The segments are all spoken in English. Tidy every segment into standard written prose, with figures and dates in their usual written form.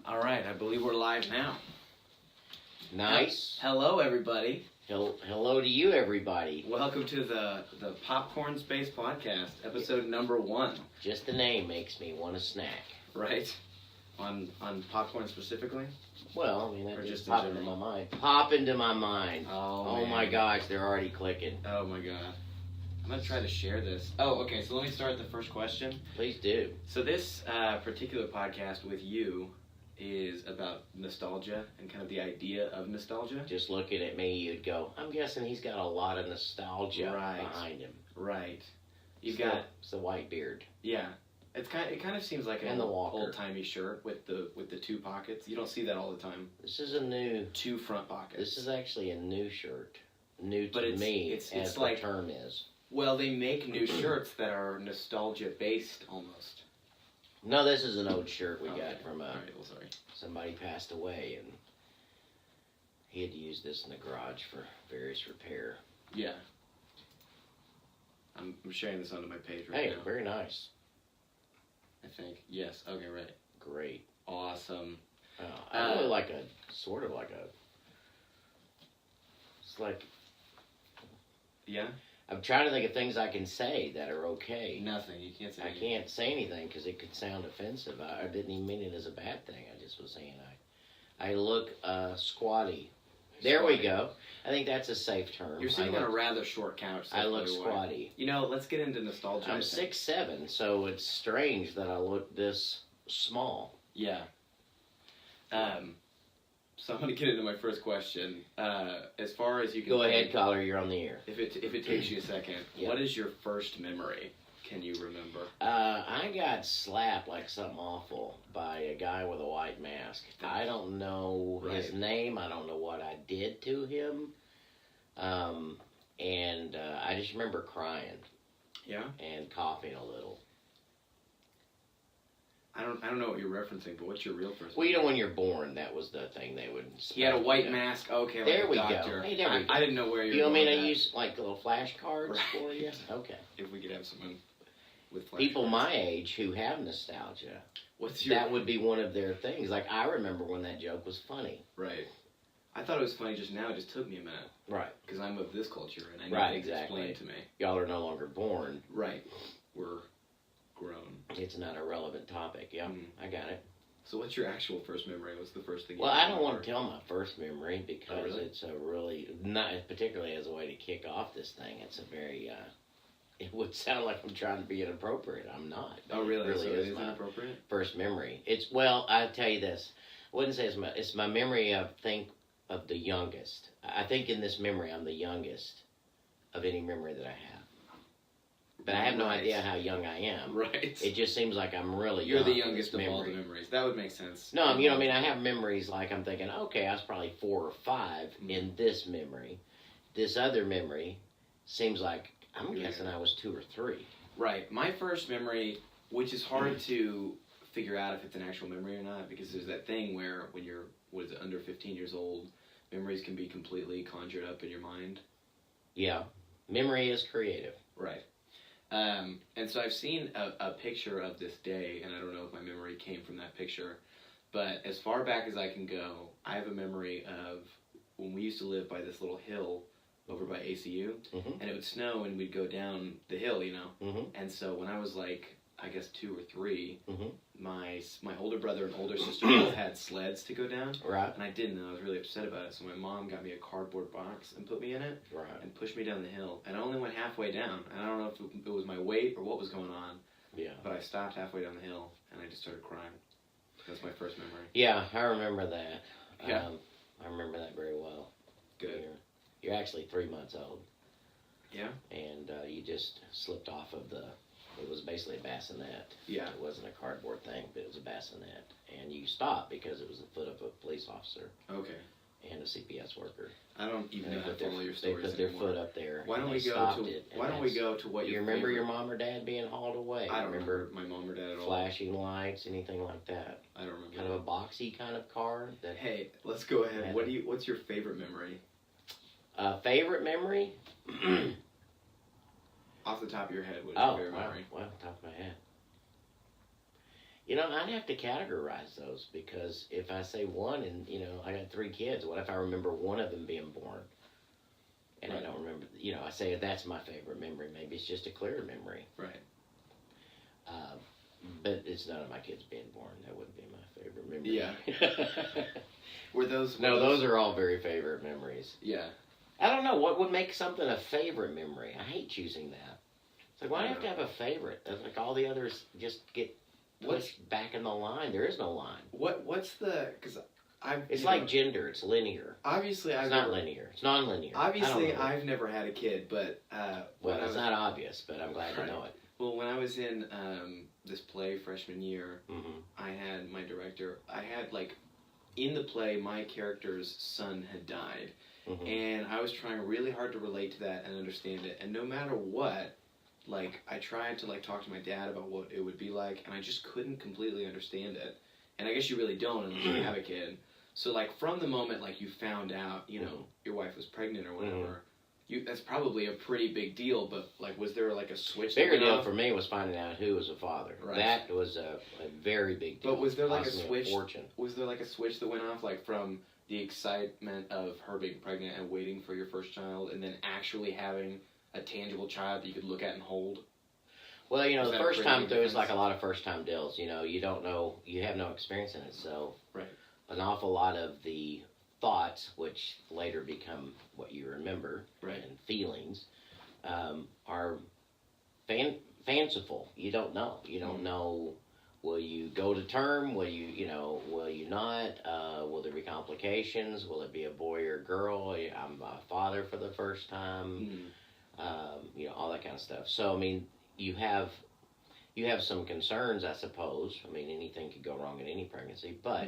All right, I believe we're live now. Nice. Hello, everybody. Hello to you, everybody. Welcome to the Popcorn Space Podcast, episode number 1. Just the name makes me want a snack. Right? On popcorn specifically? Well, I mean, that Or just just popped in into general? my mind. Pop into my mind. Oh, man. My gosh, they're already clicking. Oh my god. I'm going to try to share this. Oh, okay, so let me start the first question. Please do. So this particular podcast with you is about nostalgia and kind of the idea of nostalgia. Just looking at me, you'd go, I'm guessing he's got a lot of nostalgia behind him. Right. It's the white beard. Yeah. It kind of seems like an And the walker. old-timey shirt with the 2 pockets. You don't see that all the time. This is a new... 2 front pockets. This is actually a new shirt. New But to me, it's as the like, term is. Well, they make new shirts that are nostalgia-based almost. No, this is an old shirt we Okay. got from All right, well, sorry. somebody passed away, and he had to use this in the garage for various repair. Yeah. I'm sharing this onto my page right Hey, now. very nice. I think. Yes. Okay, right. Great. Awesome. I really like it's like, Yeah? I'm trying to think of things I can say that are okay. Nothing. You can't say I anything. can't say anything because it could sound offensive. I didn't even mean it as a bad thing. I just was saying I look squatty. There we go. I think that's a safe term. You're sitting on a rather short couch. So I look by the way. squatty. You know, let's get into nostalgia. I'm I think. 6'7", so it's strange that I look this small. Yeah. So I'm going to get into my first question. As far as you can Go think, ahead, caller. You're on the air. If it takes you a second, Yeah. What is your first memory? Can you remember? I got slapped like something awful by a guy with a white mask. I don't know his name. I don't know what I did to him. And I just remember crying. Yeah. And coughing a little. I don't know what you're referencing, but what's your real first? Well, you know, when you're born, that was the thing they would. He had a white mask. Okay, like there a we doctor. go. Hey, there we go. I didn't know where you were. You know what I mean? going I with use like little flashcards Right. for you. Okay. If we could have someone with flash People cards. my age who have nostalgia, What's your that would be one of their things. Like, I remember when that joke was funny. right? I thought it was funny just now. It just took me a minute. Right. Because I'm of this culture and I need Right, things exactly. explained to me. Y'all are no longer born. Right. We're grown. It's not a relevant topic. Yeah, I got it. So what's your actual first memory? What's the first thing? Well, I don't want to tell my first memory because really? it's a really, not particularly as a way to kick off this thing. It's a very, it would sound like I'm trying to be inappropriate. I'm not. Oh, really? It really so is it is my inappropriate? first memory. I'll tell you this. I wouldn't say it's my memory of the youngest. I think in this memory I'm the youngest of any memory that I have. But I have no idea how young I am. Right. It just seems like I'm really You're young. the youngest in of this all the memory. memories. That would make sense. No, you know what I mean? I have memories like I'm thinking, okay, I was probably 4 or 5 in this memory. This other memory seems like, I'm guessing I was 2 or 3. Right. My first memory, which is hard to figure out if it's an actual memory or not, because there's that thing where when you're, under 15 years old, memories can be completely conjured up in your mind. Yeah. Memory is creative. Right. And so I've seen a picture of this day, and I don't know if my memory came from that picture, but as far back as I can go, I have a memory of when we used to live by this little hill over by ACU, and it would snow, and we'd go down the hill, you know, and so when I was like, I guess 2 or 3, my older brother and older sister both had sleds to go down, Right. and I didn't, and I was really upset about it, so my mom got me a cardboard box and put me in it, Right. and pushed me down the hill, and I only went halfway down, and I don't know if it was my weight or what was going on, Yeah. but I stopped halfway down the hill, and I just started crying. That's my first memory. Yeah, I remember that. Yeah. I remember that very well. Good. You're actually 3 months old. Yeah? And you just slipped off of it was basically a bassinet. Yeah. It wasn't a cardboard thing, but it was a bassinet. And you stopped because it was the foot of a police officer Okay. and a CPS worker. I don't even know how to follow your They stories put their anymore. foot up there. Why don't and we they go stopped to it, and Why don't we that's- go to what You your remember your favorite- mom or dad being hauled away? I don't remember my mom or dad at all. Flashing lights, anything like that? I don't remember. Kind of a boxy kind of car. Hey, let's go ahead. Yeah. What's your favorite memory? Favorite memory? Off the top of your head, what is your favorite memory? Well, top of my head. I'd have to categorize those, because if I say one and, I got 3 kids, what if I remember one of them being born? And I don't remember, I say that's my favorite memory. Maybe it's just a clear memory. Right. But it's none of my kids being born. That wouldn't be my favorite memory. Yeah. Those are all very favorite memories. Yeah. I don't know. What would make something a favorite memory? I hate choosing that. It's like, why do you have to have a favorite? It's like all the others just get pushed back in the line. There is no line. What's the... Because it's like gender. It's linear. Obviously, it's not linear. It's non-linear. Obviously, I've never had a kid, but... well, it's not obvious, but I'm glad to know it. Well, when I was in this play freshman year, mm-hmm. I had my director... I had, in the play, my character's son had died. Mm-hmm. And I was trying really hard to relate to that and understand it. And no matter what, I tried to, talk to my dad about what it would be like, and I just couldn't completely understand it. And I guess you really don't unless you have a kid. So, from the moment, you found out, your wife was pregnant or whatever, that's probably a pretty big deal, but, was there, a switch? Bigger deal for me was finding out who was a father. Right. That was a very big deal. But was there, a switch? Was there, a switch that went off, from the excitement of her being pregnant and waiting for your first child, and then actually having a tangible child that you could look at and hold? Well, the first time through is like a lot of first-time deals. You don't know, you have no experience in it, so right. An awful lot of the thoughts, which later become what you remember, right. and feelings, are fanciful. You don't know. You don't know, will you go to term? Will you not? Will there be complications? Will it be a boy or a girl? I'm a father for the first time. All that kind of stuff. So, you have some concerns, I suppose. Anything could go wrong in any pregnancy, but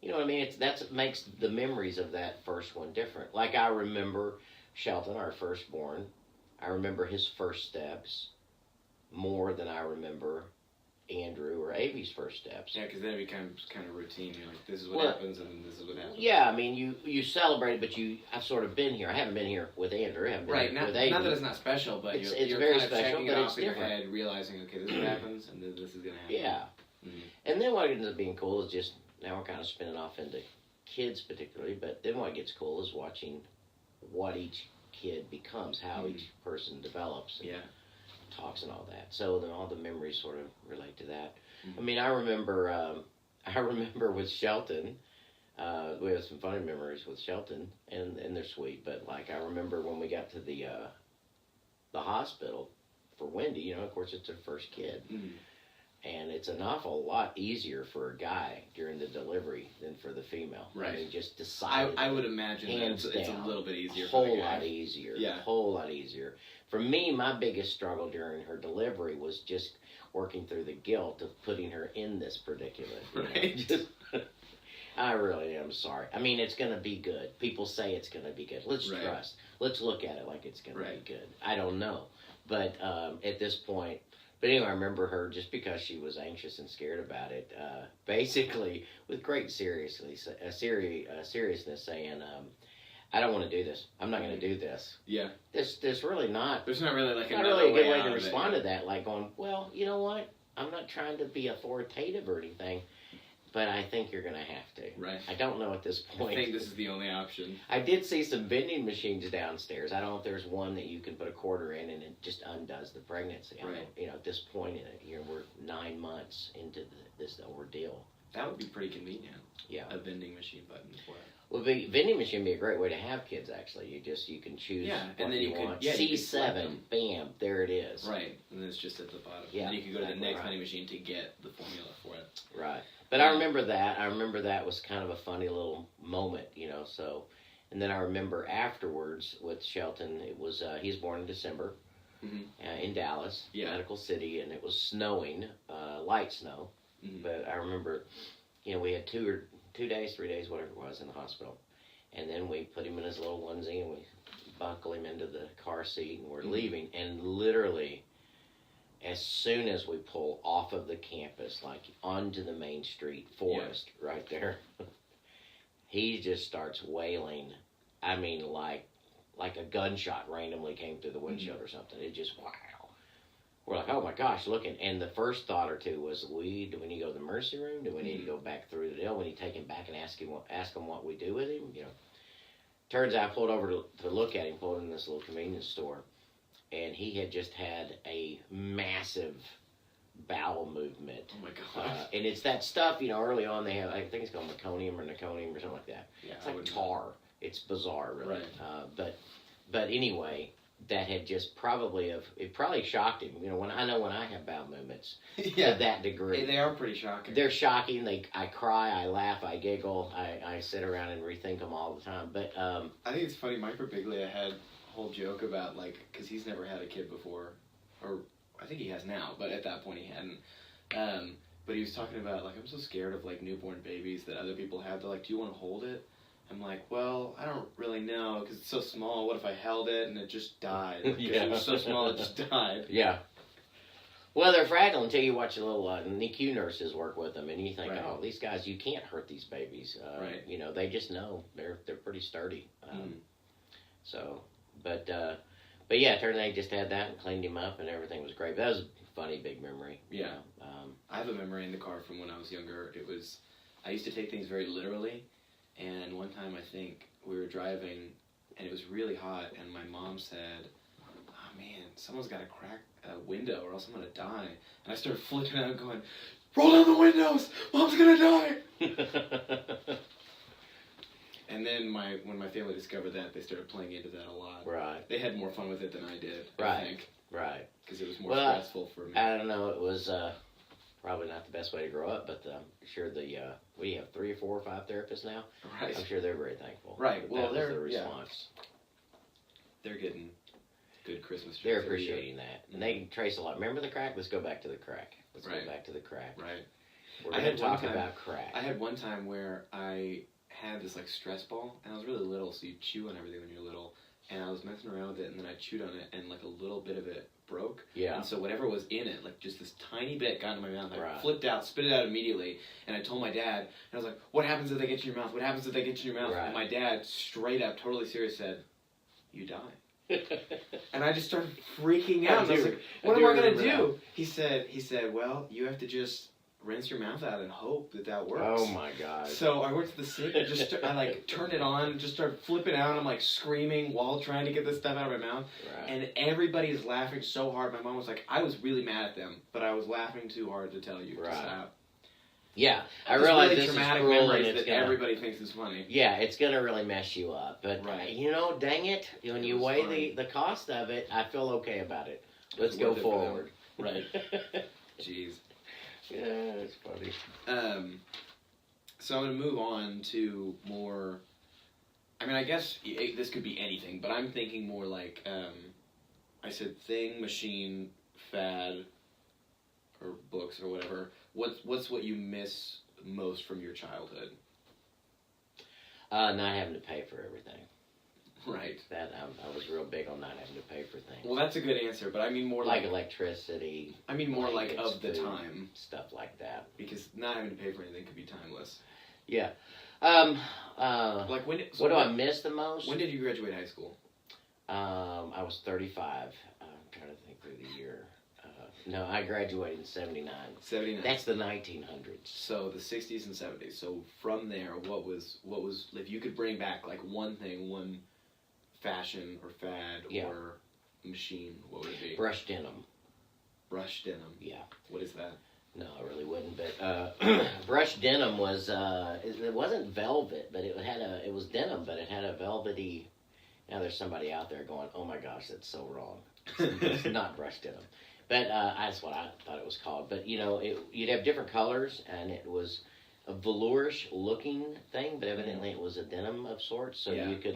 you know what I mean? That makes the memories of that first one different. Like, I remember Shelton, our firstborn. I remember his first steps more than I remember Andrew or Avi's first steps. Yeah, because then it becomes kind of routine. You're like, this is what happens, and then this is what happens. Yeah, you celebrate, but I've sort of been here. I haven't been here with Andrew. I haven't been here with Avi. Not that it's not special, but it's you're very kind of special, checking but it it's off in your different. head, realizing, okay, this is what happens, and then this is going to happen. Yeah. Mm-hmm. And then what ends up being cool is just, now we're kind of spinning off into kids particularly, but then what gets cool is watching what each kid becomes, how each person develops and talks and all that. So then all the memories sort of relate to that. Mm-hmm. I remember with Shelton, we have some funny memories with Shelton, and they're sweet, but I remember when we got to the hospital for Wendy, of course it's her first kid. Mm-hmm. And it's an awful lot easier for a guy during the delivery than for the female. Right. Just decide. I would imagine it's a little bit easier for the guy. A whole lot easier. Yeah. A whole lot easier. For me, my biggest struggle during her delivery was just working through the guilt of putting her in this predicament. Right. I really am sorry. It's going to be good. People say it's going to be good. Let's trust. Let's look at it like it's going to be good. I don't know. But at this point... But anyway, I remember her, just because she was anxious and scared about it, basically, with great seriousness, saying, I don't want to do this. I'm not going to do this. Yeah. There's really not... There's not really not really a good way to respond to that, going, well, you know what? I'm not trying to be authoritative or anything, but I think you're going to have to. Right. I don't know at this point. I think this is the only option. I did see some vending machines downstairs. I don't know if there's one that you can put a quarter in and it just undoes the pregnancy. Right. At this point in it, we're 9 months into this ordeal. That would be pretty convenient. Yeah. A vending machine button for it. Well, vending machine would be a great way to have kids, actually. You can choose and then you want. Could, C7, bam, there it is. Right, and then it's just at the bottom. Yeah, and then you can go to the next vending machine to get the formula for it. Right. But I remember that. I remember that was kind of a funny little moment, so... And then I remember afterwards with Shelton, it was, he's born in December in Dallas, Medical City, and it was snowing, light snow. Mm-hmm. But I remember, we had 3 days, whatever it was, in the hospital. And then we put him in his little onesie and we buckle him into the car seat and we're leaving. And literally, as soon as we pull off of the campus, onto the main street, forest, right there, he just starts wailing. like a gunshot randomly came through the windshield or something. It just, wow. we're like, oh my gosh, looking. And the first thought or two was, do we need to go to the mercy room? Do we need to go back through the deal? We need to take him back and ask him what we do with him? You know. Turns out I pulled over to look at him, pulled in this little convenience store, and he had just had a massive bowel movement. Oh my god! And it's that stuff, you know. Early on, they have, I think it's called meconium or something like that. Yeah, it's like tar. Know. It's bizarre, really. Right. But anyway, that had just it probably shocked him. You know, when I have bowel movements to that degree, they are pretty shocking. They're shocking. I cry, I laugh, I giggle, I sit around and rethink them all the time. But I think it's funny. Mike Birbiglia had a whole joke about because he's never had a kid before, or I think he has now, but at that point he hadn't. But he was talking about I'm so scared of newborn babies that other people have. They're like, do you want to hold it? I'm like, well, I don't really know because it's so small. What if I held it and it just died? Yeah. It was so small it just died. Yeah. Well, they're fragile until you watch a little NICU nurses work with them, and you think, oh, these guys, you can't hurt these babies. Right. You know, they just know they're pretty sturdy. So, but yeah, it turned out he just had that and cleaned him up, and everything was great. But that was a funny big memory. Yeah. You know? I have a memory in the car from when I was younger. I used to take things very literally. And one time, I think, we were driving, and it was really hot, and my mom said, oh, man, someone's got to crack a window or else I'm going to die. And I started flipping out going, roll down the windows! Mom's going to die! And then when my family discovered that, they started playing into that a lot. Right. They had more fun with it than I did, right. I think. Right. Because it was more stressful for me. I don't know, it was... probably not the best way to grow up, but I'm sure we have 3 or 4 or 5 therapists now. Right. I'm sure they're very thankful. Right. Well, they're the response. Yeah. They're getting good Christmas trees. They're appreciating that, and they can trace a lot. Remember the crack? Let's go back to the crack. Let's go back to the crack. Right. We're going to talk about crack. I had one time where I had this stress ball, and I was really little, so you chew on everything when you're little. And I was messing around with it, and then I chewed on it, and a little bit of it broke. Yeah. And so whatever was in it, just this tiny bit got in my mouth. I flipped out, spit it out immediately, and I told my dad, and I was like, what happens if they get in your mouth? What happens if they get in your mouth? Right. And my dad, straight up, totally serious, said, you die. And I just started freaking out. And I was like, what am I going to do? He said, well, you have to just rinse your mouth out and hope that works. Oh my God. So I went to the sink and I turned it on, just started flipping out. I'm screaming while trying to get this stuff out of my mouth. Right. And everybody is laughing so hard. My mom was like, I was really mad at them, but I was laughing too hard to tell you to stop. Yeah, I realize really this traumatic is cruel memories that everybody thinks is funny. Yeah, it's going to really mess you up. But, dang it, when you weigh the cost of it, I feel okay about it. Let's go forward. Right. Jeez. Yeah, it's funny. So I'm going to move on to more... I mean, I guess this could be anything, but I'm thinking more I said thing, machine, fad, or books or whatever. What's what you miss most from your childhood? Not having to pay for everything. Right. That I was real big on not having to pay for things. Well, that's a good answer, but I mean more like electricity. I mean more of the time. Stuff like that. Because not having to pay for anything could be timeless. Yeah. What do I miss the most? When did you graduate high school? I was 35. I'm trying to think through the year. No, I graduated in 79. 79. That's the 1900s. So the 60s and 70s. So from there, what was if you could bring back one thing, one fashion or fad or machine, what would it be? Brushed denim. Brushed denim. Yeah. What is that? No, I really wouldn't. But brushed denim was it wasn't velvet, but it was denim, but it had a velvety. Now there's somebody out there going, "Oh my gosh, that's so wrong." It's not brushed denim, but that's what I thought it was called. But you'd have different colors, and it was a velourish looking thing, but evidently it was a denim of sorts. So you could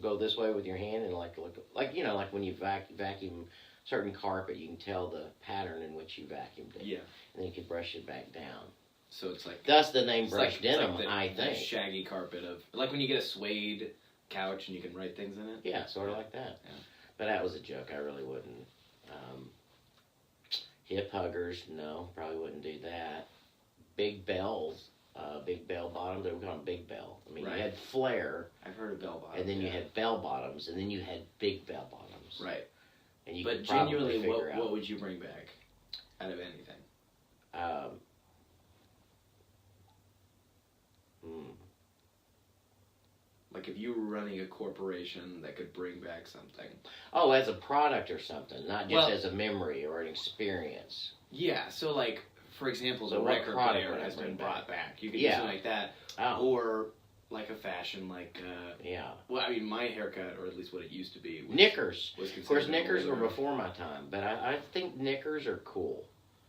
go this way with your hand and look like when you vacuum certain carpet, you can tell the pattern in which you vacuumed it. Yeah. And then you could brush it back down. So it's like... Thus the name brushed denim, I think. The shaggy carpet of... Like when you get a suede couch and you can write things in it? Yeah, sort of like that. Yeah. But that was a joke. I really wouldn't. Hip huggers, no, probably wouldn't do that. Big bells, big bell bottoms, they were called big bell. I mean, you had flare. I've heard of bell bottoms. And then you had bell bottoms, and then you had big bell bottoms. Right. And you but can probably genuinely, figure out. what would you bring back out of anything? Like if you were running a corporation that could bring back something. Oh, as a product or something, not just as a memory or an experience. Yeah, so like, for example, So the what record product player would I has bring been back? brought back. You could do something like that. Oh. Or like a fashion, like, yeah. Well, I mean, my haircut, or at least what it used to be. Knickers. Was of course, knickers were older. before my time, but I think knickers are cool.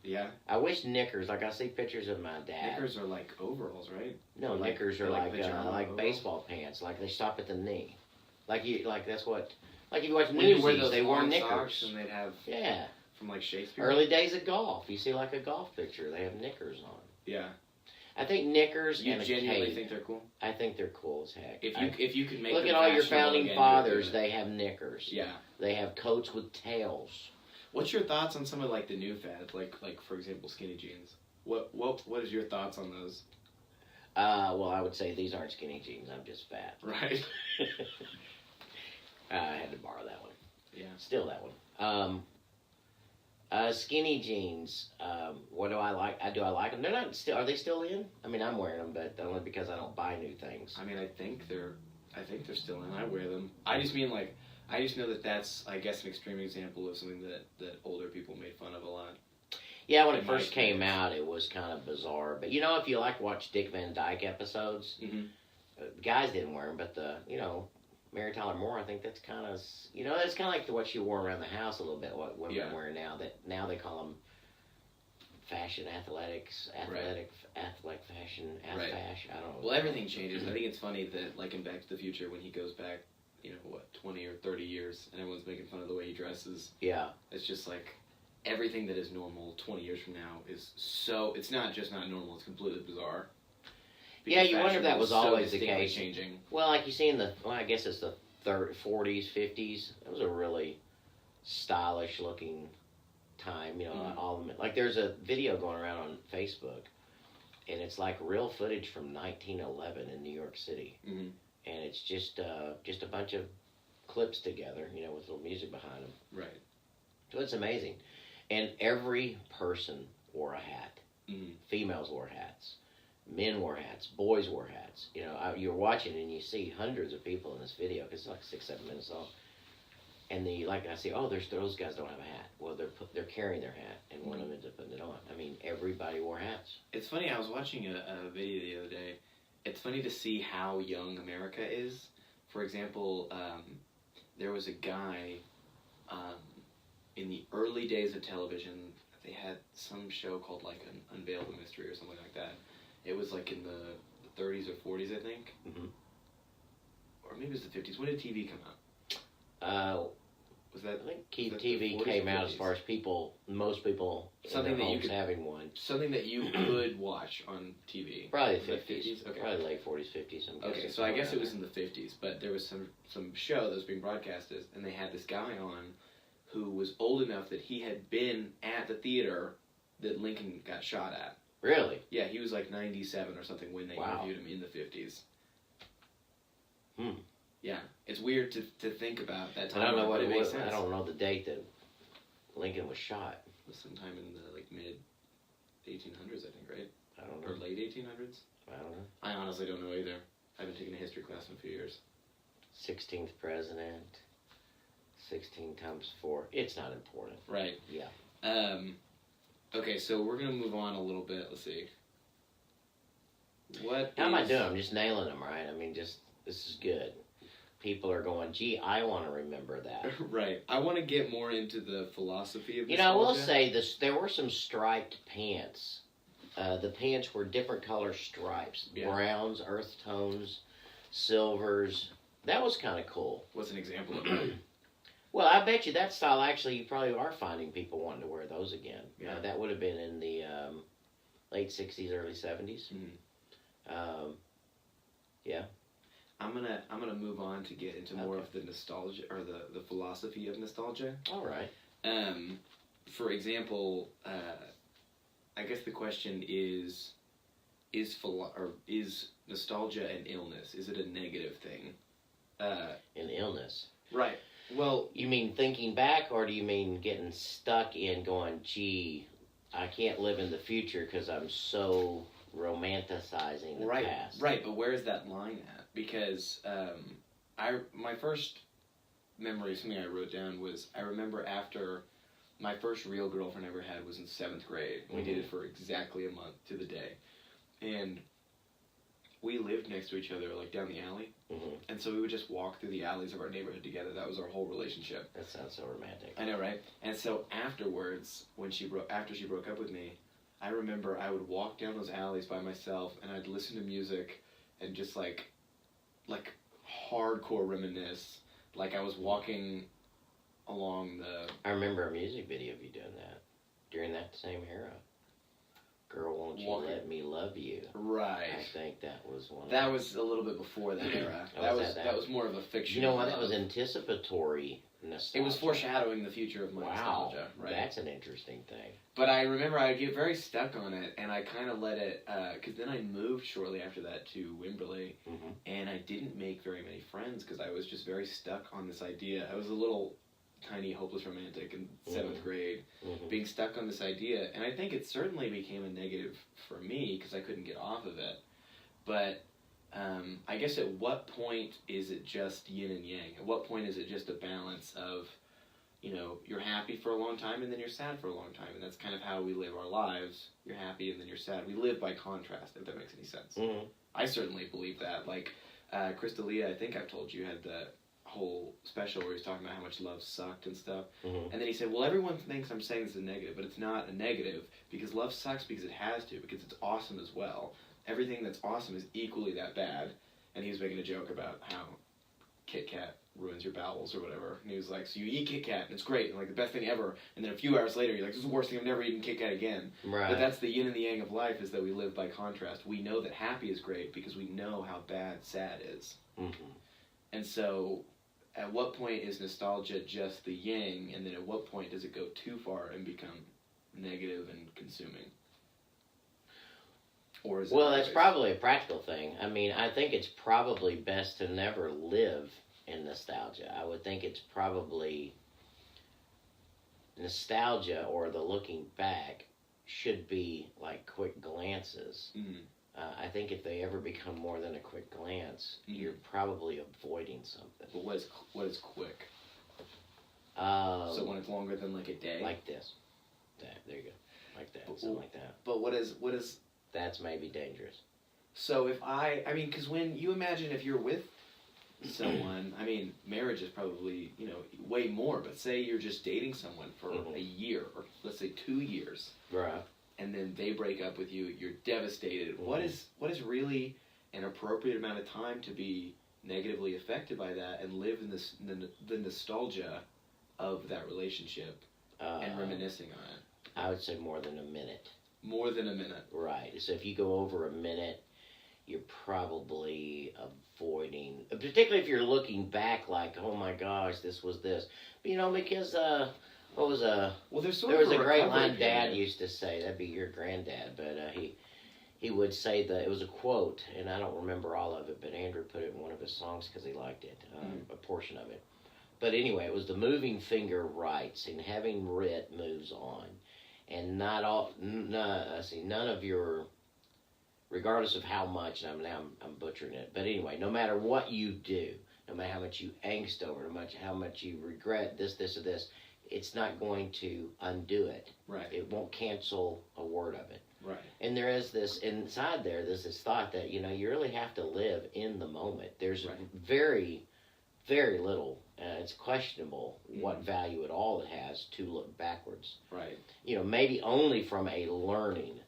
Yeah. I wish knickers, like I see pictures of my dad. Knickers are like overalls, right? No, knickers are like overalls? baseball pants, like they stop at the knee. Like you if you watch When you wear Newsies, those they wore long knickers. socks and they'd have Yeah. from like Shakespeare. Early days of golf. You see like a golf picture, they have knickers on. Yeah. I think knickers You and a genuinely cape. think they're cool? I think they're cool as heck. If you could make look them at all your fashionable founding again, fathers, you're doing it. they have knickers. Yeah. They have coats with tails. What's your thoughts on some of like the new fads, like for example, skinny jeans? What is your thoughts on those? Well, I would say these aren't skinny jeans. I'm just fat. Right. I had to borrow that one. Yeah. Still that one. Skinny jeans. What do I like? Do I like them? They're not still. Are they still in? I mean, I'm wearing them, but only because I don't buy new things. I mean, I think they're still in. I wear them. I just mean like, I just know that's, I guess, an extreme example of something that older people made fun of a lot. Yeah, when it In my first came experience. out, it was kind of bizarre. But if you watch Dick Van Dyke episodes, Mm-hmm. Guys didn't wear them, but Mary Tyler Moore, I think that's kind of, that's kind of like what she wore around the house a little bit, what women wear now. That now they call them fashion athletic fashion, Right. fashion, I don't know. Well, everything changes. I think it's funny that, like in Back to the Future, when he goes back, 20 or 30 years, and everyone's making fun of the way he dresses. Yeah. It's just like, everything that is normal 20 years from now is it's not just not normal, it's completely bizarre. Yeah, Because you wonder if fashion that is was so always the distinctly case. changing. Well, like you see I guess it's the 40s, 50s. It was a really stylish looking time, all of them. Like there's a video going around on Facebook, and it's like real footage from 1911 in New York City. Mm-hmm. And it's just a bunch of clips together, with little music behind them. Right. So it's amazing. And every person wore a hat. Mm-hmm. Females wore hats. Men wore hats. Boys wore hats. You're watching and you see hundreds of people in this video, because it's like 6-7 minutes long. And I say, those guys don't have a hat. Well, they're carrying their hat, and one of them ends up putting it on. I mean, everybody wore hats. It's funny, I was watching a video the other day. It's funny to see how young America is. For example, there was a guy in the early days of television. They had some show called like Unveil the Mystery or something like that. It was like in the 30s or 40s, I think. Mm-hmm. Or maybe it was the 50s. When did TV come out? Was that? I think was that TV the 40s came or out as 50s? far as most people Something in their that you homes could- having one. Something that you could watch on TV. Probably Was the that 50s. Okay. Probably late 40s, 50s. Okay, so I guess it was in the 50s, but there was some show that was being broadcasted, and they had this guy on who was old enough that he had been at the theater that Lincoln got shot at. Really? Yeah, he was like 97 or something when they Wow. interviewed him in the 50s. Hmm. Yeah, it's weird to think about that time. I don't know but what it it makes was. sense. I don't know the date that Lincoln was shot. It was sometime in the like mid 1800s, I think, right? I don't Or know. late 1800s. I don't know. I honestly don't know either. I haven't taken a history class in a few years. 16th president. 16 times 4. It's not important. Right. Yeah. Okay, so we're gonna move on a little bit. Let's see. How am I doing? I'm just nailing them, right? I mean, this is good. People are going, gee, I want to remember that. Right. I want to get more into the philosophy of I will nostalgia. say this. There were some striped pants. The pants were different color stripes. Yeah. Browns, earth tones, silvers. That was kind of cool. What's an example of that? Well, I bet you that style, actually, you probably are finding people wanting to wear those again. Yeah. That would have been in the late 60s, early 70s. Mhm. Yeah. I'm gonna move on to get into more of the nostalgia or the philosophy of nostalgia. All right. For example, I guess the question is nostalgia an illness? Is it a negative thing? An illness. Right. Well, You mean thinking back, or do you mean getting stuck in going, gee, I can't live in the future because I'm so romanticizing the past? Right, but where is that line at? Because my first memory, something I wrote down was, I remember after my first real girlfriend I ever had was in 7th grade. We dated for exactly a month to the day. And we lived next to each other, like down the alley. And so we would just walk through the alleys of our neighborhood together. That was our whole relationship. That sounds so romantic. I know, right? And so afterwards, after she broke up with me, I remember I would walk down those alleys by myself, and I'd listen to music and just like hardcore reminisce, like I was walking along the... I remember a music video of you doing that during that same era. Girl, won't you let me love you? Right. I think that was one. That was a little bit before that era. that was more of a fiction. You know what? That was anticipatory nostalgia. It was foreshadowing the future of my nostalgia. Right. That's an interesting thing. But I remember I would get very stuck on it, and I kind of let it, because then I moved shortly after that to Wimberley, and I didn't make very many friends because I was just very stuck on this idea. I was a little tiny hopeless romantic in 7th grade, being stuck on this idea, and I think it certainly became a negative for me because I couldn't get off of it. But I guess at what point is it just yin and yang? At what point is it just a balance of, you're happy for a long time and then you're sad for a long time, and that's kind of how we live our lives. You're happy and then you're sad. We live by contrast, if that makes any sense. I certainly believe that. Like Crystalia, I think I've told you, had the whole special where he was talking about how much love sucked and stuff, and then he said, well, everyone thinks I'm saying this is a negative, but it's not a negative, because love sucks because it has to, because it's awesome as well. Everything that's awesome is equally that bad. And he was making a joke about how Kit Kat ruins your bowels or whatever, and he was like, so you eat Kit Kat and it's great and like the best thing ever, and then a few hours later you're like, this is the worst thing, I've never eaten Kit Kat again. Right. But that's the yin and the yang of life, is that we live by contrast. We know that happy is great because we know how bad sad is. And so at what point is nostalgia just the yang, and then at what point does it go too far and become negative and consuming? Or is it that's probably a practical thing. I mean, I think it's probably best to never live in nostalgia. I would think it's probably nostalgia, or the looking back, should be like quick glances. I think if they ever become more than a quick glance, you're probably avoiding something. But what is quick? So when it's longer than like a day? Like this. There you go. Like that. Something like that. But what is... That's maybe dangerous. So if I mean, because when you imagine if you're with someone, I mean, marriage is probably, way more, but say you're just dating someone for a year, or let's say 2 years. Right. And then they break up with you, you're devastated. What is really an appropriate amount of time to be negatively affected by that and live in the nostalgia of that relationship and reminiscing on it? I would say more than a minute. More than a minute. Right. So if you go over a minute, you're probably avoiding, particularly if you're looking back like, oh my gosh, this was this. But, because what was well, there was a great line Dad used to say. That'd be your granddad, but he would say that it was a quote, and I don't remember all of it, but Andrew put it in one of his songs because he liked it, a portion of it. But anyway, it was the moving finger writes, and having writ moves on. And none of your, regardless of how much, and I'm butchering it, but anyway, no matter what you do, no matter how much you angst over, how much you regret this, or this, it's not going to undo it. Right. It won't cancel a word of it. Right. And there is this, inside there's this thought that, you really have to live in the moment. There's very, very little, it's questionable what value at all it has to look backwards. Right. Maybe only from a learning,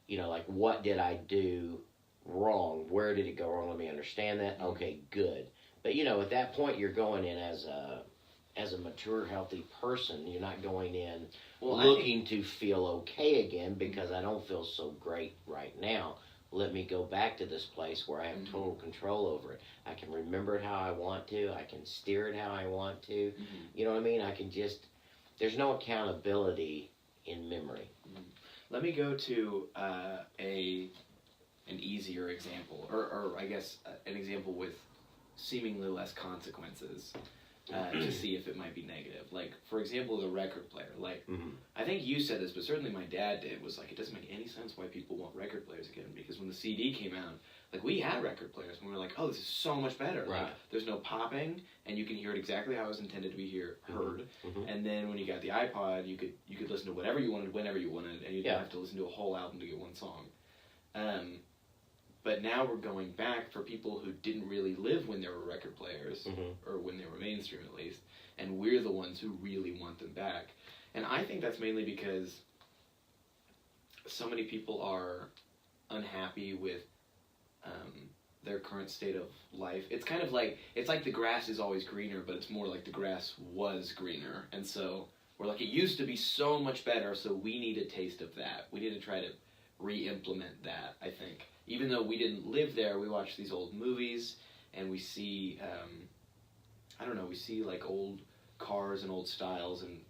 like what did I do wrong? Where did it go wrong? Let me understand that. Okay, good. But, at that point you're going in as a mature, healthy person. You're not going in looking to feel okay again because I don't feel so great right now. Let me go back to this place where I have total control over it. I can remember it how I want to. I can steer it how I want to. You know what I mean? I can just, there's no accountability in memory. Let me go to an easier example, or I guess an example with seemingly less consequences. to see if it might be negative. Like, for example, the record player. Like, Mm-hmm. I think you said this, but certainly my dad did, was like, it doesn't make any sense why people want record players again, because when the CD came out, like, we had record players, and we were like, oh, this is so much better. Right. Like, there's no popping, and you can hear it exactly how it was intended to be heard. Mm-hmm. And then when you got the iPod, you could listen to whatever you wanted, whenever you wanted, and you didn't have to listen to a whole album to get one song. But now we're going back for people who didn't really live when there were record players, or when they were mainstream at least, and we're the ones who really want them back. And I think that's mainly because so many people are unhappy with their current state of life. It's kind of like, it's like the grass is always greener, but it's more like the grass was greener. And so we're like, it used to be so much better, so we need a taste of that. We need to try to re-implement that, I think. Even though we didn't live there, we watch these old movies, and we see, we see like old cars and old styles, and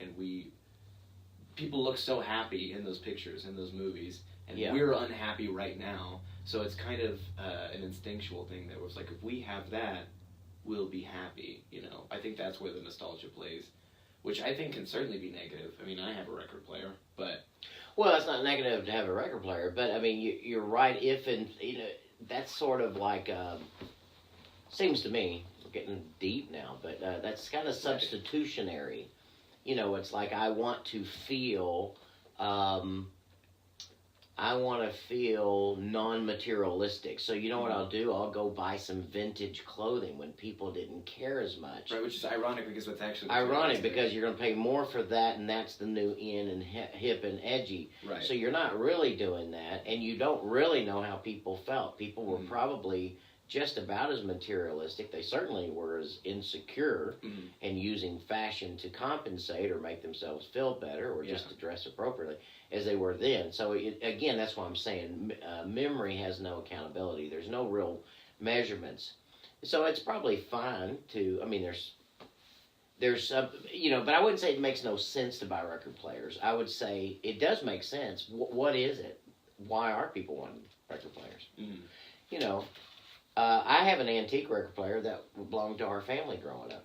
people look so happy in those pictures, in those movies, and we're unhappy right now. So it's kind of an instinctual thing that was like, if we have that, we'll be happy, you know. I think that's where the nostalgia plays, which I think can certainly be negative. I mean, I have a record player, but... Well, it's not negative to have a record player, but, I mean, you're right, that's sort of like, seems to me, we're getting deep now, but that's kind of substitutionary. You know, it's like I want to feel non-materialistic. So you know what I'll do? I'll go buy some vintage clothing when people didn't care as much. Right, which is ironic because it's actually... Ironic because you're going to pay more for that, and that's the new in and hip and edgy. Right. So you're not really doing that, and you don't really know how people felt. People were probably just about as materialistic. They certainly were as insecure and using fashion to compensate or make themselves feel better or just to dress appropriately as they were then. So, again, that's why I'm saying memory has no accountability. There's no real measurements. So it's probably fine to, I mean, there's but I wouldn't say it makes no sense to buy record players. I would say it does make sense. What is it? Why are people wanting record players? You know, I have an antique record player that belonged to our family growing up.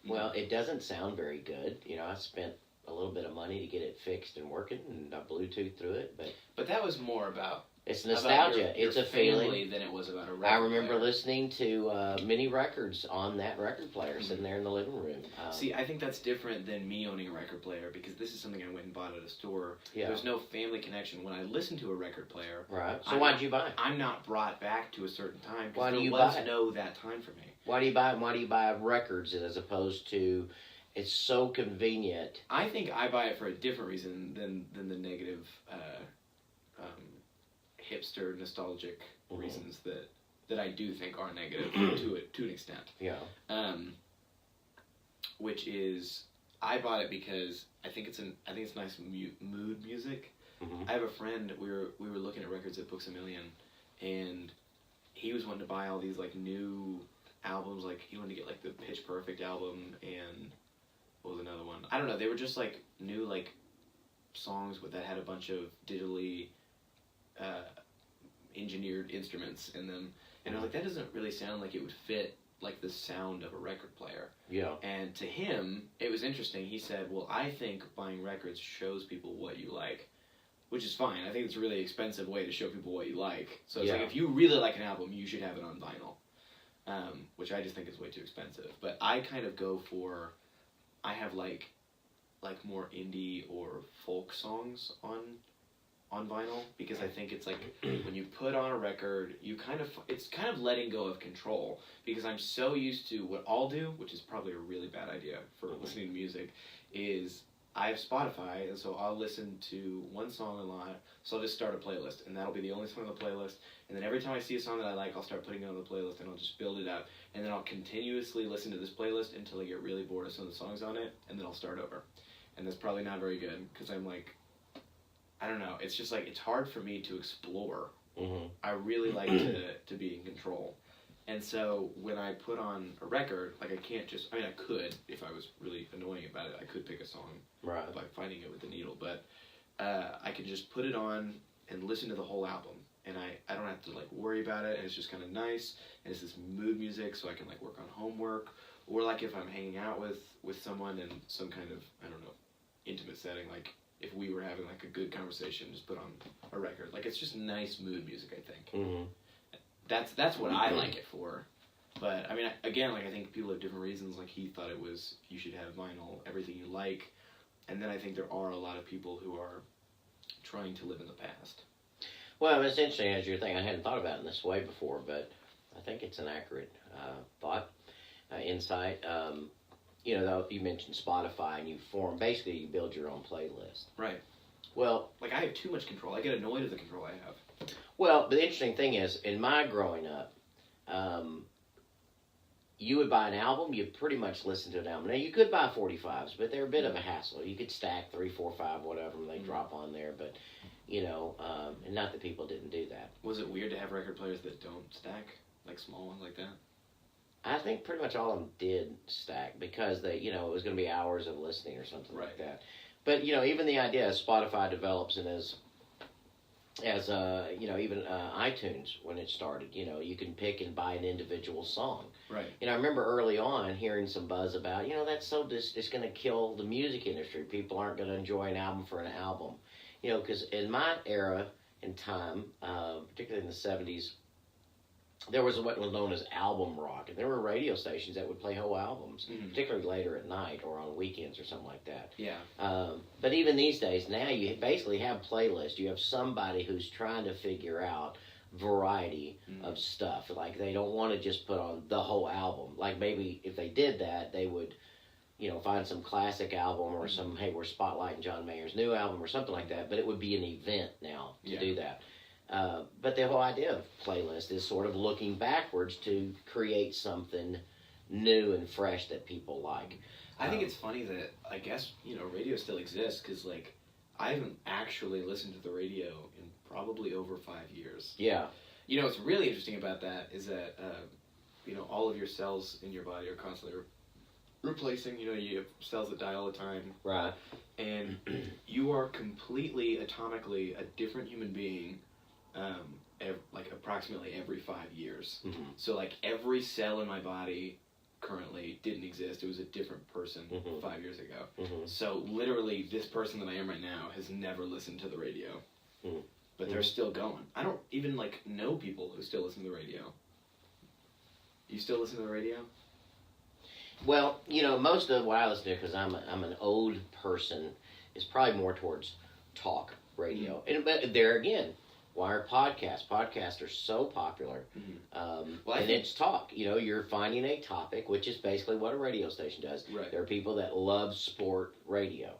Well, it doesn't sound very good. You know, I spent a little bit of money to get it fixed and working, and I Bluetooth through it. But that was more about... It's nostalgia. About your it's a feeling. Than it was about a record I remember player. listening to many records on that record player sitting there in the living room. See, I think that's different than me owning a record player because this is something I went and bought at a store. Yeah. There's no family connection. When I listen to a record player... Right. So why'd you buy it? I'm not brought back to a certain time Why because do you there was buy it? no that time for me. Why do you buy it? Why do you buy records as opposed to... It's so convenient. I think I buy it for a different reason than the negative, hipster, nostalgic reasons that I do think are negative to an extent. Yeah. Which is, I bought it because I think it's nice mood music. I have a friend. We were looking at records at Books A Million, and he was wanting to buy all these like new albums. Like he wanted to get like the Pitch Perfect album and. What was another one? I don't know. They were just like new like songs that had a bunch of digitally engineered instruments in them, and I was like, that doesn't really sound like it would fit like the sound of a record player. Yeah. And to him, it was interesting. He said, "Well, I think buying records shows people what you like," which is fine. I think it's a really expensive way to show people what you like. So it's like if you really like an album, you should have it on vinyl, which I just think is way too expensive. But I kind of go for I have like more indie or folk songs on vinyl because I think it's like when you put on a record, it's kind of letting go of control because I'm so used to what I'll do, which is probably a really bad idea for listening to music, is I have Spotify, and so I'll listen to one song a lot, so I'll just start a playlist, and that'll be the only song on the playlist, and then every time I see a song that I like, I'll start putting it on the playlist, and I'll just build it up, and then I'll continuously listen to this playlist until I get really bored of some of the songs on it, and then I'll start over. And that's probably not very good, because I'm like, I don't know, it's just like, it's hard for me to explore. I really like to be in control. And so when I put on a record, like I could, if I was really annoying about it, I could pick a song by finding it with the needle, but I could just put it on and listen to the whole album. And I don't have to like worry about it, and it's just kind of nice, and it's this mood music, so I can like work on homework, or like if I'm hanging out with someone in some kind of, I don't know, intimate setting, like if we were having like a good conversation, just put on a record. Like it's just nice mood music, I think. Mm-hmm. That's what I like it for. But I mean, again, like I think people have different reasons. Like he thought it was you should have vinyl, everything you like, and then I think there are a lot of people who are trying to live in the past. Well, it's interesting as you're thinking. I hadn't thought about it in this way before, but I think it's an accurate thought, insight. You know, though you mentioned Spotify, and you build your own playlist. Right. Well, like I have too much control. I get annoyed at the control I have. Well, the interesting thing is, in my growing up, you would buy an album, you pretty much listen to an album. Now, you could buy 45s, but they're a bit of a hassle. You could stack 3, 4, 5, whatever, and they drop on there. But, you know, and not that people didn't do that. Was it weird to have record players that don't stack, like small ones like that? I think pretty much all of them did stack because they, you know, it was going to be hours of listening or something like that. But, you know, even the idea as Spotify develops and as you know, even iTunes when it started, you know, you can pick and buy an individual song. Right. You know, I remember early on hearing some buzz about, you know, that's so it's going to kill the music industry. People aren't going to enjoy an album for an album. You know, because in my era and time, particularly in the 70s, there was what was known as album rock, and there were radio stations that would play whole albums, particularly later at night or on weekends or something like that. Yeah. But even these days, now you basically have playlists. You have somebody who's trying to figure out variety of stuff. Like they don't want to just put on the whole album. Like maybe if they did that, they would, you know, find some classic album or some, hey, we're spotlighting John Mayer's new album or something like that. But it would be an event now to do that. But the whole idea of playlist is sort of looking backwards to create something new and fresh that people like. I think it's funny that, I guess, you know, radio still exists because, like, I haven't actually listened to the radio in probably over 5 years. Yeah. You know, what's really interesting about that is that, you know, all of your cells in your body are constantly replacing. You know, you have cells that die all the time. Right. And you are completely, atomically, a different human being like approximately every 5 years. So like every cell in my body currently didn't exist. It was a different person 5 years ago. So literally this person that I am right now has never listened to the radio. But they're still going. I don't even like know people who still listen to the radio. You still listen to the radio? Well, you know, most of what I listen to, because I'm an old person, is probably more towards talk radio. But there again, why are podcasts? Podcasts are so popular. It's talk. You know, you're finding a topic, which is basically what a radio station does. Right. There are people that love sport radio.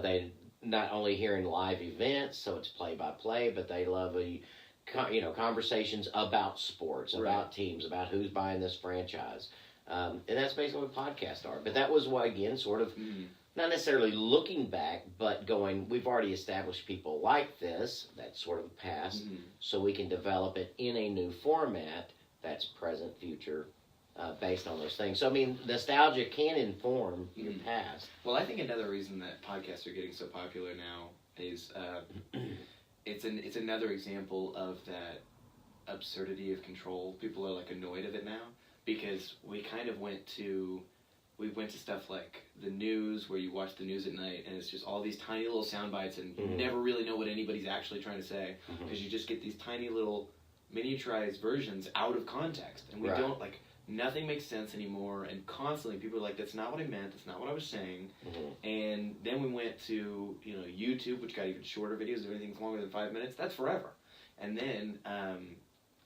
They not only hearing live events, so it's play-by-play, but they love conversations about sports, about teams, about who's buying this franchise. And that's basically what podcasts are. But that was what, again, sort of... not necessarily looking back, but going, we've already established people like this, that's sort of the past, so we can develop it in a new format that's present, future, based on those things. So, I mean, nostalgia can inform your past. Well, I think another reason that podcasts are getting so popular now is it's another example of that absurdity of control. People are, like, annoyed of it now, because we kind of went to stuff like the news, where you watch the news at night, and it's just all these tiny little sound bites, and you never really know what anybody's actually trying to say, because you just get these tiny little miniaturized versions out of context, and we don't, like, nothing makes sense anymore, and constantly people are like, that's not what I meant, that's not what I was saying, and then we went to, you know, YouTube, which got even shorter videos, if anything's longer than 5 minutes, that's forever, and then,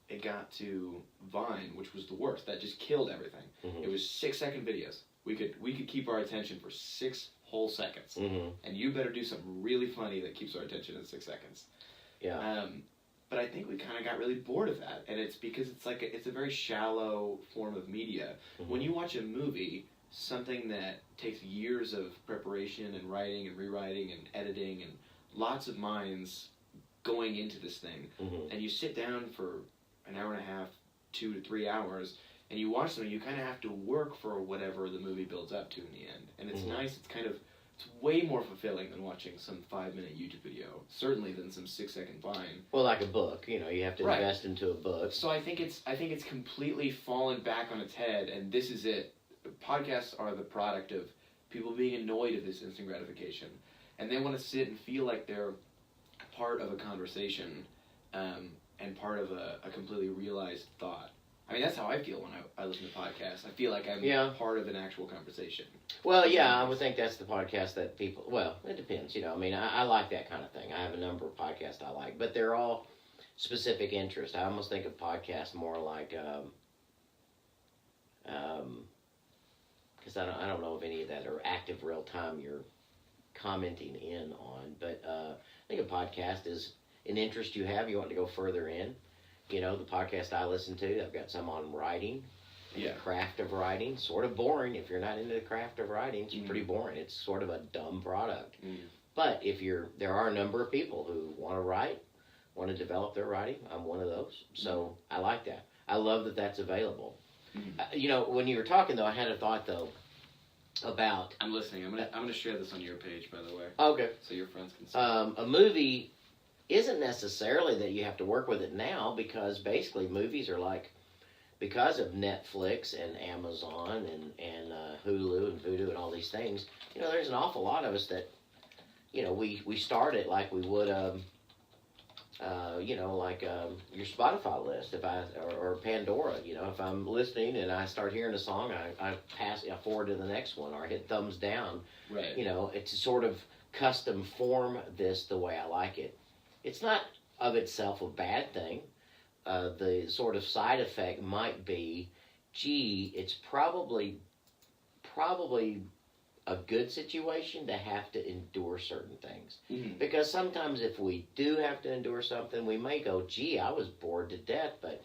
it got to Vine, which was the worst. That just killed everything. It was 6-second videos. We could keep our attention for 6 whole seconds, and you better do something really funny that keeps our attention in 6 seconds. Yeah. But I think we kind of got really bored of that, and it's because it's a very shallow form of media. When you watch a movie, something that takes years of preparation and writing and rewriting and editing and lots of minds going into this thing, and you sit down for an hour and a half, 2 to 3 hours, and you watch them, you kind of have to work for whatever the movie builds up to in the end. And it's nice, it's way more fulfilling than watching some 5-minute YouTube video. Certainly than some 6-second Vine. Well, like a book, you know, you have to Right. invest into a book. So I think it's completely fallen back on its head, and this is it. Podcasts are the product of people being annoyed at this instant gratification, and they want to sit and feel like they're part of a conversation, and part of a completely realized thought. I mean, that's how I feel when I listen to podcasts. I feel like I'm part of an actual conversation. Well, yeah, I would think that's the podcast that people, well, it depends, you know. I mean, I like that kind of thing. I have a number of podcasts I like, but they're all specific interests. I almost think of podcasts more like, because I don't know of any that are active real time you're commenting in on, but I think a podcast is an interest you have, you want to go further in. You know, the podcast I listen to, I've got some on writing, the craft of writing. Sort of boring. If you're not into the craft of writing, it's pretty boring. It's sort of a dumb product. But there are a number of people who want to write, want to develop their writing. I'm one of those. So I like that. I love that that's available. You know, when you were talking, though, I had a thought, though, about... I'm listening. I'm gonna share this on your page, by the way. Okay. So your friends can see. A movie isn't necessarily that you have to work with it now, because basically movies are like, because of Netflix and Amazon and Hulu and Vudu and all these things, you know, there's an awful lot of us that, you know, we start it like we would, you know, like your Spotify list, or Pandora. You know, if I'm listening and I start hearing a song, I forward to the next one, or I hit thumbs down. Right. You know, it's sort of custom form this the way I like it. It's not of itself a bad thing. The sort of side effect might be, gee, it's probably a good situation to have to endure certain things. Because sometimes if we do have to endure something, we may go, gee, I was bored to death, but,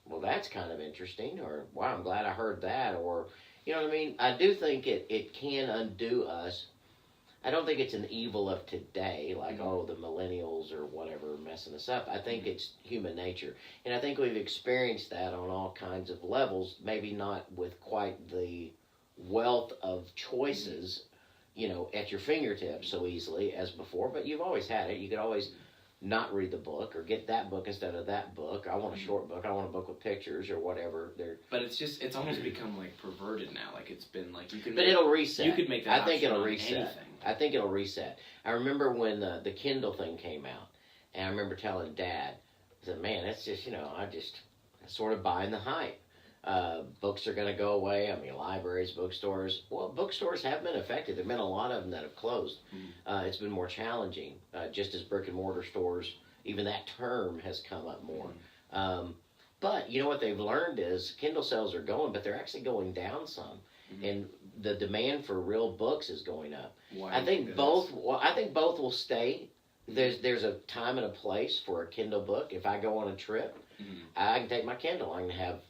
well, that's kind of interesting, or, wow, I'm glad I heard that, or, you know what I mean? I do think it can undo us. I don't think it's an evil of today, like, oh, the millennials or whatever messing us up. I think it's human nature. And I think we've experienced that on all kinds of levels, maybe not with quite the wealth of choices, you know, at your fingertips so easily as before, but you've always had it. You could always not read the book, or get that book instead of that book. I want a short book. I want a book with pictures or whatever. But it's almost become like perverted now. Like it's been like you can. But it'll reset. You could make that. I think it'll reset. Anything. I think it'll reset. I remember when the Kindle thing came out, and I remember telling Dad, I said, "Man, that's just, you know, I sort of buying the hype. Books are going to go away. I mean, libraries, bookstores. Well, bookstores have been affected. There've been a lot of them that have closed. It's been more challenging, just as brick and mortar stores. Even that term has come up more. But you know what they've learned is Kindle sales are going, but they're actually going down some, and the demand for real books is going up. Why I think both. Well, I think both will stay. There's a time and a place for a Kindle book. If I go on a trip, I can take my Kindle. I can have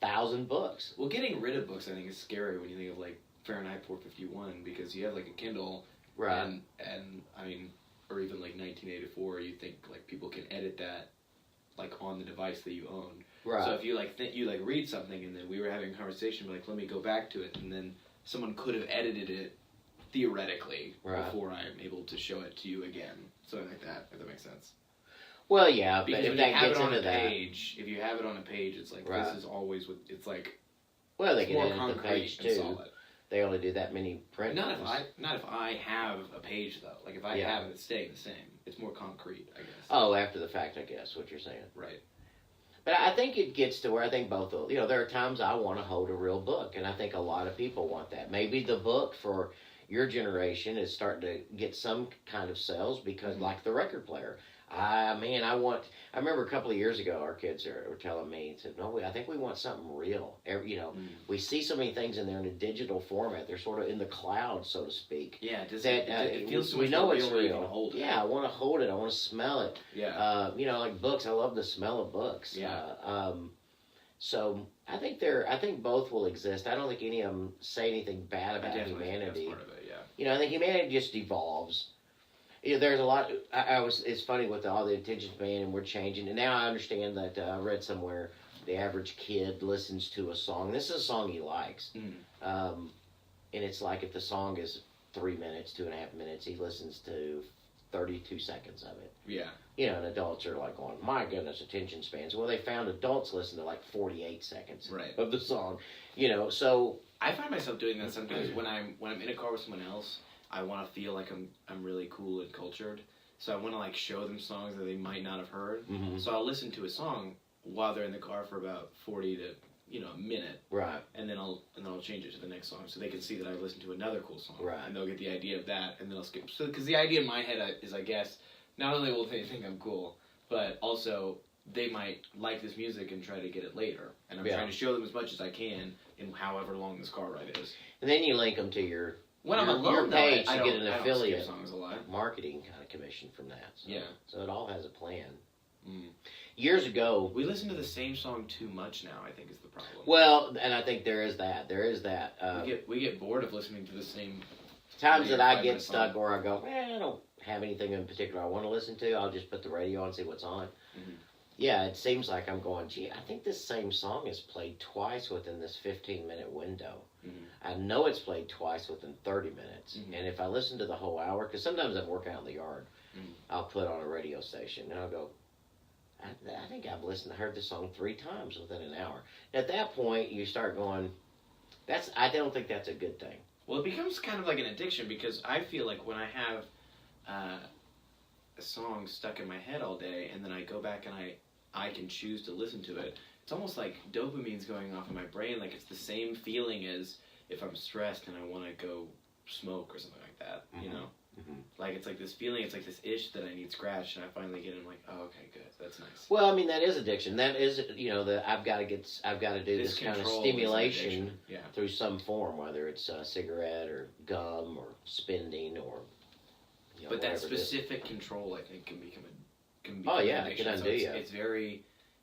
1,000 books. Well, getting rid of books, I think, is scary when you think of like Fahrenheit 451, because you have like a Kindle, right? And I mean, or even like 1984, you think like people can edit that like on the device that you own. Right. So if you like you like read something, and then we were having a conversation, like let me go back to it, and then someone could have edited it theoretically before I'm able to show it to you again. Something like that, if that makes sense. Well, yeah, because but if that you have gets it on into a page, if you have it on a page, it's like this is always what it's like. Well, they can more edit the page too. Solid. They only do that many print. Not if I have a page though. Like if I have it, it's staying the same. It's more concrete, I guess. Oh, after the fact, I guess what you're saying. Right. But I think it gets to where I think both will. You know, there are times I want to hold a real book, and I think a lot of people want that. Maybe the book for your generation is starting to get some kind of sales because, like the record player, I remember a couple of years ago, our kids were telling me, said, no, I think we want something real. You know, we see so many things in there in a digital format. They're sort of in the cloud, so to speak. Yeah, it feels so much we know more it's real. real. Hold it. Yeah, I want to hold it. I want to smell it. Yeah. You know, like books. I love the smell of books. Yeah. So I think both will exist. I don't think any of them say anything bad about humanity. That's part of it. Yeah. You know, I think humanity just evolves. You know, there's a lot. It's funny with all the attention span, and we're changing. And now I understand that I read somewhere the average kid listens to a song. This is a song he likes, and it's like if the song is 3 minutes, 2.5 minutes. He listens to 32 seconds of it. Yeah. You know, and adults are like going, my goodness, attention spans. Well, they found adults listen to like 48 seconds of the song. You know, so I find myself doing that sometimes when I'm in a car with someone else. I want to feel like I'm really cool and cultured. So I want to like show them songs that they might not have heard. Mm-hmm. So I'll listen to a song while they're in the car for about 40 to a minute. Right. And then I'll change it to the next song so they can see that I've listened to another cool song. Right. And they'll get the idea of that, and then I'll skip. So because the idea in my head is, I guess, not only will they think I'm cool, but also they might like this music and try to get it later. And I'm trying to show them as much as I can in however long this car ride is. And then you link them to your when I'm alone, your page I to get an I affiliate songs a lot. marketing kind of commission from that. So, yeah. So it all has a plan. Mm. Years ago, we listen to the same song too much now, I think, is the problem. Well, and I think there is that. We get bored of listening to the same. Times that I get stuck or I go, I don't have anything in particular I want to listen to. I'll just put the radio on and see what's on. Mm-hmm. Yeah, it seems like I'm going, gee, I think this same song is played twice within this 15-minute window. Mm-hmm. I know it's played twice within 30 minutes. Mm-hmm. And if I listen to the whole hour, because sometimes I'm working out in the yard, I'll put on a radio station and I'll go, I think I've heard this song 3 times within an hour. At that point, you start going, I don't think that's a good thing. Well, it becomes kind of like an addiction because I feel like when I have a song stuck in my head all day and then I go back and I can choose to listen to it, it's almost like dopamine's going off in my brain. Like it's the same feeling as if I'm stressed and I want to go smoke or something like that, you know? Mm-hmm. Like it's like this feeling, it's like this itch that I need scratched, and I finally get it. I'm like, oh, okay, good, that's nice. Well, I mean, that is addiction. That is, I've got to do this kind of stimulation through some form, whether it's a cigarette or gum or spending or. But that specific control, I think, can be it can undo you.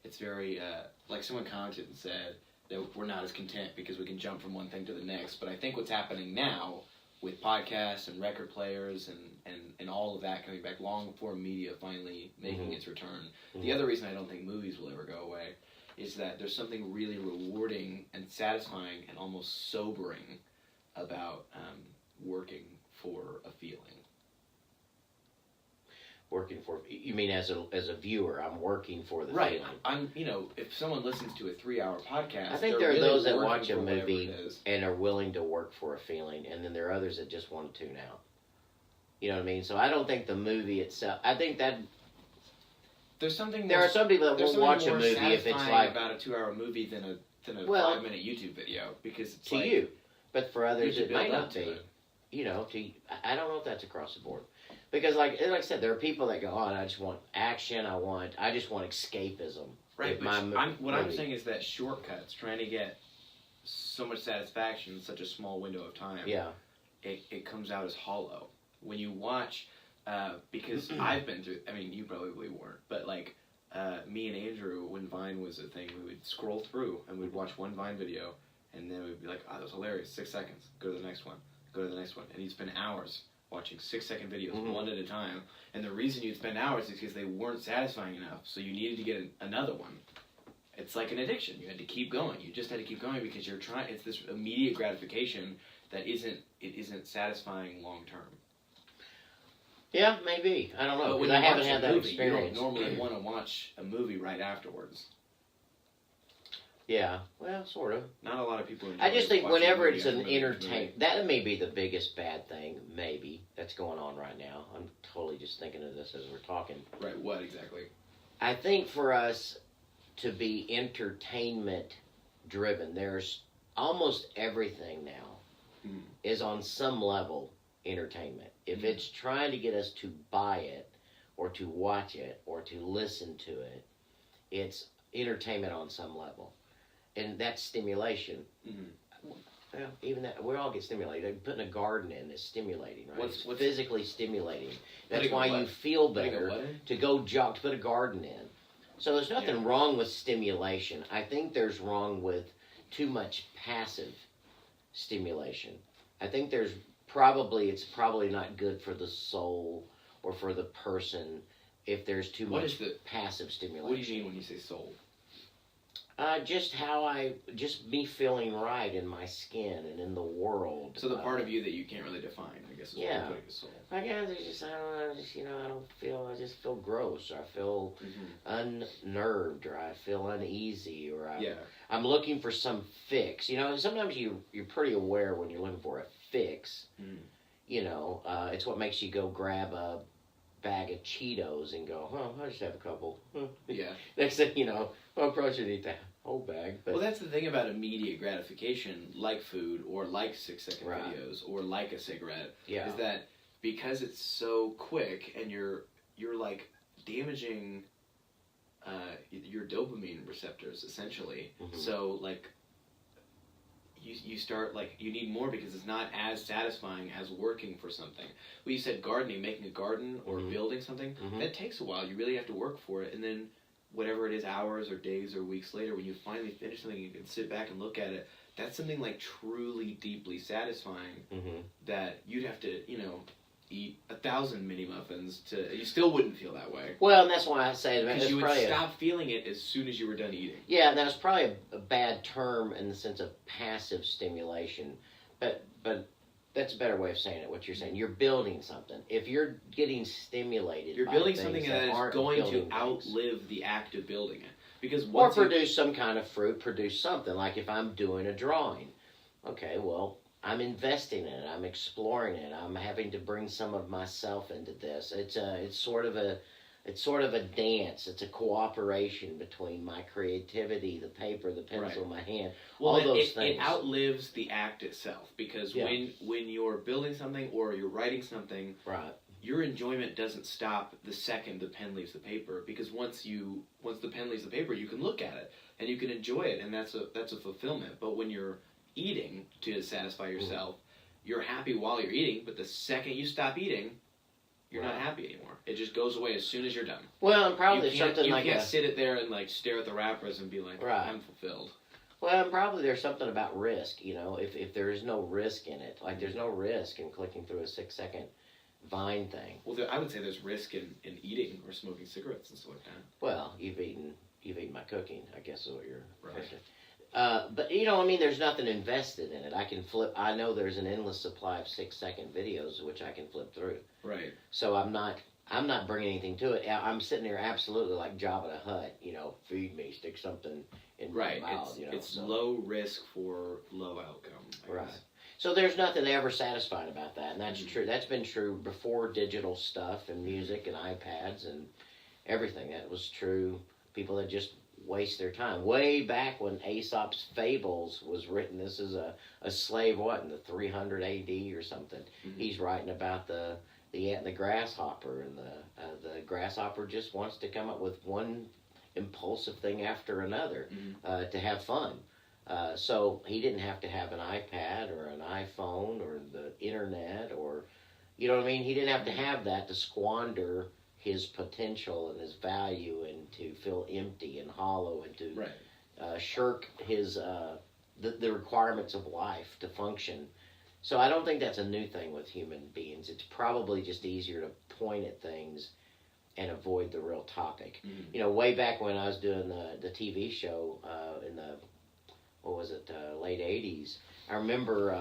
It's very, like someone commented and said that we're not as content because we can jump from one thing to the next. But I think what's happening now, with podcasts and record players and all of that coming back, long-form media finally making its return. Mm-hmm. The other reason I don't think movies will ever go away is that there's something really rewarding and satisfying and almost sobering about working for a feeling. Working for, you mean as a viewer, I'm working for the right. feeling. I'm, if someone listens to a 3-hour podcast, I think there are those that watch a movie and are willing to work for a feeling, and then there are others that just want to tune out. You know what I mean? So I don't think the movie itself. I think that there's something. There are some people that won't watch a movie if it's like about a 2-hour movie than a 5-minute YouTube video because it's to you, but for others it might not be. It. I don't know if that's across the board. Because, like I said, there are people that go, I just want action, I just want escapism. Right, what I'm saying is that shortcuts, trying to get so much satisfaction in such a small window of time, it comes out as hollow. When you watch, because I've been through, I mean, you probably weren't, but like, me and Andrew, when Vine was a thing, we would scroll through and we'd watch one Vine video, and then we'd be like, that was hilarious, 6 seconds, go to the next one, and you'd spend hours watching 6-second videos, one at a time. And the reason you'd spend hours is because they weren't satisfying enough, so you needed to get another one. It's like an addiction. You had to keep going. You just had to keep going because you're trying. It's this immediate gratification that isn't satisfying long term. Yeah, maybe. I don't know. But when I haven't had that movie, experience. You don't normally want to watch a movie right afterwards. Yeah, well, sort of. Not a lot of people enjoy I just think whenever it's an movie. entertainment, that may be the biggest bad thing, maybe, that's going on right now. I'm totally just thinking of this as we're talking. Right, what exactly? I think for us to be entertainment-driven, there's almost everything now is on some level entertainment. If it's trying to get us to buy it, or to watch it, or to listen to it, it's entertainment on some level. And that's stimulation. Mm-hmm. Well, even that, we all get stimulated. Putting a garden in is stimulating, right? What's physically stimulating. That's why you feel better to go jog, to put a garden in. So there's nothing wrong with stimulation. I think there's wrong with too much passive stimulation. I think it's probably not good for the soul or for the person if there's too much passive stimulation. What do you mean when you say soul? Just me feeling right in my skin and in the world. So the part of you that you can't really define, I guess, is what you're putting a soul. I guess it's just, I don't know, I just feel gross, or I feel unnerved, or I feel uneasy, or I'm looking for some fix. Sometimes you're pretty aware when you're looking for a fix. It's what makes you go grab a bag of Cheetos and go, I'll just have a couple. Yeah. Next thing you know, I'll probably eat that whole bag. But well, that's the thing about immediate gratification, like food, or like 6-second videos, or like a cigarette, is that because it's so quick and you're like damaging your dopamine receptors, essentially. So, like, you start, like, you need more because it's not as satisfying as working for something. Well, you said gardening, making a garden or building something, that takes a while. You really have to work for it. And then whatever it is, hours or days or weeks later, when you finally finish something, you can sit back and look at it. That's something, like, truly, deeply satisfying that you'd have to, eat 1,000 mini muffins you still wouldn't feel that way. Well, and that's why I say because you would stop feeling it as soon as you were done eating. Yeah, that was probably a bad term in the sense of passive stimulation, but that's a better way of saying it. What you're saying, you're building something. If you're getting stimulated, you're building something that is going to outlive the act of building it. Because or produce some kind of fruit, produce something. Like if I'm doing a drawing, okay, well, I'm investing in it. I'm exploring it. I'm having to bring some of myself into this. It's sort of a dance. It's a cooperation between my creativity, the paper, the pencil, my hand. Well, all those things. It outlives the act itself because when you're building something or you're writing something, your enjoyment doesn't stop the second the pen leaves the paper, because once the pen leaves the paper, you can look at it and you can enjoy it, and that's a fulfillment. But when you're eating to satisfy yourself, you're happy while you're eating, but the second you stop eating, you're not happy anymore. It just goes away as soon as you're done. Well, and probably there's something like you can't sit it there and like stare at the wrappers and be like, I'm fulfilled. Well, and probably there's something about risk, if there is no risk in it. Like there's no risk in clicking through a 6-second Vine thing. Well, I would say there's risk in eating or smoking cigarettes and stuff like that. Well, you've eaten my cooking, I guess is what you're thinking. But there's nothing invested in it. I know there's an endless supply of 6-second videos which I can flip through. Right. So I'm not bringing anything to it. I'm sitting there absolutely like Jabba the Hutt. Feed me, stick something in my mouth. It's low risk for low outcome. I guess. So there's nothing ever satisfying about that, and that's true. That's been true before digital stuff and music and iPads and everything. That was true. People that just waste their time. Way back when Aesop's Fables was written, this is a slave, in the 300 AD or something. He's writing about the ant and the grasshopper, and the grasshopper just wants to come up with one impulsive thing after another to have fun. So he didn't have to have an iPad or an iPhone or the internet or, He didn't have to have that to squander his potential and his value and to feel empty and hollow and to shirk his the requirements of life to function. So I don't think that's a new thing with human beings. It's probably just easier to point at things and avoid the real topic. Way back when I was doing the TV show in the late 80s, I remember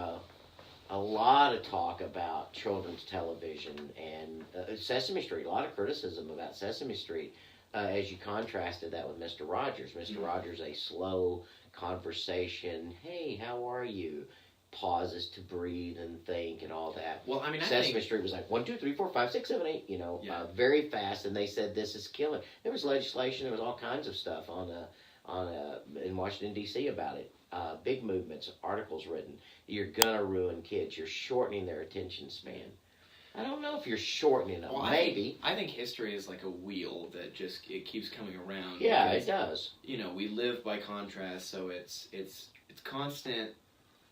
a lot of talk about children's television and Sesame Street, a lot of criticism about Sesame Street as you contrasted that with Mr. Rogers. Mr. Rogers, a slow conversation, hey, how are you? Pauses to breathe and think and all that. Well, I mean, Sesame Street was like 1, 2, 3, 4, 5, 6, 7, 8. Very fast, and they said this is killing. There was legislation. There was all kinds of stuff in Washington D.C. about it. Big movements, articles written. You're gonna ruin kids. You're shortening their attention span. I don't know if you're shortening them. Well, maybe. I think history is like a wheel that it keeps coming around. Yeah, because, it does. We live by contrast, so it's constant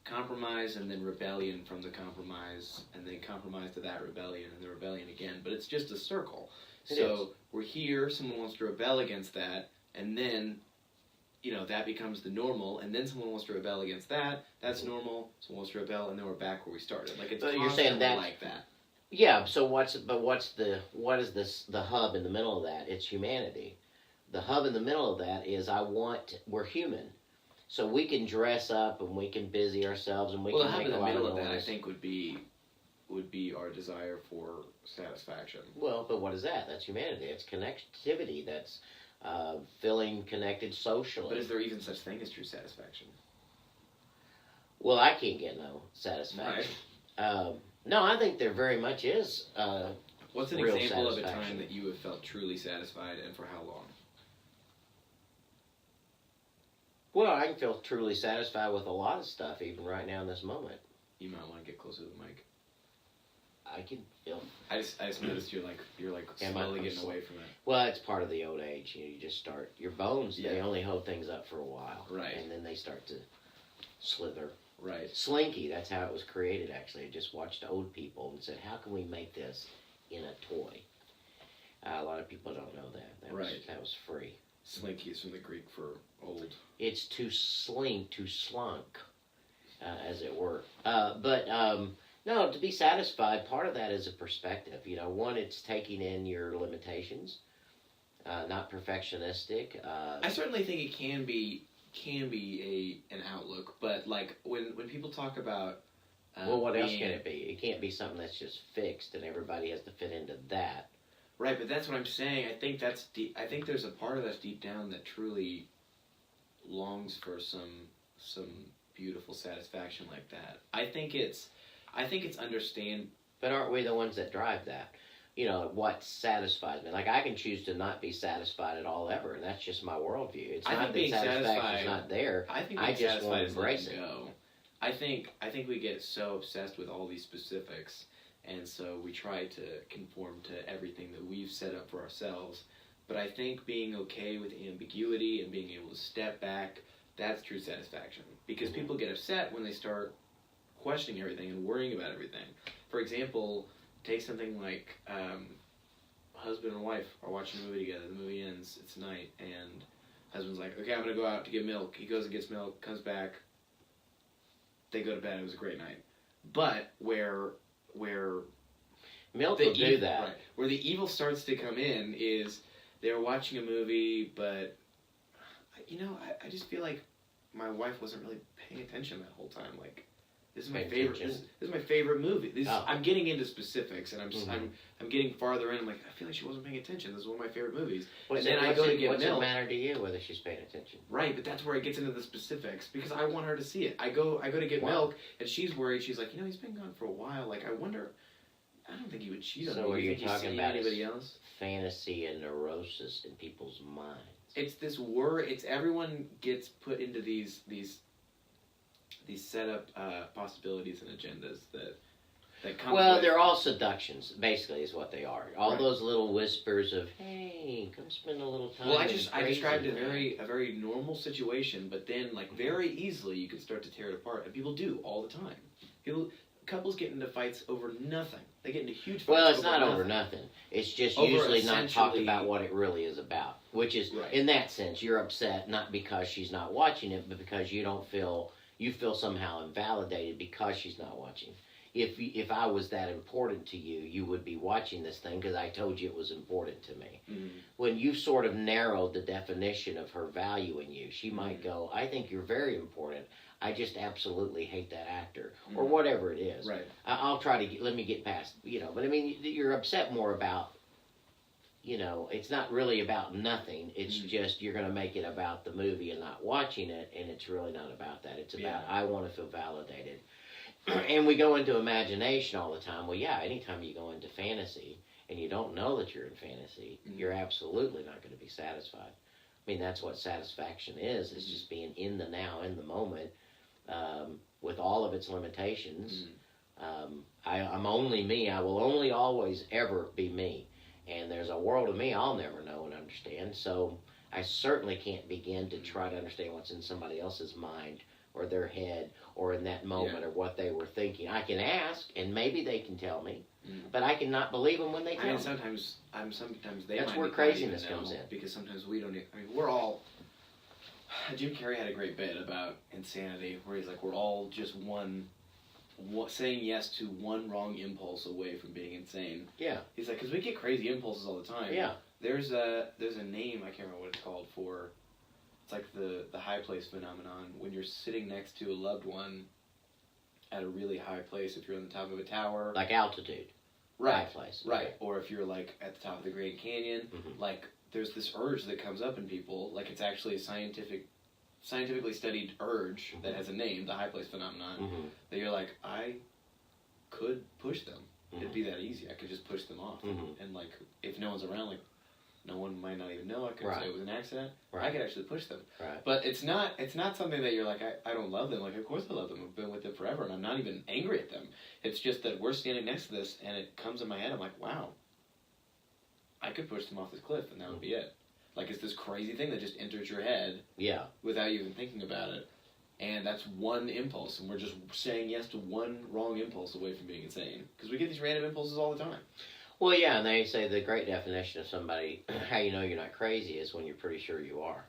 compromise and then rebellion from the compromise, and then compromise to that rebellion and the rebellion again. But it's just a circle. So we're here, someone wants to rebel against that, and then, that becomes the normal, and then someone wants to rebel against that, that's normal, someone wants to rebel, and then we're back where we started. Like, it's constantly like that. Yeah, so what is the hub in the middle of that? It's humanity. the hub in the middle of that is we're human. So we can dress up and we can busy ourselves and we well, can the hub make in a the lot middle of of that, I noise. think, would be our desire for satisfaction. Well, but what is that? That's humanity. It's connectivity. That's feeling connected socially. But is there even such thing as true satisfaction? Well, I can't get no satisfaction. Right. No, I think there very much is. What's an real example of a satisfaction. time that you have felt truly satisfied, and for how long? Well, I can feel truly satisfied with a lot of stuff, even right now in this moment. You might want to get closer to the mic. I can feel. I just noticed you're like slowly getting away from it. Well, it's part of the old age. You just start. Your bones, they Yeah. only hold things up for a while. Right. And then they start to slither. Right. Slinky, that's how it was created, actually. I just watched old people and said, how can we make this in a toy? A lot of people don't know that. That was free. Slinky is from the Greek for old. It's to slink, to slunk, as it were. No, to be satisfied, part of that is a perspective. One, it's taking in your limitations, not perfectionistic. I certainly think it can be an outlook, but like when people talk about well, what else can it be? It can't be something that's just fixed and everybody has to fit into that. Right, but that's what I'm saying. I think that's deep. I think there's a part of us deep down that truly longs for some beautiful satisfaction like that. I think it's understand. But aren't we the ones that drive that? What satisfies me. Like, I can choose to not be satisfied at all ever, and that's just my worldview. It's not that satisfaction's not there. I think I being just want satisfied to is embrace letting it. go. I think we get so obsessed with all these specifics, and so we try to conform to everything that we've set up for ourselves. But I think being okay with ambiguity and being able to step back, that's true satisfaction. Because people get upset when they start questioning everything and worrying about everything. For example, take something like husband and wife are watching a movie together. The movie ends, it's night, and husband's like, okay, I'm going to go out to get milk. He goes and gets milk, comes back, they go to bed, it was a great night. But where milk will do that. Right, where the evil starts to come in is they're watching a movie, but I just feel like my wife wasn't really paying attention that whole time. Like, this is my favorite. This is my favorite movie. I'm getting into specifics, and I'm getting farther in. I'm like, I feel like she wasn't paying attention. This is one of my favorite movies. And then I go to get milk. What's it matter to you whether she's paying attention? Right, but that's where it gets into the specifics because I want her to see it. I go to get milk, and she's worried. She's like, he's been gone for a while. Like, I wonder. I don't think he would cheat on me. So are you think talking he's about anybody else? Fantasy and neurosis in people's minds? It's this It's everyone gets put into these set up possibilities and agendas that come. Well, they're all seductions, basically, is what they are. All Right. those little whispers of, "Hey, come spend a little time." Well, I described a very normal situation, but then like very easily you can start to tear it apart, and people do all the time. Couples get into fights over nothing. They get into huge fights. Well, it's not over nothing. It's just Over usually not talked essentially- about what it really is about. Which is, Right. in that sense, you're upset not because she's not watching it, but because you feel somehow invalidated because she's not watching. If I was that important to you, you would be watching this thing because I told you it was important to me. Mm-hmm. When you sort of narrowed the definition of her value in you, she might go, I think you're very important. I just absolutely hate that actor, or whatever it is. Right. I'll try to let me get past, but I mean, you're upset more about, it's not really about nothing. It's just you're going to make it about the movie and not watching it, and it's really not about that. It's about, I want to feel validated. And we go into imagination all the time. Well, yeah, anytime you go into fantasy and you don't know that you're in fantasy, you're absolutely not going to be satisfied. I mean, that's what satisfaction is. It's just being in the now, in the moment, with all of its limitations. I'm only me. I will only always ever be me. And there's a world of me I'll never know and understand. So I certainly can't begin to try to understand what's in somebody else's mind or their head or in that moment or what they were thinking. I can ask, and maybe they can tell me, but I cannot believe them when they tell me. Sometimes they. That's might where not craziness even know, comes in. because sometimes we don't. We're all. Jim Carrey had a great bit about insanity, where he's like, we're all just saying yes to one wrong impulse away from being insane. Yeah. He's like, because we get crazy impulses all the time. Yeah. There's a name, I can't remember what it's called for. It's like the high place phenomenon, when you're sitting next to a loved one at a really high place. If you're on the top of a tower, Like altitude. right, High place. right, or if you're like at the top of the Grand Canyon, like there's this urge that comes up in people, like it's actually a scientifically studied urge that has a name, the high place phenomenon, that you're like, I could push them. It'd be that easy. I could just push them off, and like if no one's around, like no one might not even know. I could say it was an accident. I could actually push them. But it's not something that you're like, I don't love them. Like, of course I love them. I've been with them forever, and I'm not even angry at them. It's just that we're standing next to this, and it comes in my head. I'm like, wow, I could push them off this cliff, and that would be it. Like, it's this crazy thing that just enters your head without you even thinking about it. And that's one impulse, and we're just saying yes to one wrong impulse away from being insane. Because we get these random impulses all the time. Well, yeah, and they say the great definition of somebody, how you know you're not crazy, is when you're pretty sure you are.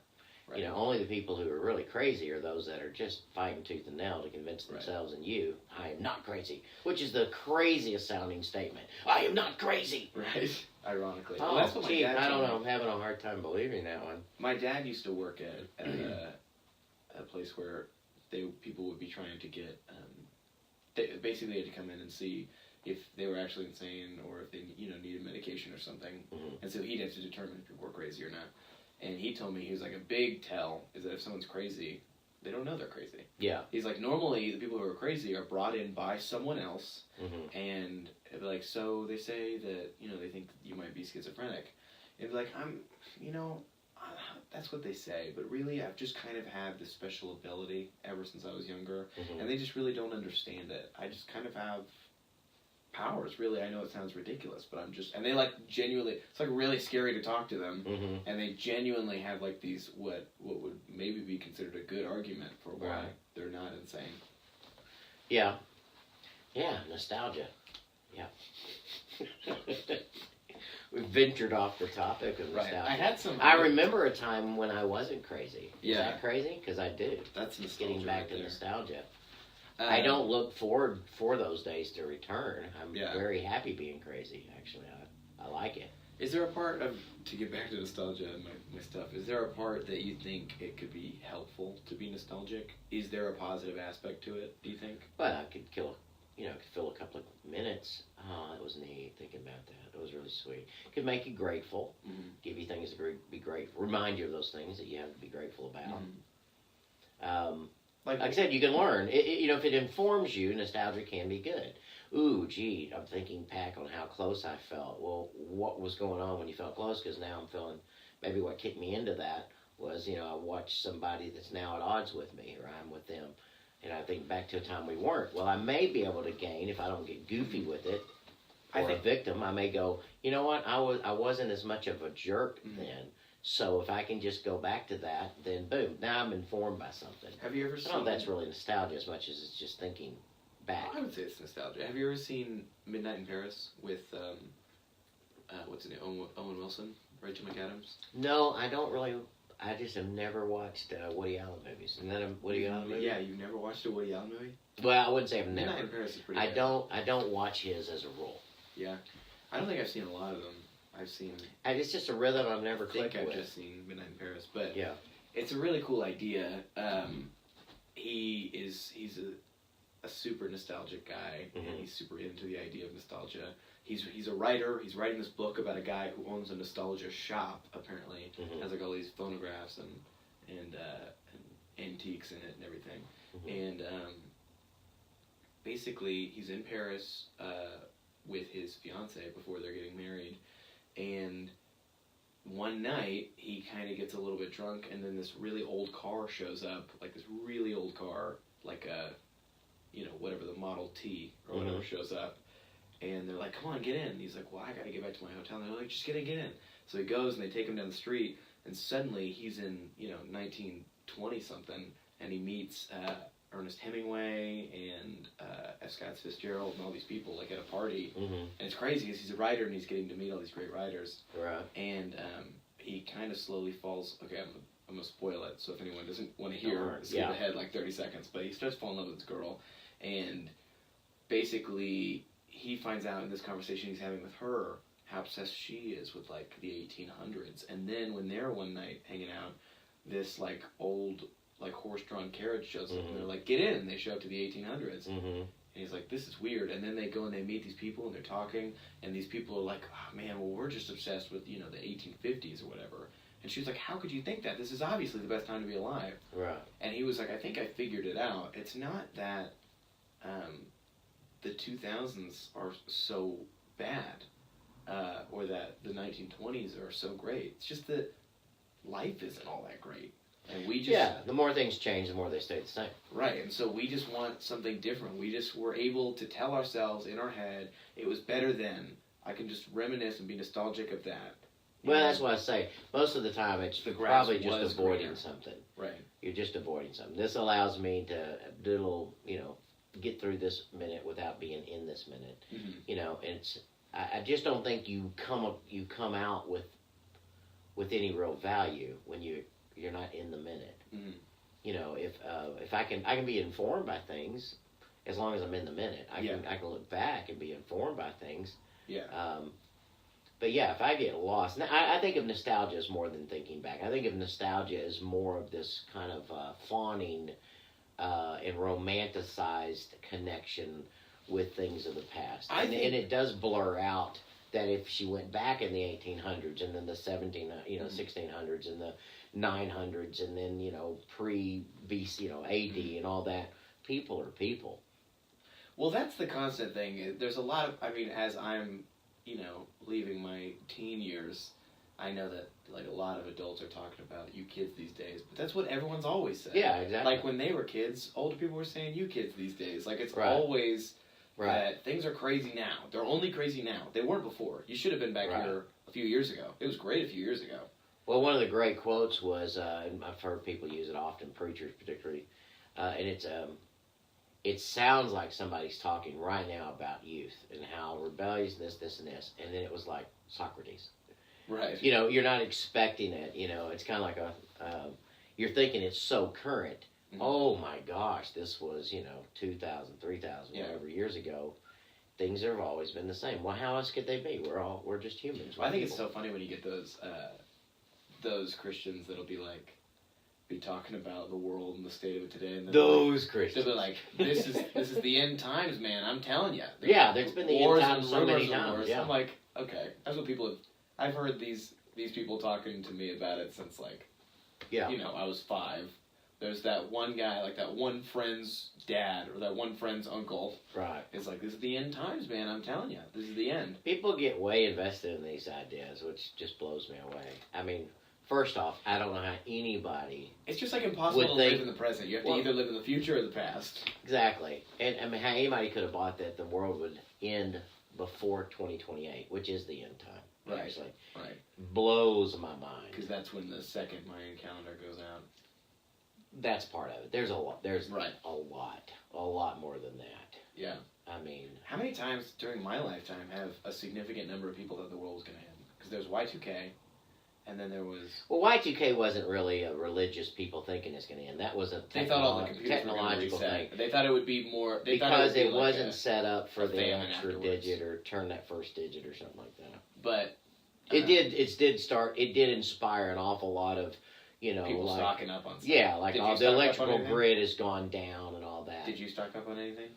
Right. You know, only the people who are really crazy are those that are just fighting tooth and nail to convince themselves and you, I am not crazy, which is the craziest sounding statement. I am not crazy. Right. Ironically. Oh, well, that's what my dad I don't know. I'm having a hard time believing that one. My dad used to work at a place where people would be trying to get, they basically had to come in and see if they were actually insane or if they needed medication or something. And so he'd have to determine if people were crazy or not. And he told me, he was like, a big tell is that if someone's crazy, they don't know they're crazy. Yeah. He's like, normally the people who are crazy are brought in by someone else, and it'd be like, so they say that, they think you might be schizophrenic. It'd be like, that's what they say, but really I've just kind of had this special ability ever since I was younger, and they just really don't understand it. I just kind of have powers, really. I know it sounds ridiculous, but and they like genuinely, it's like really scary to talk to them, and they genuinely have like these, what would maybe be considered a good argument for why they're not insane. Yeah. Yeah, nostalgia. Yeah. We ventured off the topic of nostalgia. I remember a time when I wasn't crazy. Is that crazy? Because I do. That's nostalgia. Getting back to nostalgia. I don't look forward for those days to return. I'm very happy being crazy, actually. I like it. Is there a part of, to get back to nostalgia and my stuff, is there a part that you think it could be helpful to be nostalgic? Is there a positive aspect to it, do you think? Well, I could fill a couple of minutes. Oh, that was neat, thinking about that. It was really sweet. It could make you grateful, give you things to be grateful, remind you of those things that you have to be grateful about. Like I said, you can learn. If it informs you, nostalgia can be good. Ooh, gee, I'm thinking back on how close I felt. Well, what was going on when you felt close? Because now I'm feeling, maybe what kicked me into that was, I watched somebody that's now at odds with me, or I'm with them. And I think back to a time we weren't. Well, I may be able to gain, if I don't get goofy with it, or a victim, I may go, you know what, I wasn't as much of a jerk then. So if I can just go back to that, then boom, now I'm informed by something. Have you ever seen... I don't know if that's really nostalgia as much as it's just thinking back. I would say it's nostalgia. Have you ever seen Midnight in Paris with, what's his name, Owen Wilson, Rachel McAdams? No, I don't really... I just have never watched Woody Allen movies. Isn't that a Woody Allen movie? Yeah, you've never watched a Woody Allen movie? Well, I wouldn't say I've never. Midnight in Paris is pretty good. I don't watch his as a rule. Yeah. I don't think I've seen a lot of them. I've seen... And it's just a rhythm I've never clicked with. I think I've just seen Midnight in Paris, but it's a really cool idea. He's a super nostalgic guy, and he's super into the idea of nostalgia. He's a writer. He's writing this book about a guy who owns a nostalgia shop, apparently. Has like all these phonographs and antiques in it and everything. And basically, he's in Paris with his fiancée before they're getting married. And one night, he kind of gets a little bit drunk, and then this really old car shows up, like this really old car, like a, whatever, the Model T or whatever shows up. And they're like, come on, get in. And he's like, well, I got to get back to my hotel. And they're like, just get in. So he goes, and they take him down the street, and suddenly he's in, 1920-something, and he meets Ernest Hemingway and F. Scott Fitzgerald and all these people, like, at a party. And it's crazy because he's a writer, and he's getting to meet all these great writers. Right. And he kind of slowly falls... Okay, I'm going to spoil it, so if anyone doesn't want to hear, skip ahead like 30 seconds. But he starts falling in love with this girl, and basically... he finds out in this conversation he's having with her, how obsessed she is with like the 1800s. And then when they're one night hanging out, this like old like horse-drawn carriage shows up, and they're like, "Get in!" And they show up to the 1800s. And he's like, "This is weird." And then they go and they meet these people, and they're talking, and these people are like, "Oh man, well we're just obsessed with the 1850s or whatever." And she's like, "How could you think that? This is obviously the best time to be alive." Right. And he was like, "I think I figured it out. It's not that the 2000s are so bad, or that the 1920s are so great. It's just that life isn't all that great. And we just... the more things change, the more they stay the same. Right, and so we just want something different. We just were able to tell ourselves in our head, it was better then. I can just reminisce and be nostalgic of that. Well, that's what I say. Most of the time, it's probably just avoiding something. Right. You're just avoiding something. This allows me to get through this minute without being in this minute. And I just don't think you come out with any real value when you're not in the minute. If I can be informed by things as long as I'm in the minute. I can look back and be informed by things. But if I get lost, now, I think of nostalgia as more than thinking back. I think of nostalgia as more of this kind of fawning and romanticized connection with things of the past. And it does blur out that if she went back in the 1800s and then the 1600s and the 900s and then, pre-BC, AD and all that, people are people. Well, that's the constant thing. There's a lot of, as I'm, leaving my teen years, I know that, like, a lot of adults are talking about you kids these days, but that's what everyone's always said. Yeah, exactly. Like, when they were kids, older people were saying you kids these days. Like, it's always that things are crazy now. They're only crazy now. They weren't before. You should have been back here a few years ago. It was great a few years ago. Well, one of the great quotes was, and I've heard people use it often, preachers particularly, and it's, it sounds like somebody's talking right now about youth and how rebellious this, and this. And then it was like Socrates. Right. You're not expecting it. It's kind of like you're thinking it's so current. Mm-hmm. Oh my gosh, this was, 2,000, 3,000, whatever years ago. Things have always been the same. Well, how else could they be? We're just humans. Well, I think it's so funny when you get those Christians that'll be talking about the world and the state of it today, and those Christians. They'll be like, "This is the end times, man. I'm telling you." There's been the end times so many times. Yeah. I'm like, okay, that's what people have. I've heard these people talking to me about it since I was 5. There's that one guy, like that one friend's dad or that one friend's uncle. Right. It's like, this is the end times, man. I'm telling you, this is the end. People get way invested in these ideas, which just blows me away. First off, I don't know how anybody... It's just impossible to live in the present. You have to either live in the future or the past. Exactly. And how anybody could have bought that the world would end before 2028, which is the end time. Right. Actually. Right. Blows my mind. Because that's when the second Mayan calendar goes out. That's part of it. There's a lot. There's right. a lot more than that. Yeah. How many times during my lifetime have a significant number of people thought the world was going to end? Because there's Y2K, and then there was... Well, Y2K wasn't really a religious people thinking it's going to end. That was a technological thing. They thought it would be more... Because it wasn't set up for the extra digit or turn that first digit or something like that. But... It did inspire an awful lot of... people stocking up on stuff. Yeah, the electrical grid has gone down and all that. Did you stock up on anything?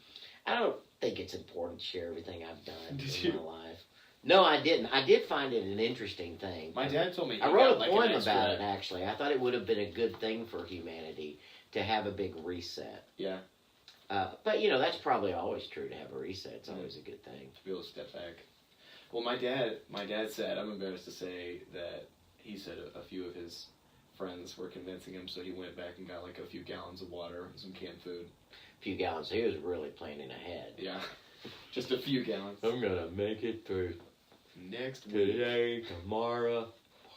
I don't think it's important to share everything I've done in my life. No, I didn't. I did find it an interesting thing. My dad told me I wrote a poem about it, actually. I thought it would have been a good thing for humanity to have a big reset. Yeah. But, that's probably always true to have a reset. It's always a good thing. To be able to step back. Well, my dad said, I'm embarrassed to say that he said a few of his friends were convincing him, so he went back and got a few gallons of water and some canned food. A few gallons. He was really planning ahead. Yeah. Just a few gallons. I'm going to make it through next week. Today, tomorrow,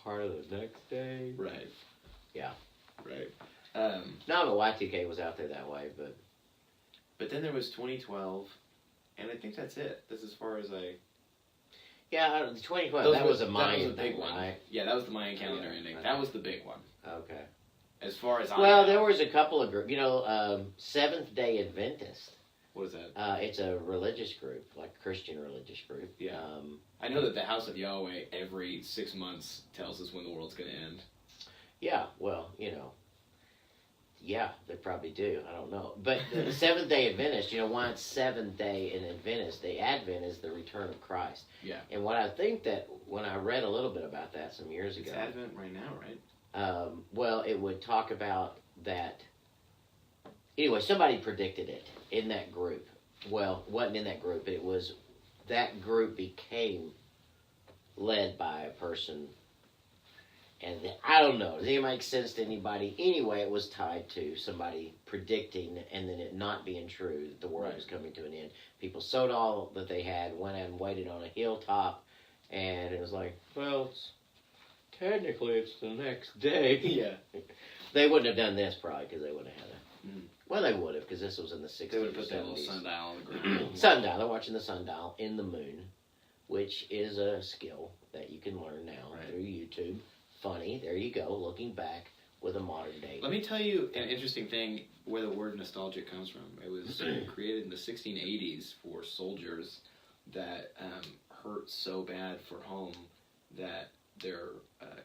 part of the next day. Right. Yeah. Right. No, but Y2K was out there that way, but... But then there was 2012, and I think that's it. That's as far as I... Yeah, 2012, that was a Mayan That was a big one. Right? Yeah, that was the Mayan calendar ending. That was the big one. Okay. As far as I Well, know. there was a couple of groups. Seventh-day Adventists What is that? It's a religious group, like a Christian religious group. Yeah. I know that the House of Yahweh every 6 months tells us when the world's going to end. Yeah, well, yeah, they probably do. I don't know. But the Seventh-day Adventist, why it's Seventh-day in Adventist, the Advent is the return of Christ. Yeah. And what I think that when I read a little bit about that some years ago. It's Advent right now, right? Well, it would talk about that. Anyway, somebody predicted it in that group. Well, it wasn't in that group. It was that group became led by a person. And I don't know. Does it make sense to anybody? Anyway, it was tied to somebody predicting and then it not being true that the world was coming to an end. People sold all that they had, went out and waited on a hilltop, and it was like, well, technically it's the next day. Yeah. They wouldn't have done this probably because they wouldn't have had a... Mm. Well, they would have because this was in the 60s. They would have put that 70s. little sundial on the ground. Sundial. They're watching the sundial in the moon, which is a skill that you can learn now through YouTube. Funny. There you go. Looking back with a modern day. Let me tell you an interesting thing where the word nostalgic comes from. It was created in the 1680s for soldiers that hurt so bad for home that their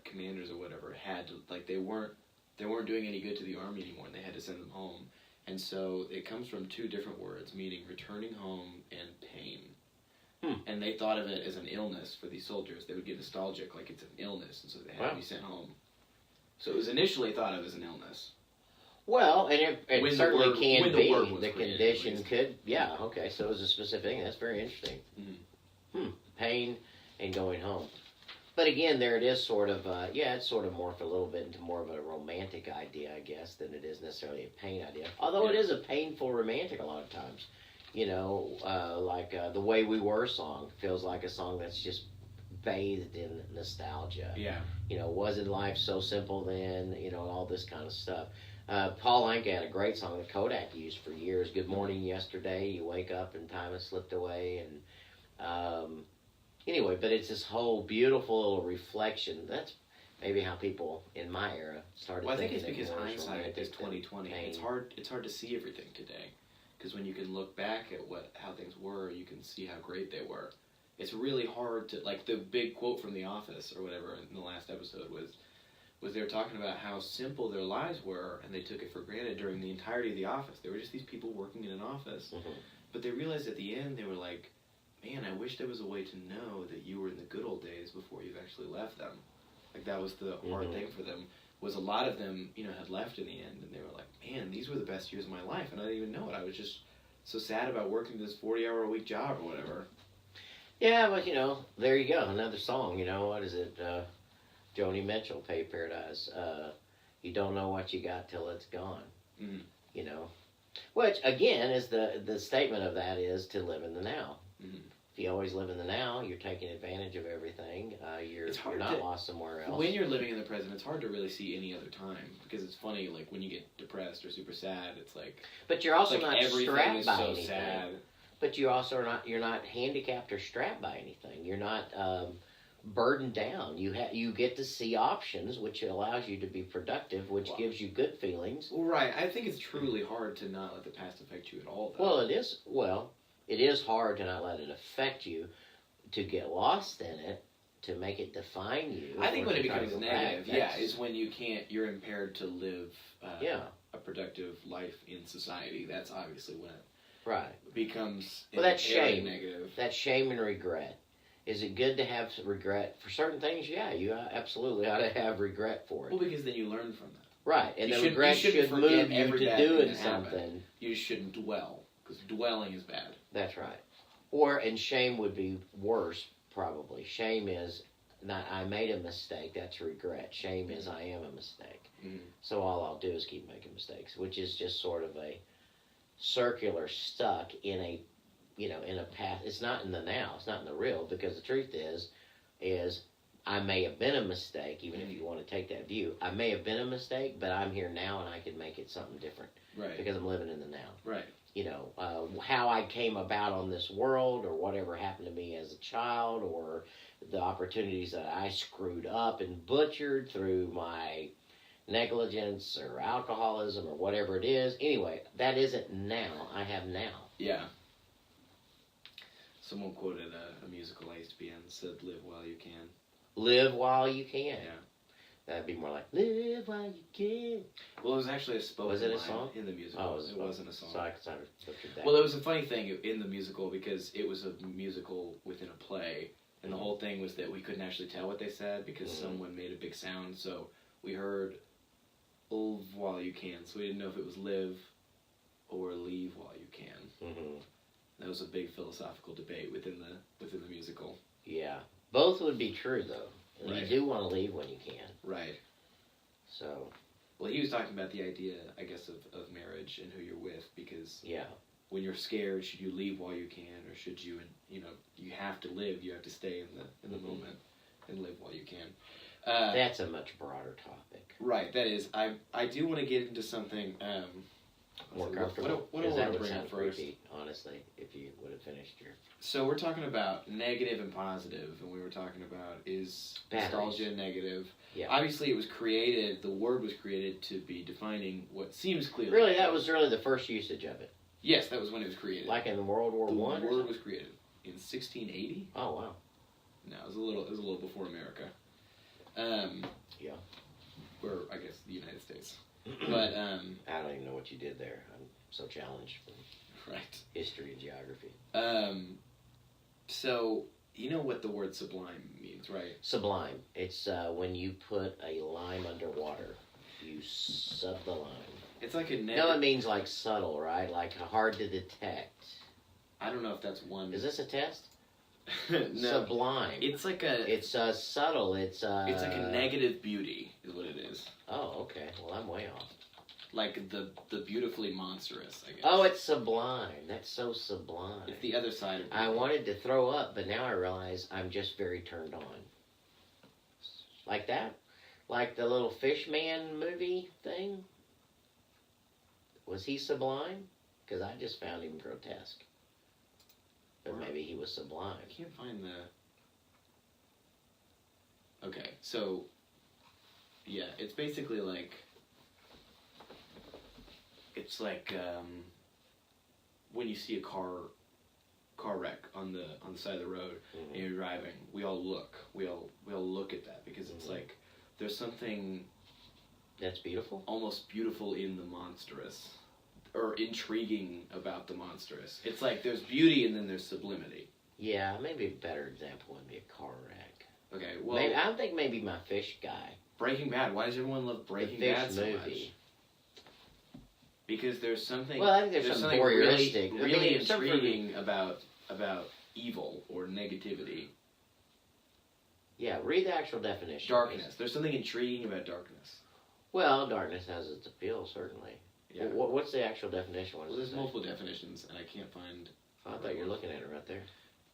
commanders or whatever had to, like, they weren't doing any good to the army anymore, and they had to send them home. And so it comes from two different words, meaning returning home and pain. And they thought of it as an illness for these soldiers. They would get nostalgic, like it's an illness, and so they had to be sent home. So it was initially thought of as an illness. Well, and it certainly can be. The condition could, okay, so it was a specific thing. That's very interesting. Mm-hmm. Pain and going home. But again, there it is sort of, it's sort of morphed a little bit into more of a romantic idea, I guess, than it is necessarily a pain idea. Although it is a painful romantic a lot of times. Like the Way We Were song feels like a song that's just bathed in nostalgia. Yeah. Wasn't life so simple then? All this kind of stuff. Paul Anka had a great song that Kodak used for years. Good morning yesterday. You wake up and time has slipped away. And anyway, but it's this whole beautiful little reflection. That's maybe how people in my era started. Well, I think thinking it's because hindsight is 20/20. It's hard to see everything today. Because when you can look back at how things were, you can see how great they were. It's really hard to, like the big quote from The Office or whatever in the last episode was they were talking about how simple their lives were, and they took it for granted during the entirety of The Office. They were just these people working in an office. Mm-hmm. But they realized at the end, they were like, man, I wish there was a way to know that you were in the good old days before you've actually left them. Like that was the hard thing for them. Was a lot of them, had left in the end, and they were like, man, these were the best years of my life, and I didn't even know it. I was just so sad about working this 40-hour-a-week job or whatever. Yeah, but, there you go, another song, what is it, Joni Mitchell, Pay Paradise, you don't know what you got till it's gone, which, again, is the statement of that is to live in the now. Mm-hmm. If you always live in the now, you're taking advantage of everything. You're not lost somewhere else. When you're living in the present, it's hard to really see any other time because it's funny. Like when you get depressed or super sad, it's like. But you're also not everything strapped is by so anything. sad. But you also are not. You're not handicapped or strapped by anything. You're not burdened down. You get to see options, which allows you to be productive, which gives you good feelings. Well, right. I think it's truly hard to not let the past affect you at all. Though. Well, it is. Well. It is hard to not let it affect you, to get lost in it, to make it define you. I think when it becomes negative, is when you're impaired to live a productive life in society. That's obviously when it becomes that's shame. Negative. That's shame and regret. Is it good to have regret for certain things? Yeah, you absolutely ought to have regret for it. Well, because then you learn from that. Right, and the regret should move you to doing something. You shouldn't dwell, because dwelling is bad. That's right. And shame would be worse, probably. Shame is not, I made a mistake, that's regret. Shame is, I am a mistake. Mm-hmm. So all I'll do is keep making mistakes, which is just sort of a circular stuck in a, in a path. It's not in the now, it's not in the real, because the truth is I may have been a mistake, even if you want to take that view. I may have been a mistake, but I'm here now and I can make it something different. Right. Because I'm living in the now. Right. How I came about on this world or whatever happened to me as a child or the opportunities that I screwed up and butchered through my negligence or alcoholism or whatever it is. Anyway, that isn't now. I have now. Yeah. Someone quoted a musical I used to be in, said, "Live while you can." Live while you can. Yeah. That'd be more like, live while you can. Well, it was actually a spoken Was it a line song? in the musical. Oh, it wasn't a song. So I pictured that. Well, it was a funny thing in the musical because it was a musical within a play, and the whole thing was that we couldn't actually tell what they said because someone made a big sound, so we heard "live while you can," so we didn't know if it was live or leave while you can. Mm-hmm. That was a big philosophical debate within the musical. Yeah. Both would be true, though. Right. You do want to leave when you can. Right. So. Well, he was talking about the idea, I guess, of marriage and who you're with, because yeah. when you're scared, should you leave while you can, or should you, you have to live, you have to stay in the moment and live while you can. That's a much broader topic. Right, that is. I do want to get into something more comfortable. What do I want to bring up first? Creepy, honestly, if you would have finished your... So we're talking about negative and positive, and we were talking about is nostalgia negative. Yeah. Obviously, the word was created to be defining what seems clearly. Really, that was really the first usage of it. Yes, that was when it was created. Like in World War I? The word was created in 1680. Oh, wow. No, it was a little before America. Yeah. Or, I guess, the United States. But, I don't even know what you did there. I'm so challenged from history and geography. So, you know what the word sublime means, right? Sublime. It's when you put a lime underwater. You sub the lime. It's like a No, it means like subtle, right? Like hard to detect. I don't know if that's one. Is this a test? No. Sublime. It's like a... It's subtle. It's like a negative beauty, is what it is. Oh, okay. Well, I'm way off. Like the beautifully monstrous, I guess. Oh, it's sublime. That's so sublime. It's the other side of it. I wanted to throw up, but now I realize I'm just very turned on. Like that? Like the little fish man movie thing? Was he sublime? Because I just found him grotesque. But maybe he was sublime. I can't find the... Okay, so... Yeah, it's basically like... It's like when you see a car wreck on the side of the road and you're driving, we all look at that because it's like there's something that's beautiful, almost beautiful in the monstrous, or intriguing about the monstrous. It's like there's beauty and then there's sublimity. Yeah, maybe a better example would be a car wreck. Okay, well, I think maybe my fish guy. Breaking Bad. Why does everyone love Breaking Bad so much? Because there's something. Well, I think there's something voyeuristic, really intriguing about evil or negativity. Yeah, read the actual definition. Darkness. There's something intriguing about darkness. Well, darkness has its appeal, certainly. Yeah. What's the actual definition? Well, there's multiple definitions, and I can't find. Oh, I thought you were looking at it right there.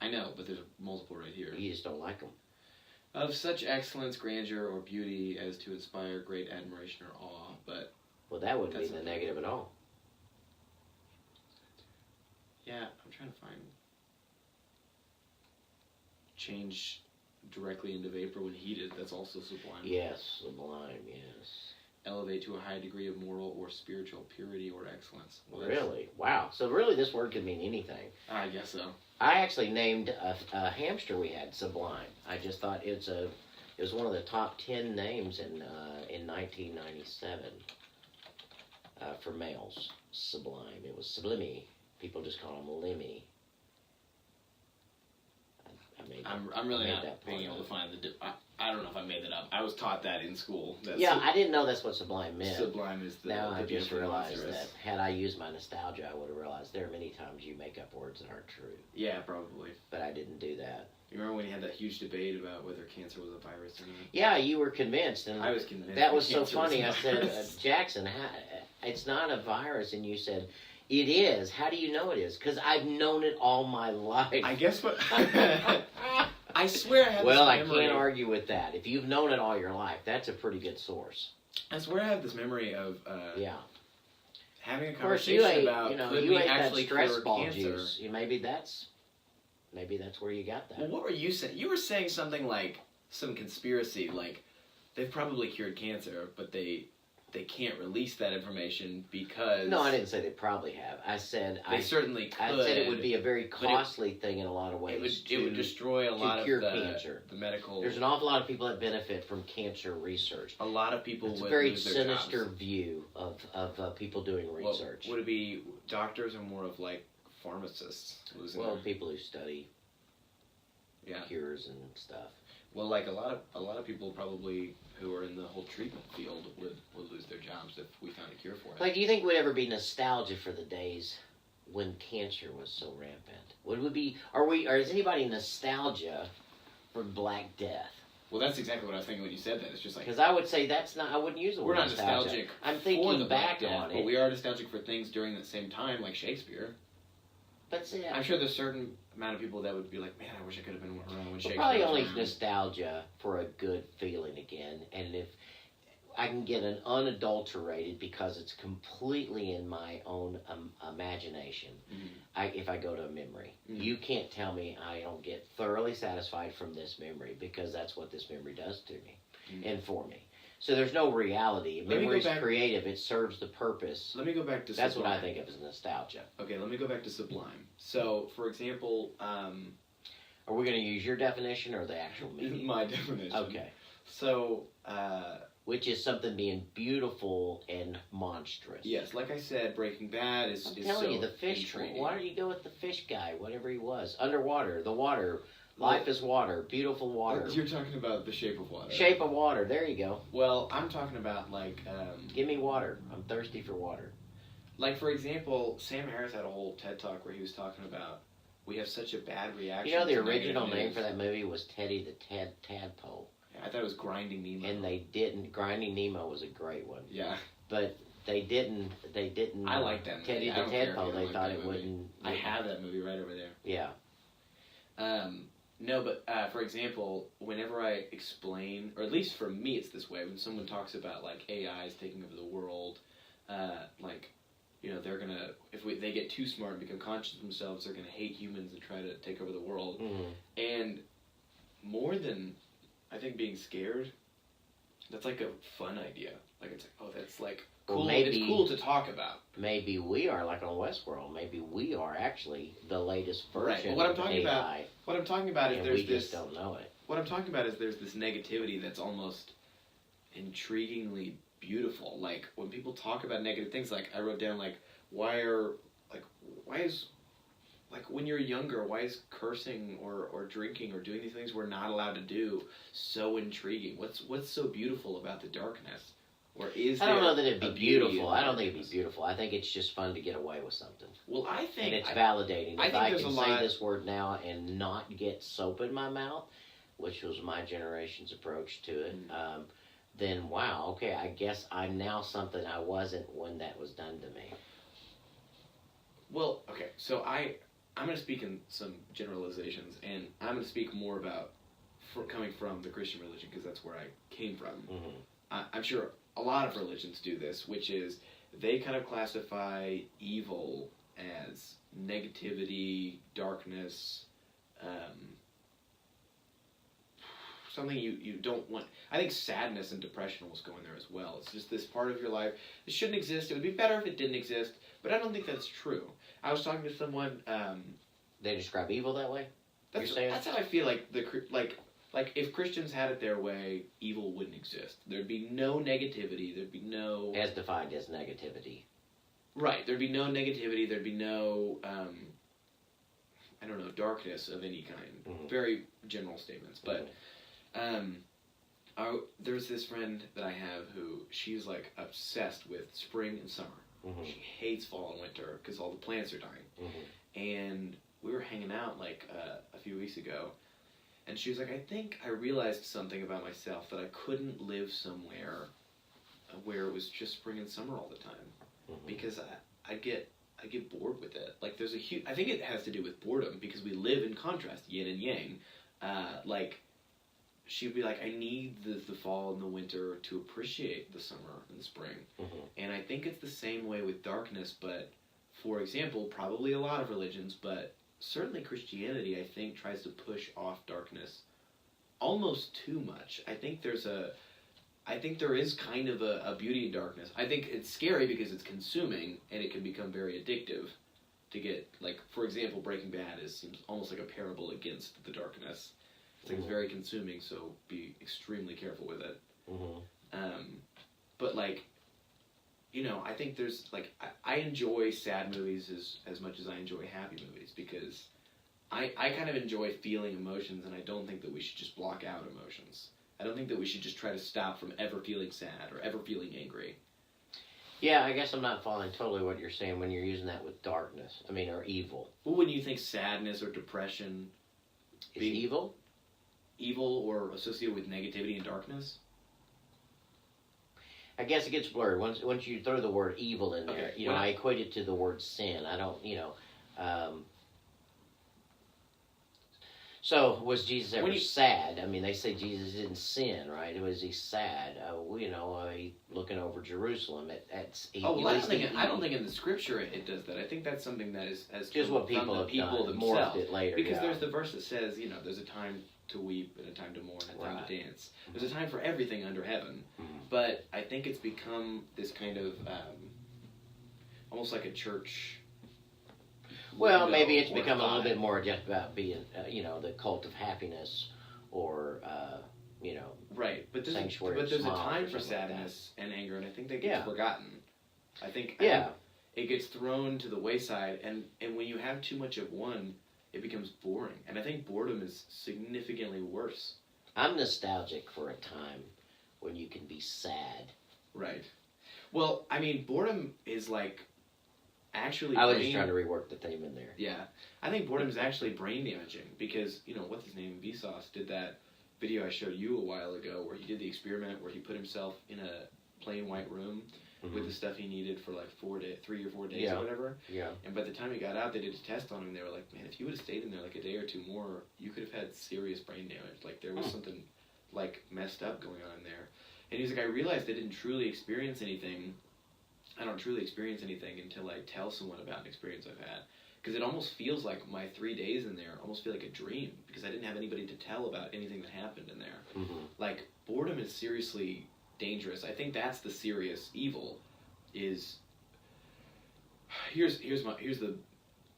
I know, but there's multiple right here. You just don't like them. Of such excellence, grandeur, or beauty as to inspire great admiration or awe, but. Well, that wouldn't be the negative at all. Yeah, I'm trying to find. Change directly into vapor when heated. That's also sublime. Yes, sublime, yes. Elevate to a high degree of moral or spiritual purity or excellence. Well, really? Wow. So really this word could mean anything. I guess so. I actually named a hamster we had Sublime. I just thought it was one of the top 10 names in 1997 for males. Sublime. It was Sublimi. People just call him Lemmy. I'm really not being able to find the... I don't know if I made that up. I was taught that in school. I didn't know that's what Sublime meant. Sublime is the... Now the I just realized monstrous. that had I used my nostalgia, I would have realized there are many times you make up words that aren't true. Yeah, probably. But I didn't do that. You remember when you had that huge debate about whether cancer was a virus or not? Yeah, you were convinced. And I was convinced. That was so funny. I said, Jackson, it's not a virus. And you said, it is. How do you know it is? Because I've known it all my life. I guess what... I swear I have Well, this memory. I can't argue with that. If you've known it all your life, that's a pretty good source. I swear I have this memory of having a Of course, conversation about could you we ate actually that stress cure ball cancer. juice. Maybe that's where you got that. Well, what were you saying? You were saying something like some conspiracy, like they've probably cured cancer, but they they can't release that information because... No, I didn't say they probably have. I said... They certainly could. I said it would be a very costly thing in a lot of ways. It would destroy a lot of cancer. The medical... There's an awful lot of people that benefit from cancer research. A lot of people would lose their jobs. It's a very sinister view of people doing research. Would it be doctors or more of like pharmacists losing people who study cures and stuff. Well, like a lot of people probably who are in the whole treatment field would lose their jobs if we found a cure for it. Like, do you think we'd ever be nostalgia for the days when cancer was so rampant? Would we be? Or is anybody nostalgia for Black Death? Well, that's exactly what I was thinking when you said that. It's just like, because I would say that's not. I wouldn't use the word nostalgia. We're not nostalgic. I'm thinking back on it, but we are nostalgic for things during that same time, like Shakespeare. But I'm sure there's a certain amount of people that would be like, man, I wish I could have been around when Shakespeare probably was only around. Nostalgia for a good feeling again, and if I can get an unadulterated, because it's completely in my own imagination. Mm-hmm. If I go to a memory, you can't tell me I don't get thoroughly satisfied from this memory, because that's what this memory does to me and for me. So there's no reality. Memory's creative. It serves the purpose. Let me go back to That's Sublime. what I think of as nostalgia. Okay, let me go back to Sublime. So, for example... Are we going to use your definition or the actual meaning? My definition. Okay. So... which is something being beautiful and monstrous. Yes, like I said, Breaking Bad is I'm telling you, the fish... intriguing. Why don't you go with the fish guy, whatever he was? Underwater, the water... Life is water, beautiful water. You're talking about The Shape of Water. Shape of Water, there you go. Well, I'm talking about, like... Give me water. I'm thirsty for water. Like, for example, Sam Harris had a whole TED Talk where he was talking about, we have such a bad reaction. You know, the original name for that movie was Teddy the Tadpole. Yeah, I thought it was Grinding Nemo. And they didn't... Grinding Nemo was a great one. Yeah. But they didn't... I like that movie. Teddy the Tadpole, they thought it wouldn't... I have that movie right over there. Yeah. No, but for example, whenever I explain, or at least for me it's this way, when someone talks about like AIs taking over the world, like, you know, they're gonna, they get too smart and become conscious of themselves, they're gonna hate humans and try to take over the world. Mm-hmm. And more than, I think, being scared, that's like a fun idea. Like, it's like, oh, that's like cool. Well, maybe, it's cool to talk about. Maybe we are, like on Westworld, maybe we are actually the latest version of AI. What I'm talking about is there's we just don't know it. What I'm talking about is there's this negativity that's almost intriguingly beautiful. Like, when people talk about negative things, like, I wrote down, like, why is, like, when you're younger, why is cursing or drinking or doing these things we're not allowed to do so intriguing? What's so beautiful about the darkness? Or is I don't know that it'd be beautiful. I don't think it'd be beautiful. I think it's just fun to get away with something. Well, I think... And it's validating. If I can say this word now and not get soap in my mouth, which was my generation's approach to it, then wow, okay, I guess I'm now something I wasn't when that was done to me. Well, okay, so I'm going to speak in some generalizations, and I'm going to speak more about coming from the Christian religion, because that's where I came from. Mm-hmm. I'm sure a lot of religions do this, which is they kind of classify evil as negativity, darkness, something you don't want. I think sadness and depression will go in there as well. It's just this part of your life. It shouldn't exist. It would be better if it didn't exist, but I don't think that's true. I was talking to someone... they describe evil that way? That's how I feel like if Christians had it their way, evil wouldn't exist. There'd be no negativity. There'd be no... As defined as negativity. Right. There'd be no negativity. There'd be no, I don't know, darkness of any kind. Mm-hmm. Very general statements. But there's this friend that I have who, she's like obsessed with spring and summer. Mm-hmm. She hates fall and winter because all the plants are dying. Mm-hmm. And we were hanging out like a few weeks ago. And she was like, I think I realized something about myself, that I couldn't live somewhere where it was just spring and summer all the time. Mm-hmm. Because I get bored with it. Like, there's I think it has to do with boredom, because we live in contrast, yin and yang. Like, she'd be like, I need the fall and the winter to appreciate the summer and the spring. Mm-hmm. And I think it's the same way with darkness, but, for example, probably a lot of religions, but certainly Christianity, I think, tries to push off darkness almost too much. I think there's I think there is kind of a beauty in darkness. I think it's scary because it's consuming and it can become very addictive to get, like, for example, Breaking Bad seems almost like a parable against the darkness. It's like it's very consuming, so be extremely careful with it. But, like, you know, I think there's, like, I enjoy sad movies as much as I enjoy happy movies because I kind of enjoy feeling emotions, and I don't think that we should just block out emotions. I don't think that we should just try to stop from ever feeling sad or ever feeling angry. Yeah, I guess I'm not following totally what you're saying when you're using that with darkness. I mean, or evil. Well, when you think sadness or depression... Is evil? Evil or associated with negativity and darkness? I guess it gets blurred. Once you throw the word evil in there, okay. you know, I equate it to the word sin. I don't, you know... So, was Jesus ever sad? I mean, they say Jesus didn't sin, right? Was he sad? You know, looking over Jerusalem. I don't think in the scripture it does that. I think that's something that is just what people have done. themselves. Morphed it later. Because there's the verse that says, you know, there's a time to weep and a time to mourn and a time to dance. There's a time for everything under heaven. But I think it's become this kind of almost like a church... Well, maybe it's become a little bit more just about being, you know, the cult of happiness, or you know, right. But there's a time for sadness and anger, and I think that gets forgotten. I think it gets thrown to the wayside, and when you have too much of one, it becomes boring. And I think boredom is significantly worse. I'm nostalgic for a time when you can be sad. Right. Well, I mean, boredom is like. Actually, I was just trying to rework the theme in there. Yeah. I think boredom is actually brain damaging because, you know, what's his name? Vsauce did that video I showed you a while ago where he did the experiment where he put himself in a plain white room with the stuff he needed for like 3 or 4 days or whatever. Yeah. And by the time he got out, they did a test on him. They were like, man, if you would have stayed in there like a day or two more, you could have had serious brain damage. Like there was something like messed up going on in there. And he's like, I realized I didn't truly experience anything. I don't truly experience anything until I tell someone about an experience I've had. Because it almost feels like my 3 days in there almost feel like a dream. Because I didn't have anybody to tell about anything that happened in there. Like, boredom is seriously dangerous. I think that's the serious evil. Is here's the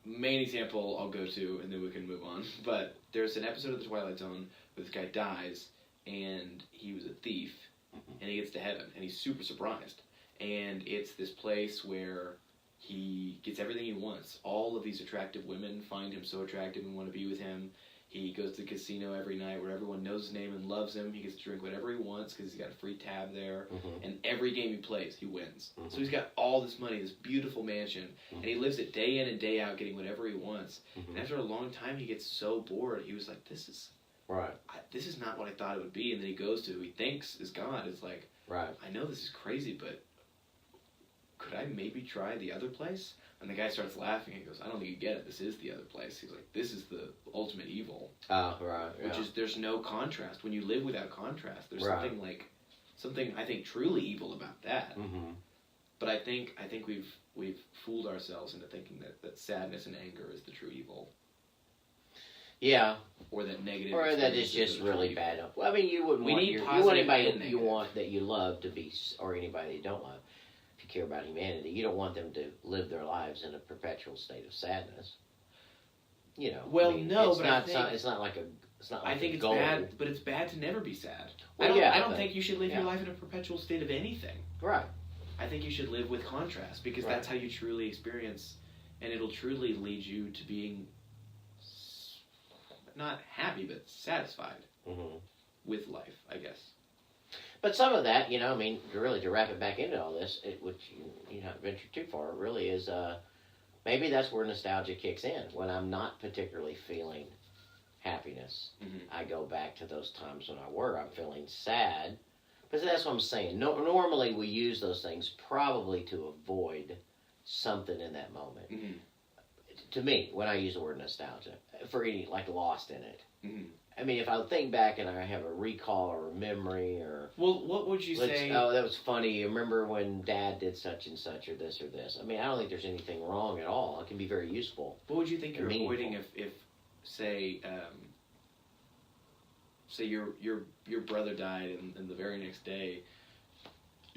main example I'll go to, and then we can move on. But there's an episode of the Twilight Zone where this guy dies, and he was a thief, and he gets to heaven, and he's super surprised. And it's this place where he gets everything he wants. All of these attractive women find him so attractive and want to be with him. He goes to the casino every night where everyone knows his name and loves him. He gets to drink whatever he wants because he's got a free tab there. And every game he plays, he wins. So he's got all this money, this beautiful mansion, and he lives it day in and day out getting whatever he wants. And after a long time, he gets so bored. He was like, this is not what I thought it would be. And then he goes to who he thinks is God. It's like, I know this is crazy, but could I maybe try the other place? And the guy starts laughing and he goes, I don't think you get it. This is the other place. He's like, this is the ultimate evil. Which is, there's no contrast. When you live without contrast, there's something I think truly evil about that. But I think we've fooled ourselves into thinking that sadness and anger is the true evil. Yeah. Or that negative. Or that is just really bad. Well, I mean, you wouldn't want you want anybody you want that you love to be, or anybody that you don't love. If you care about humanity, you don't want them to live their lives in a perpetual state of sadness. You know. Well, I mean, no, it's but not. it's not like a. It's not like I think it's goal. bad, but it's bad to never be sad. Well, I don't think you should live your life in a perpetual state of anything. Right. I think you should live with contrast because that's how you truly experience, and it'll truly lead you to being not happy but satisfied with life, I guess. But some of that, you know, I mean, to wrap it back into all this, which you haven't ventured too far, really is maybe that's where nostalgia kicks in. When I'm not particularly feeling happiness, I go back to those times when I'm feeling sad. But that's what I'm saying. Normally we use those things probably to avoid something in that moment. To me, when I use the word nostalgia, for any, like, lost in it. I mean, if I think back and I have a recall or a memory or... Well, what would you say... Oh, that was funny. Remember when Dad did such and such or this or this? I mean, I don't think there's anything wrong at all. It can be very useful. What would you think you're avoiding if say your brother died and the very next day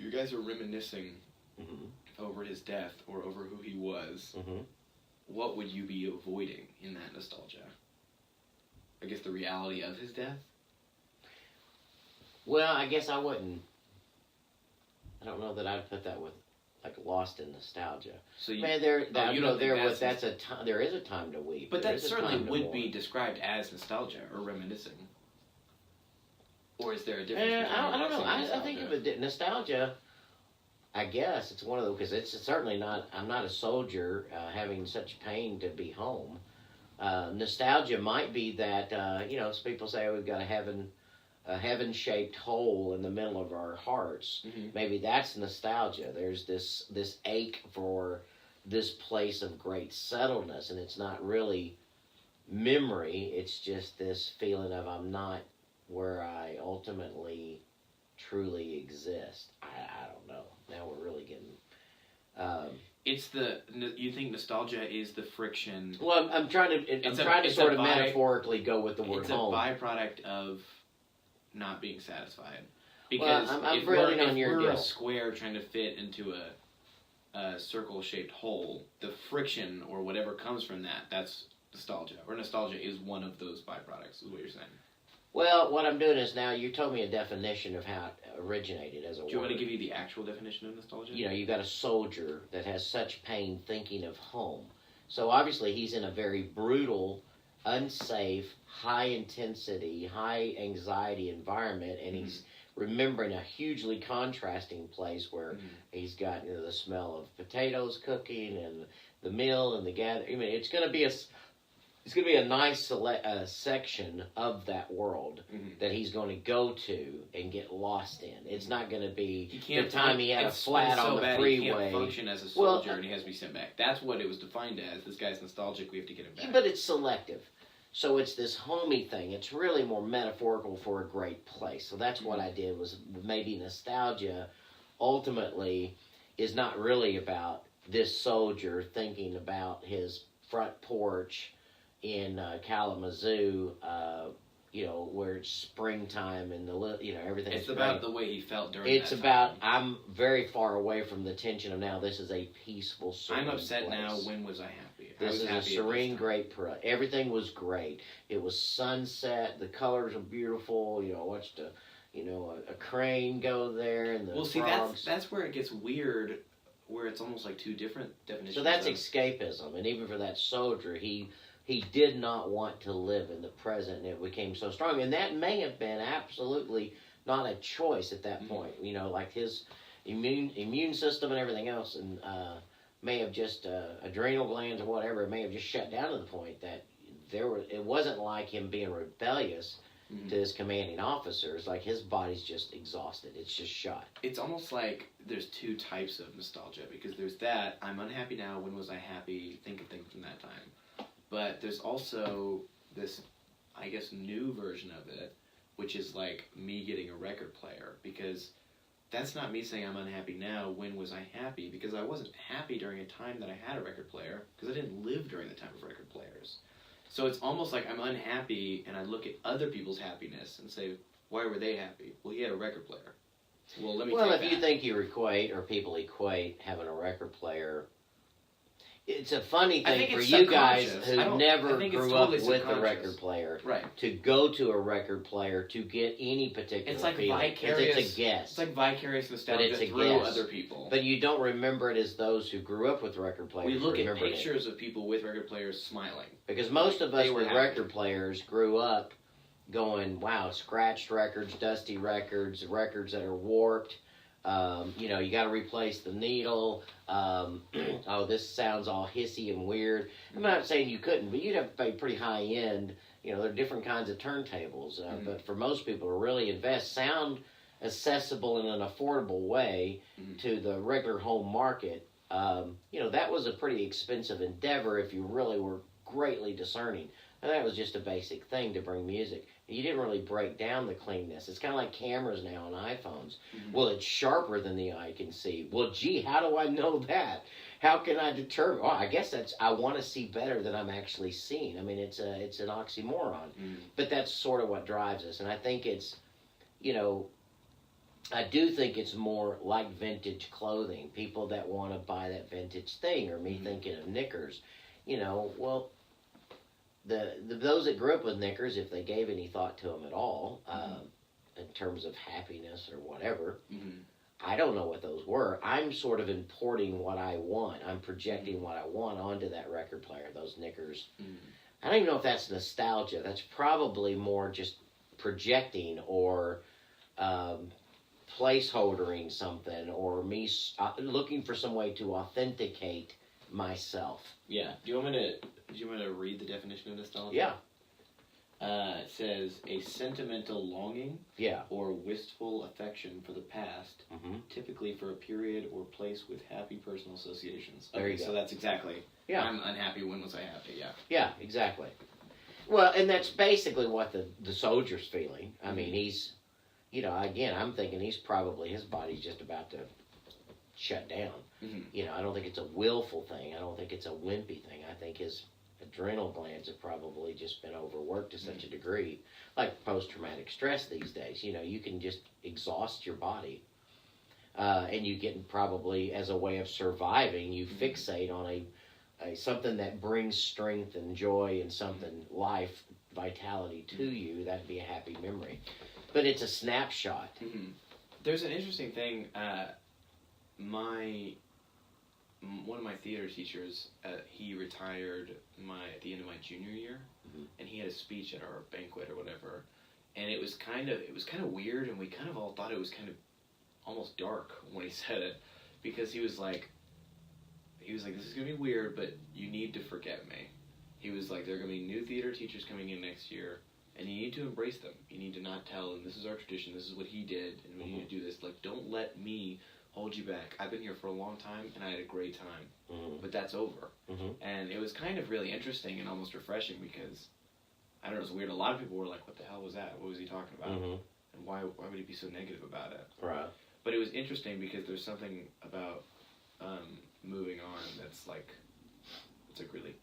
you guys are reminiscing Mm-hmm. over his death or over who he was, Mm-hmm. what would you be avoiding in that nostalgia? I guess the reality of his death? Well, I guess I wouldn't. I don't know that I'd put that with like lost in nostalgia. So you, Man, there is a time to weep. but There that is a certainly time to would mourn. be described as nostalgia or reminiscing. Or is there a difference? I don't know. relaxing and I think nostalgia? of it nostalgia. I guess it's one of those because it's certainly not. I'm not a soldier having such pain to be home. Nostalgia might be that as people say we've got a heaven-shaped hole in the middle of our hearts. Mm-hmm. Maybe that's nostalgia. There's this ache for this place of great settledness, and it's not really memory. It's just this feeling of I'm not where I ultimately truly exist. I don't know. Now we're really getting. You think nostalgia is the friction? Well, I'm trying to sort of metaphorically go with the word home. It's a byproduct of not being satisfied. Well, Because I'm if building on your we're deal. a square trying to fit into a circle-shaped hole, the friction or whatever comes from that's nostalgia. Or nostalgia is one of those byproducts, is what you're saying. Well, what I'm doing is now you told me a definition of how it originated as a word. Do you want me to give you the actual definition of nostalgia? You got a soldier that has such pain thinking of home. So obviously he's in a very brutal, unsafe, high intensity, high anxiety environment, and he's remembering a hugely contrasting place where he's got the smell of potatoes cooking and the meal and the gather. I mean, it's going to be a nice section of that world that he's going to go to and get lost in. It's not going to be the time he had a flat on the freeway. He can't function as a soldier and he has to be sent back. That's what it was defined as. This guy's nostalgic. We have to get him back. But it's selective. So it's this homey thing. It's really more metaphorical for a great place. So that's what I did was maybe nostalgia ultimately is not really about this soldier thinking about his front porch in Kalamazoo, where it's springtime and everything's It's great. about the way he felt during It's that about, time. I'm very far away from the tension of now this is a peaceful, serene I'm upset place. now. When was I happy? This is a happy serene, great parade. Everything was great. It was sunset. The colors were beautiful. I watched a crane go there and the frogs. That's where it gets weird, where it's almost like two different definitions. So that's escapism, and even for that soldier, he did not want to live in the present, and it became so strong. And that may have been absolutely not a choice at that point. Like his immune system and everything else, and may have just adrenal glands or whatever. It may have just shut down to the point that it wasn't like him being rebellious to his commanding officers. Like his body's just exhausted. It's just shot. It's almost like there's two types of nostalgia, because there's that I'm unhappy now. When was I happy? Think of things from that time. But there's also this, I guess, new version of it, which is like me getting a record player, because that's not me saying I'm unhappy now. When was I happy? Because I wasn't happy during a time that I had a record player, because I didn't live during the time of record players. So it's almost like I'm unhappy, and I look at other people's happiness and say, why were they happy? Well, he had a record player. Well, let me take that. If you think you equate, or people equate, having a record player, it's a funny thing for you guys who never grew up with a record player, right? To go to a record player to get any particular it's like feeling. Vicarious. It's a guess. It's like vicarious nostalgia through other people. But you don't remember it as those who grew up with record players. We look at pictures of people with record players smiling. Because most of us with record players grew up going, wow, scratched records, dusty records, records that are warped. You got to replace the needle. Oh, this sounds all hissy and weird. I'm not saying you couldn't, but you'd have to pay pretty high end. There are different kinds of turntables. But for most people to really invest, sound accessible in an affordable way to the regular home market, that was a pretty expensive endeavor if you really were greatly discerning. And that was just a basic thing to bring music. You didn't really break down the cleanness. It's kind of like cameras now on iPhones. Well, it's sharper than the eye can see. Well, gee, how do I know that? How can I determine? Well, I guess I want to see better than I'm actually seeing. I mean, it's an oxymoron. But that's sort of what drives us. And I think it's, I do think it's more like vintage clothing. People that want to buy that vintage thing, or me thinking of knickers. Well, those that grew up with knickers, if they gave any thought to them at all, in terms of happiness or whatever, I don't know what those were. I'm sort of importing what I want. I'm projecting what I want onto that record player, those knickers. I don't even know if that's nostalgia. That's probably more just projecting or placeholdering something, or me looking for some way to authenticate myself. Yeah. Do you want me to read the definition of nostalgia? Yeah. It says a sentimental longing or wistful affection for the past, typically for a period or place with happy personal associations. There you go. So that's exactly. Yeah. I'm unhappy. When was I happy? Yeah. Yeah, exactly. Well, and that's basically what the soldier's feeling. I mean, he's, again, I'm thinking his body's just about to shut down. I don't think it's a willful thing. I don't think it's a wimpy thing. I think his adrenal glands have probably just been overworked to such a degree, like post-traumatic stress these days. You can just exhaust your body, and you get probably, as a way of surviving, you fixate on a something that brings strength and joy and something life vitality to you. That'd be a happy memory, but it's a snapshot. There's an interesting thing. One of my theater teachers, he retired at the end of my junior year, and he had a speech at our banquet or whatever, and it was kind of weird, and we kind of all thought it was kind of almost dark when he said it, because he was like, this is gonna be weird, but you need to forget me. He was like, there are gonna be new theater teachers coming in next year, and you need to embrace them. You need to not tell them this is our tradition, this is what he did, and we need to do this. Like, don't let me hold you back. I've been here for a long time, and I had a great time, but that's over. And it was kind of really interesting and almost refreshing, because, I don't know, it's weird. A lot of people were like, what the hell was that? What was he talking about? And why would he be so negative about it? Right. But it was interesting because there's something about moving on that's like, it's like really,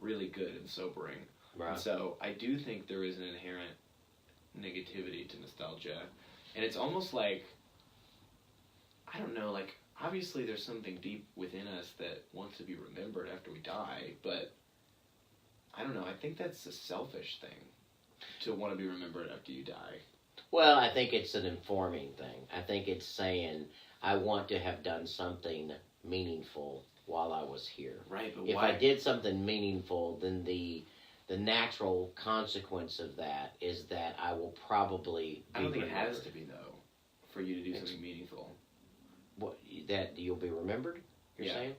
really good and sobering. Right. And so I do think there is an inherent negativity to nostalgia. And it's almost like, I don't know, like, obviously there's something deep within us that wants to be remembered after we die, but I don't know, I think that's a selfish thing, to want to be remembered after you die. Well, I think it's an informing thing. I think it's saying, I want to have done something meaningful while I was here. Right, but if why? I did something meaningful, then the natural consequence of that is that I will probably be I don't think remembered. it has to be, though, for you to do something meaningful. What, that you'll be remembered, you're saying?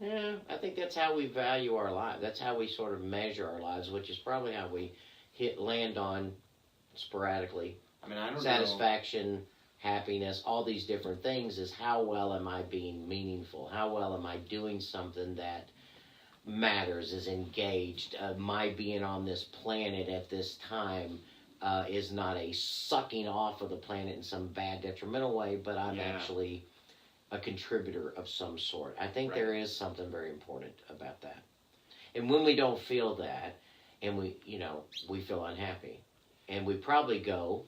Yeah, I think that's how we value our lives. That's how we sort of measure our lives, which is probably how we land on sporadically. I mean, I don't know. Satisfaction, happiness, all these different things is how well am I being meaningful? How well am I doing something that matters, is engaged? My being on this planet at this time is not a sucking off of the planet in some bad detrimental way, but I'm actually a contributor of some sort. I think there is something very important about that. And when we don't feel that, and we feel unhappy, and we probably go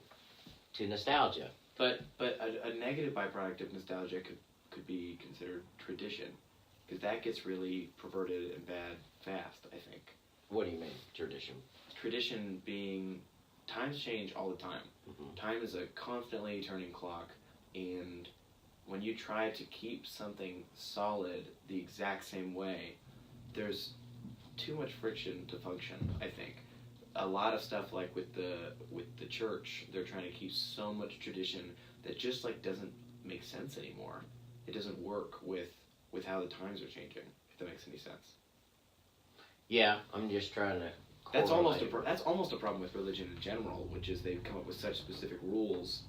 to nostalgia. But a negative byproduct of nostalgia could be considered tradition, because that gets really perverted and bad fast, I think. What do you mean, tradition? Tradition being, times change all the time. Mm-hmm. Time is a constantly turning clock, and when you try to keep something solid the exact same way, there's too much friction to function, I think. A lot of stuff, like with the church, they're trying to keep so much tradition that just doesn't make sense anymore. It doesn't work with how the times are changing, if that makes any sense. Yeah, I'm just trying to. That's almost a problem with religion in general, which is they've come up with such specific rules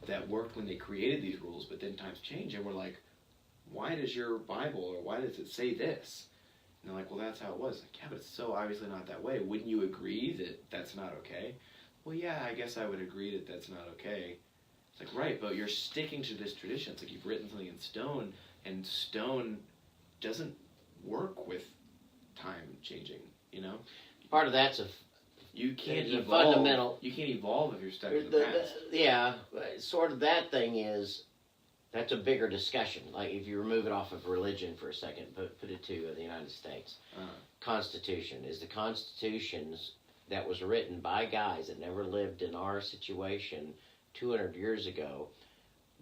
that worked when they created these rules, but then times change, and we're like, why does your Bible, or why does it say this? And they're like, well, that's how it was. Like, yeah, but it's so obviously not that way. Wouldn't you agree that that's not okay? Well, yeah, I guess I would agree that that's not okay. It's like, right, but you're sticking to this tradition. It's like you've written something in stone, and stone doesn't work with time changing, you know? Part of that's You can't There's a evolve. fundamental. You can't evolve if you're stuck in the past. Yeah, sort of that thing is. That's a bigger discussion. Like if you remove it off of religion for a second, put it to the United States. Constitution is the Constitutions that was written by guys that never lived in our situation 200 years ago.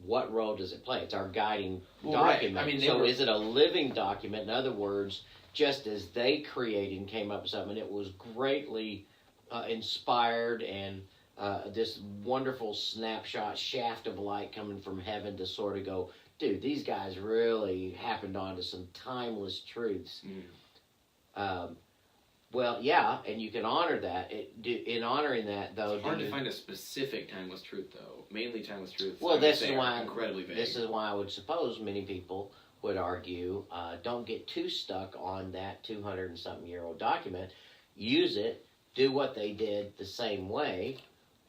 What role does it play? It's our guiding document. Right. I mean, so is it a living document? In other words, just as they created and came up with something, it was greatly inspired and this wonderful snapshot, shaft of light coming from heaven to sort of go, dude, these guys really happened onto some timeless truths. Well, yeah, and you can honor that. In honoring that, though, it's hard to find a specific timeless truth, though. Mainly timeless truths. Well, this is why incredibly vague. This is why I would suppose many people would argue, don't get too stuck on that 200 and something year old document. Use it. Do what they did the same way.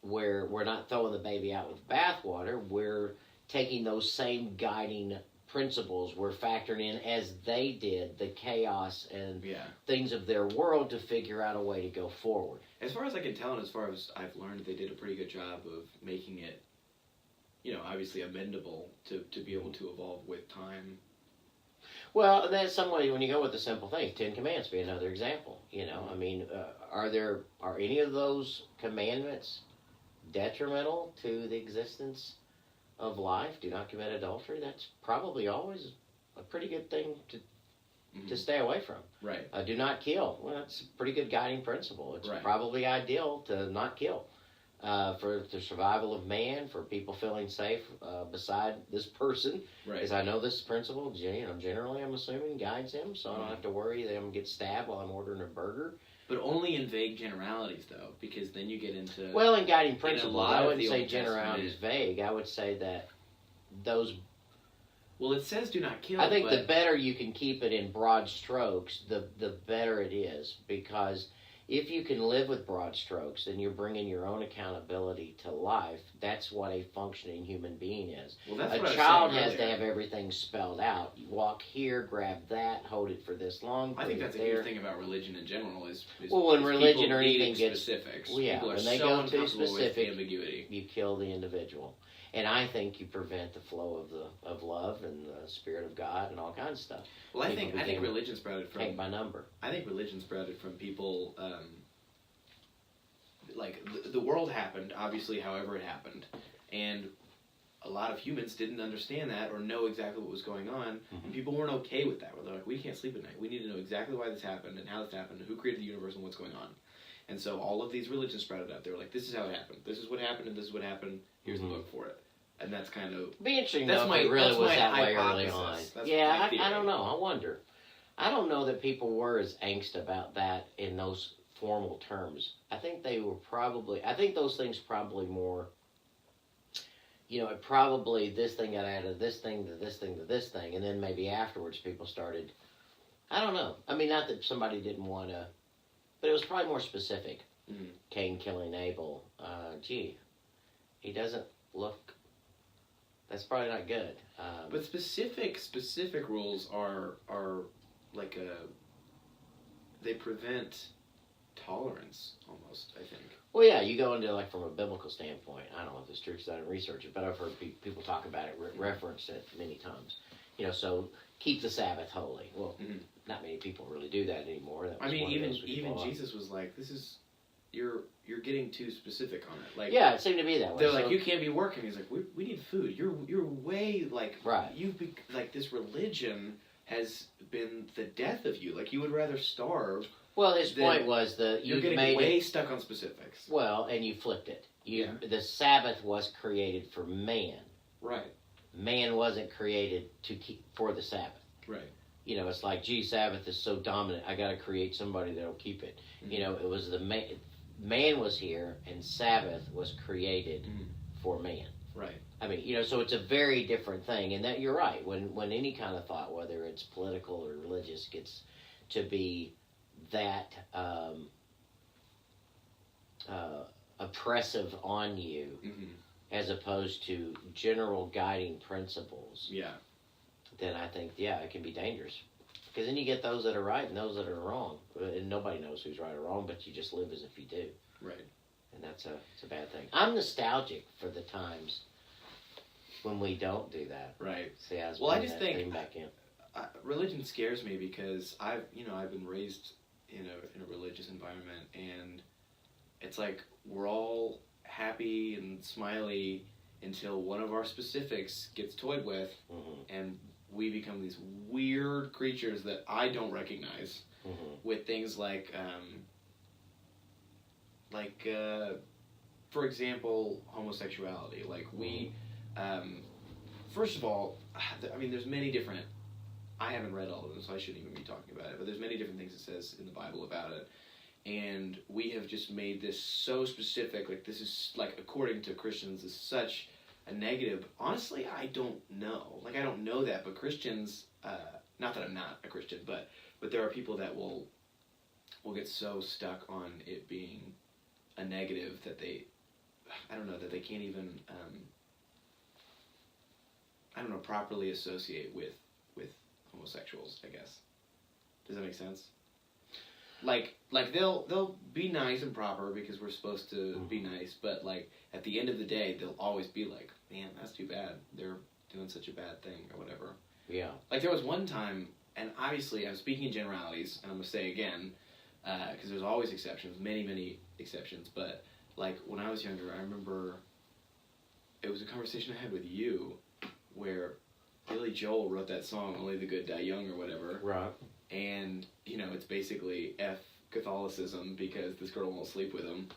Where we're not throwing the baby out with bathwater, we're taking those same guiding principles, we're factoring in as they did the chaos and things of their world to figure out a way to go forward. As far as I can tell, and as far as I've learned, they did a pretty good job of making it, obviously amendable to be able to evolve with time. Well, that's some way when you go with the simple things. 10 Commandments be another example. I mean, are any of those commandments detrimental to the existence of life? Do not commit adultery. That's probably always a pretty good thing to stay away from. Right. Do not kill. Well, that's a pretty good guiding principle. It's right. probably ideal to not kill for the survival of man, for people feeling safe beside this person. Right. Because I know this principle, generally I'm assuming guides him, so I don't have to worry that I'm going to get stabbed while I'm ordering a burger. But only in vague generalities, though, because then you get into... Well, in guiding principles, I wouldn't say generalities vague. I would say that those... Well, it says do not kill, I think the better you can keep it in broad strokes, the better it is. Because if you can live with broad strokes, then you're bringing your own accountability to life. That's what a functioning human being is. Well, that's a child has to have everything spelled out. You walk here, grab that, hold it for this long. I think that's a huge thing about religion in general is well, when religion or anything gets specifics. Well, yeah, people are when they so go too specific, with ambiguity. You kill the individual. And I think you prevent the flow of love and the Spirit of God and all kinds of stuff. Well, I think religion sprouted from paint by number. I think religion sprouted from people. Like the world happened, obviously, however it happened, and a lot of humans didn't understand that or know exactly what was going on, and people weren't okay with that. They're like, we can't sleep at night. We need to know exactly why this happened and how this happened, and who created the universe and what's going on. And so all of these religions sprouted out. They were like, this is how it happened. This is what happened, and this is what happened. Here's the book for it. And that's kind of... It'd be interesting, though, if it really was that way early on. Yeah, I don't know. I wonder. I don't know that people were as angst about that in those formal terms. I think they were probably... I think those things probably more... it probably this thing got added, this thing to this thing to this thing, and then maybe afterwards people started... I don't know. I mean, not that somebody didn't want to... But it was probably more specific. Cain killing Abel. He doesn't look... That's probably not good. But specific rules are like they prevent tolerance almost, I think. Well, yeah, you go into like from a biblical standpoint. I don't know if this truth's done in research, but I've heard people talk about it, reference it many times. So keep the Sabbath holy. Well, not many people really do that anymore. That was even Jesus was like, "This is you're getting too specific on it." Like, yeah, it seemed to be that way. They're like, "You can't be working." He's like, "We need food. You're way like right. Like this religion has been the death of you. Like you would rather starve." Well, his point was you're getting way stuck on specifics. Well, and you flipped it. The Sabbath was created for man. Right. Man wasn't created for the Sabbath. Right. It's like, gee, Sabbath is so dominant. I got to create somebody that'll keep it. It was the man was here, and Sabbath was created for man. Right. I mean, so it's a very different thing. And that you're right. When any kind of thought, whether it's political or religious, gets to be that oppressive on you, as opposed to general guiding principles. Yeah. Then I think, it can be dangerous. Because then you get those that are right and those that are wrong. And nobody knows who's right or wrong, but you just live as if you do. Right. And it's a bad thing. I'm nostalgic for the times when we don't do that. Right. See, I Well, I just think thing back in. Religion scares me because I've been raised in a religious environment, and it's like we're all happy and smiley until one of our specifics gets toyed with, and we become these weird creatures that I don't recognize with things like for example, homosexuality. Like we, first of all, I mean, there's many different. I haven't read all of them, so I shouldn't even be talking about it. But there's many different things it says in the Bible about it, and we have just made this so specific. Like this is like according to Christians is such a negative. Honestly, I don't know. Like I don't know that, but Christians. Not that I'm not a Christian, but there are people that will get so stuck on it being a negative that they, I don't know, that they can't even, I don't know, properly associate with homosexuals, I guess. Does that make sense? Like they'll be nice and proper because we're supposed to be nice, but like at the end of the day, they'll always be like, man, that's too bad. They're doing such a bad thing or whatever. Yeah. Like there was one time, and obviously I'm speaking in generalities, and I'm going to say again, because there's always exceptions, many exceptions, but like when I was younger, I remember it was a conversation I had with you where Billy Joel wrote that song, Only the Good Die Young or whatever. Right. And, you know, it's basically F Catholicism because this girl won't sleep with him.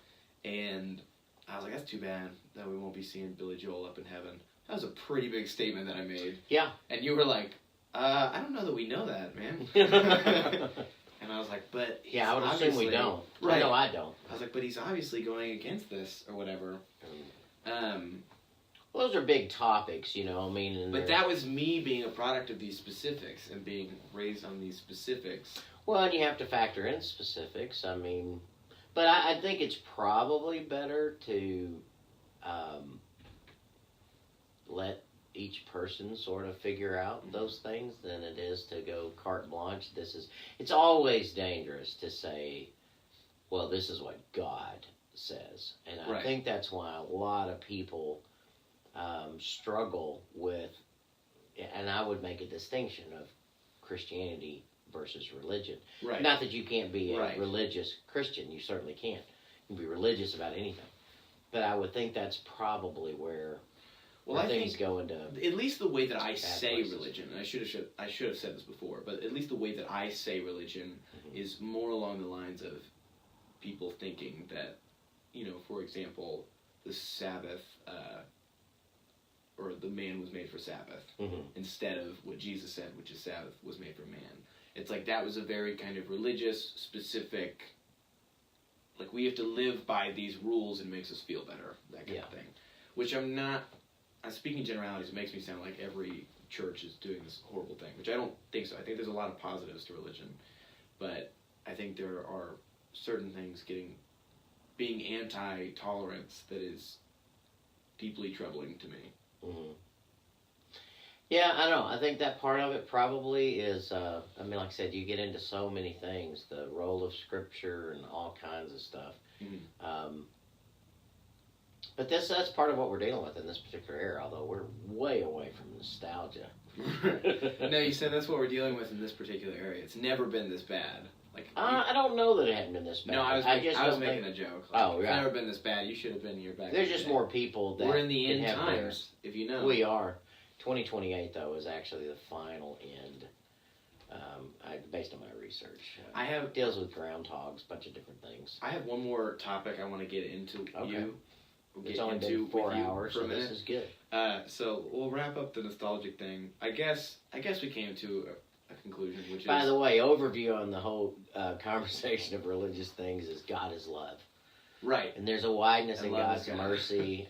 And I was like, that's too bad that we won't be seeing Billy Joel up in heaven. That was a pretty big statement that I made. Yeah. And you were like, I don't know that we know that, man. And I was like, but yeah, I would assume we don't. Right. No, I don't. I was like, but he's obviously going against this or whatever. Well, those are big topics, you know. I mean, but that was me being a product of these specifics and being raised on these specifics. Well, and you have to factor in specifics. I mean, but I think it's probably better to let each person sort of figure out those things than it is to go carte blanche. It's always dangerous to say, well, this is what God says. And I think that's why a lot of people struggle with, and I would make a distinction of Christianity versus religion. Right. Not that you can't be a religious Christian. You certainly can. You can be religious about anything. But I would think that's probably where things go into, at least the way that I say places. religion, and I should have said this before, but at least the way that I say religion is more along the lines of people thinking that, you know, for example, the Sabbath, or the man was made for Sabbath, instead of what Jesus said, which is Sabbath was made for man. It's like that was a very kind of religious, specific, like we have to live by these rules and it makes us feel better, that kind of thing. Which I'm speaking generalities, it makes me sound like every church is doing this horrible thing, which I don't think so. I think there's a lot of positives to religion, but I think there are certain things being anti-tolerance that is deeply troubling to me. Yeah, I know. I think that part of it probably is, I mean, like I said, you get into so many things, the role of Scripture and all kinds of stuff. But that's part of what we're dealing with in this particular era, although we're way away from nostalgia. No, you said that's what we're dealing with in this particular area. It's never been this bad. Like I don't know that it hadn't been this bad. No, I was making a joke. Like, it's never been this bad. You should have been here back. There's just more people that we're in the end times, if you know. We are. 2028 though is actually the final end. Based on my research, deals with groundhogs, a bunch of different things. I have one more topic I want to get into. Okay. It's only been 4 hours, so this is good. So we'll wrap up the nostalgic thing. I guess we came to a conclusion, which is... By the way, overview on the whole conversation of religious things is God is love. Right. And there's a wideness in God's mercy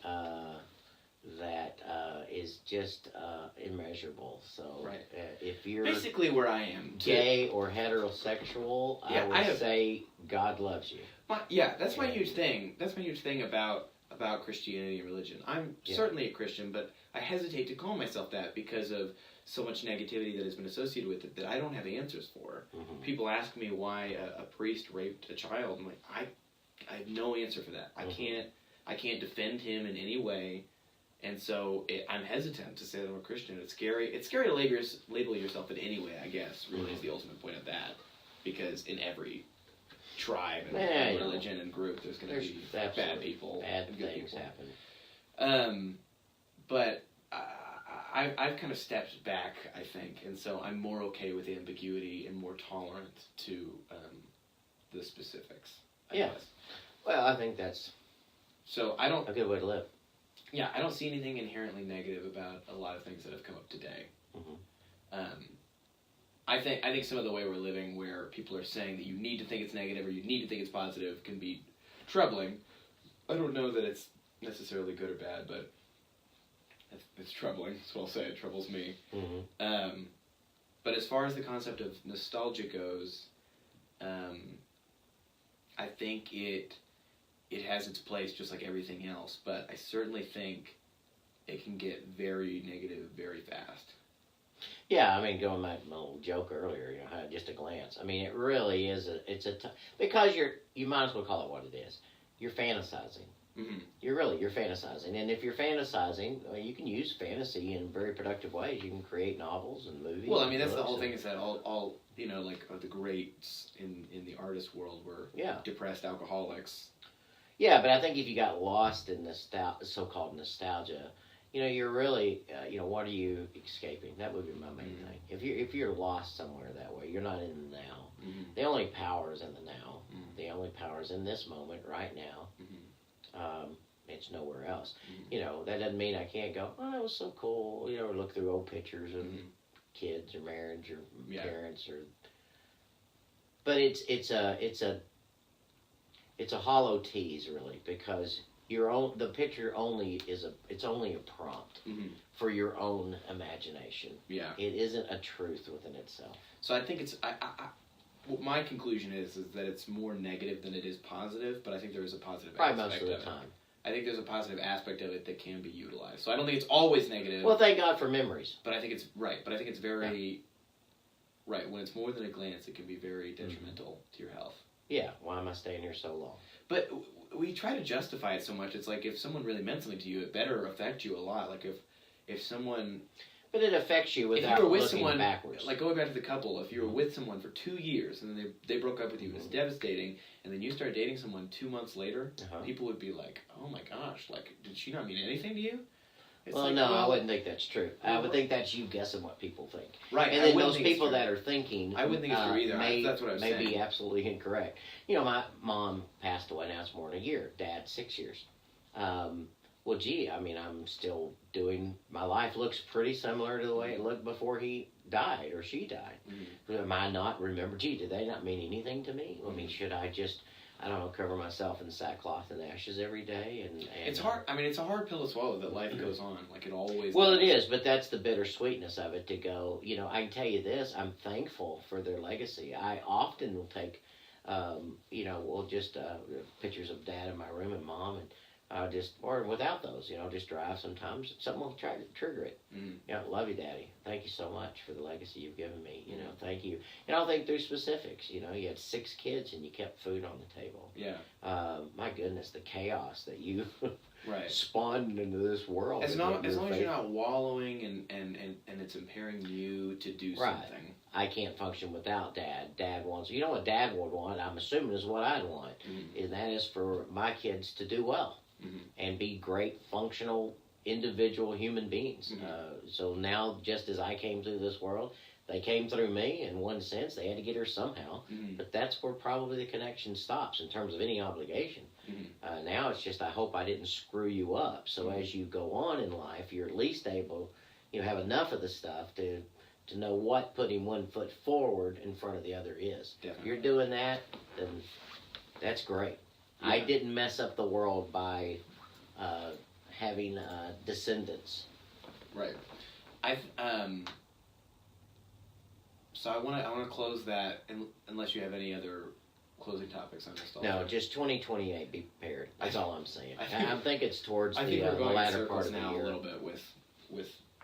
that is just immeasurable. So if you're basically where I am, gay or heterosexual, I would say God loves you. That's my huge thing. That's my huge thing about Christianity and religion. I'm certainly a Christian, but I hesitate to call myself that because of so much negativity that has been associated with it that I don't have answers for. Mm-hmm. People ask me why a priest raped a child. I'm like, I have no answer for that. Mm-hmm. I can't defend him in any way, and so I'm hesitant to say that I'm a Christian. It's scary. It's scary to label yourself in any way, I guess. Really, is the ultimate point of that, because in every tribe and religion and group, there's going to be bad people, bad and good things people. happen. But I've kind of stepped back, I think, and so I'm more okay with ambiguity and more tolerant to the specifics. I guess. Well, I think that's a good way to live. Yeah, I don't see anything inherently negative about a lot of things that have come up today. Mm-hmm. I think some of the way we're living, where people are saying that you need to think it's negative or you need to think it's positive, can be troubling. I don't know that it's necessarily good or bad, but it's troubling. So I'll say it troubles me. Mm-hmm. But as far as the concept of nostalgia goes, I think it has its place just like everything else, but I certainly think it can get very negative very fast. Yeah, I mean, going back to my little joke earlier, just a glance. I mean, it really is because you might as well call it what it is. You're fantasizing. Mm-hmm. You're fantasizing, and if you're fantasizing, you can use fantasy in very productive ways. You can create novels and movies. Well, I mean, that's the whole thing, is that all like the greats in the artist world were depressed alcoholics. Yeah, but I think if you got lost in so-called nostalgia, you're really, what are you escaping? That would be my main thing. If you're lost somewhere that way, you're not in the now. Mm-hmm. The only power is in the now. Mm-hmm. The only power is in this moment, right now. Mm-hmm. It's nowhere else. Mm-hmm. That doesn't mean I can't go, oh, that was so cool. Or look through old pictures of kids or marriage or parents or. But it's a hollow tease, really, because the picture it's only a prompt for your own imagination. Yeah. It isn't a truth within itself. So I think my conclusion is that it's more negative than it is positive, but I think there is a positive Probably aspect most of of the time. it. I think there's a positive aspect of it that can be utilized. So I don't think it's always negative. Well, thank God for memories. But I think it's right. But I think it's very right. When it's more than a glance, it can be very detrimental to your health. Yeah. Why am I staying here so long? But we try to justify it so much. It's like, if someone really meant something to you, it better affect you a lot. Like if someone. But it affects you without if you were with looking someone, backwards. Like going back to the couple, if you were with someone for 2 years and then they broke up with you, it's devastating, and then you start dating someone 2 months later, people would be like, oh my gosh, like, did she not mean anything to you? It's well, like, no, I wouldn't think that's true. I would think that's you guessing what people think. Right. And then those people that are thinking, I wouldn't think it's true either. That's what I was saying. May be absolutely incorrect. My mom passed away now. It's more than a year. Dad, 6 years. Well, gee, I mean, I'm still doing, my life looks pretty similar to the way it looked before he died or she died. Am I not remember? Gee, did they not mean anything to me? I mean, should I just, I don't know, cover myself in sackcloth and ashes every day? And it's hard. I mean, it's a hard pill to swallow that life goes on. Like it always Well, does. it is, but that's the bittersweetness of it to go, I can tell you this, I'm thankful for their legacy. I often will take, pictures of Dad in my room and Mom, and or without those, just drive sometimes. Something will try to trigger it. Love you, Daddy. Thank you so much for the legacy you've given me. Thank you. And I'll think through specifics. You had 6 kids and you kept food on the table. Yeah. My goodness, the chaos that you right. spawned into this world. As long as you're not wallowing and it's impairing you to do something. I can't function without Dad. Dad wants, what Dad would want, I'm assuming is what I'd want. And that is for my kids to do well. And be great, functional, individual human beings. So now, just as I came through this world, they came through me in one sense. They had to get here somehow. But that's where probably the connection stops in terms of any obligation. Now it's just, I hope I didn't screw you up. So as you go on in life, you're at least able, have enough of the stuff to know what putting one foot forward in front of the other is. Definitely. If you're doing that, then that's great. Yeah. I didn't mess up the world by having descendants. Right. So I want to close that unless you have any other closing topics on this. No, just 2028. Be prepared. That's all I'm saying. I think it's towards the we're going latter part of the now year. a little bit with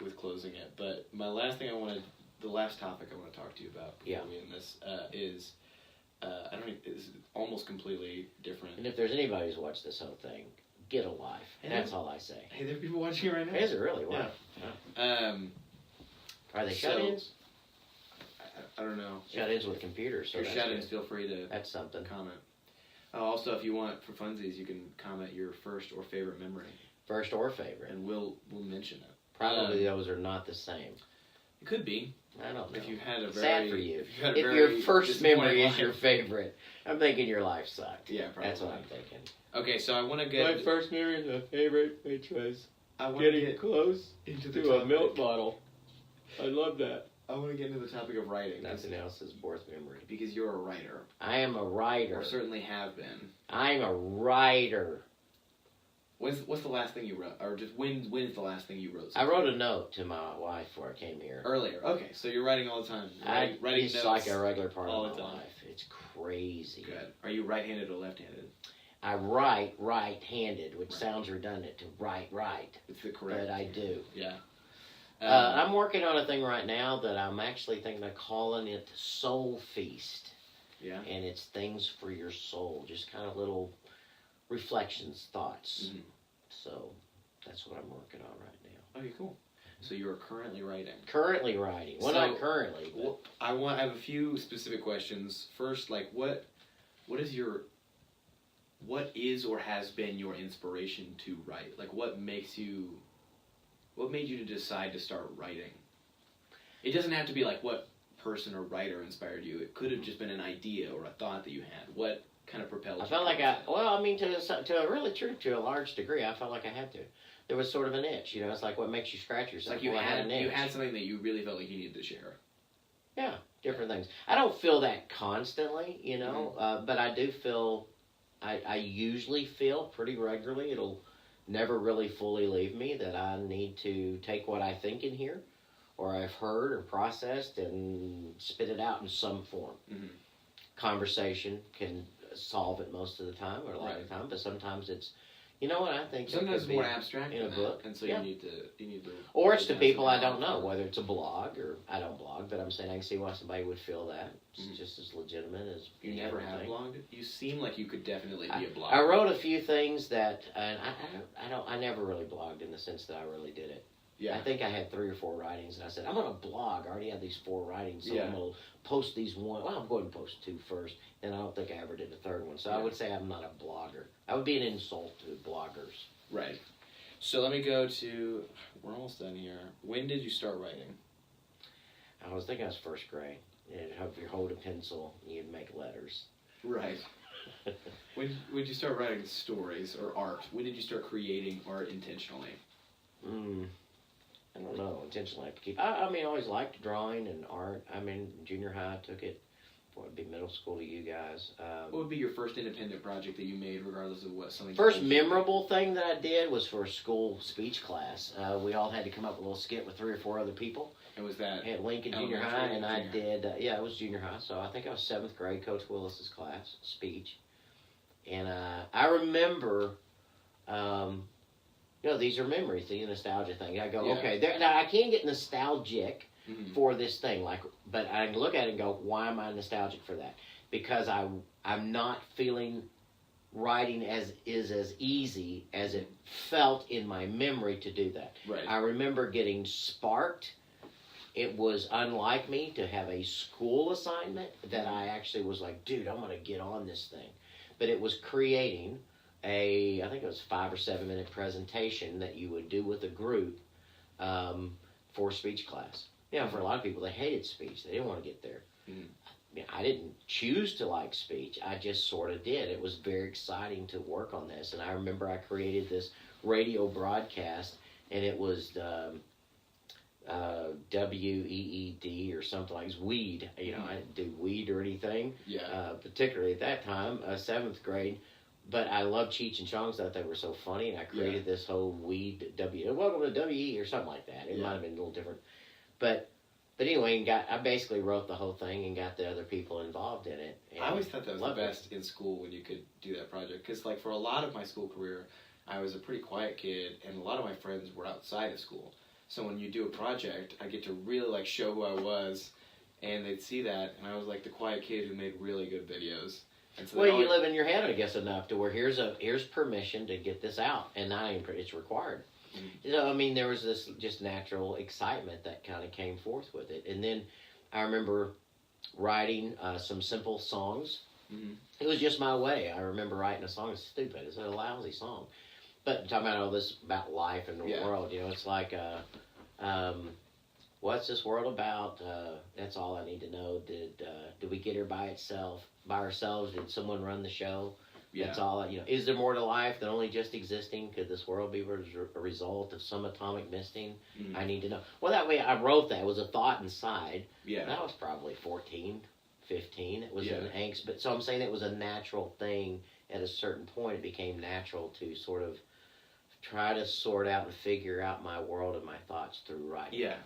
with closing it. But the last topic I want to talk to you about before we end this is it's almost completely different. And if there's anybody who's watched this whole thing, get a life. That's all I say. Hey, there are people watching it right now. Is it really? Wow. Yeah. Are they shut-ins? I don't know. Shut-ins with computers. So if you're shut-ins, feel free to that's something. Comment. Also, if you want, for funsies, you can comment your first or favorite memory. First or favorite. And we'll mention it. Probably those are not the same. It could be. I don't know. If you had a very... Sad for you. If your first memory is your favorite, I'm thinking your life sucked. Yeah, probably. That's what I'm thinking. Okay, so I want to get... My first memory is a favorite, which was getting close to a milk bottle. I love that. I want to get into the topic of writing. Nothing else is worth memory. Because you're a writer. I am a writer. Or certainly have been. I'm a writer. What's the last thing you wrote? Or just when's the last thing you wrote? I wrote a note to my wife before I came here. Earlier. Okay, so you're writing all the time. Writing it's notes like a regular part all of the my time. life. It's crazy. Good. Are you right-handed or left-handed? I write right-handed, which sounds redundant to right. It's the correct. But I do. Yeah. I'm working on a thing right now that I'm actually thinking of calling it Soul Feast. Yeah. And it's things for your soul, just kind of little reflections, thoughts. Mm-hmm. So that's what I'm working on right now. Okay, cool. So you are currently writing. Currently writing. Well, not currently. But... Well, I have a few specific questions. First, like what is or has been your inspiration to write? Like what made you to decide to start writing? It doesn't have to be like what person or writer inspired you. It could have just been an idea or a thought that you had. What kind of propelled you? I felt like to a large degree, I felt like I had to. There was sort of an itch, It's like what makes you scratch yourself. It's like you had something that you really felt like you needed to share. Yeah, different things. I don't feel that constantly, Mm-hmm. but I do feel. I usually feel pretty regularly. It'll never really fully leave me that I need to take what I think in here, or I've heard or processed, and spit it out in some form. Mm-hmm. Conversation can solve it most of the time, or a lot of the time, but sometimes it's, I think sometimes it's more abstract in a book, and so you need to. Or it's to people I don't know, whether it's a blog or I don't blog, but I'm saying I can see why somebody would feel that. It's just as legitimate as you never have blogged. You seem like you could definitely be a blogger. I wrote a few things that, and I never really blogged in the sense that I really did it. Yeah. I think I had 3 or 4 writings, and I said, I'm going to blog. I already have these 4 writings, so I'm going to post these one. Well, I'm going to post 2 first, and I don't think I ever did a 3rd one. So I would say I'm not a blogger. I would be an insult to bloggers. Right. So let me go to, we're almost done here. When did you start writing? I was thinking I was 1st grade. You'd hold a pencil, and you'd make letters. Right. When did you start writing stories or art? When did you start creating art intentionally? I don't know, intentionally have to keep. I always liked drawing and art. Junior high I took it. What would be middle school to you guys? What would be your first independent project that you made, regardless of what something? First memorable thing that I did was for a school speech class. We all had to come up with a little skit with 3 or 4 other people. And was that at Lincoln Junior High? And I did. It was junior high. So I think I was 7th grade. Coach Willis's class speech, and I remember. These are memories, the nostalgia thing. I go, okay, now I can't get nostalgic for this thing, but I can look at it and go, why am I nostalgic for that? Because I'm not feeling writing as easy as it felt in my memory to do that. Right. I remember getting sparked. It was unlike me to have a school assignment that I actually was like, dude, I'm going to get on this thing. But it was creating I think it was 5 or 7 minute presentation that you would do with a group for speech class. For a lot of people, they hated speech. They didn't want to get there. I didn't choose to like speech. I just sort of did. It was very exciting to work on this. And I remember I created this radio broadcast, and it was WEED or something like weed. I didn't do weed or anything, particularly at that time, 7th grade. But I loved Cheech and Chong's. I thought they were so funny, and I created this whole weed welcome to WE or something like that. It might have been a little different, but anyway, I basically wrote the whole thing and got the other people involved in it. I always thought that was the best in school when you could do that project, because for a lot of my school career, I was a pretty quiet kid, and a lot of my friends were outside of school. So when you do a project, I get to really like show who I was, and they'd see that, and I was like the quiet kid who made really good videos. And so well, you live in your head, I guess, enough to where here's permission to get this out, and not even it's required. Mm-hmm. You know, I mean, there was this just natural excitement that kind of came forth with it, and then I remember writing some simple songs. Mm-hmm. It was just my way. I remember writing a song. It's stupid. It's a lousy song, but talking about all this about life and the world. You know, it's like what's this world about? That's all I need to know. Did we get here by ourselves? Did someone run the show? Yeah. That's all. You know, is there more to life than only just existing? Could this world be a result of some atomic misting? Mm-hmm. I need to know. Well, that way I wrote that. It was a thought inside. Yeah. That was probably 14, 15. It was an angst. But so I'm saying it was a natural thing. At a certain point, it became natural to sort of try to sort out and figure out my world and my thoughts through writing. Yeah.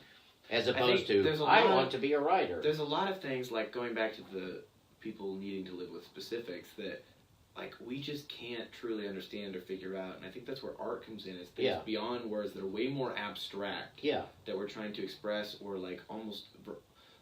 As opposed to, I want to be a writer. There's a lot of things, like going back to the people needing to live with specifics, that like we just can't truly understand or figure out. And I think that's where art comes in. It's things beyond words that are way more abstract that we're trying to express, or like almost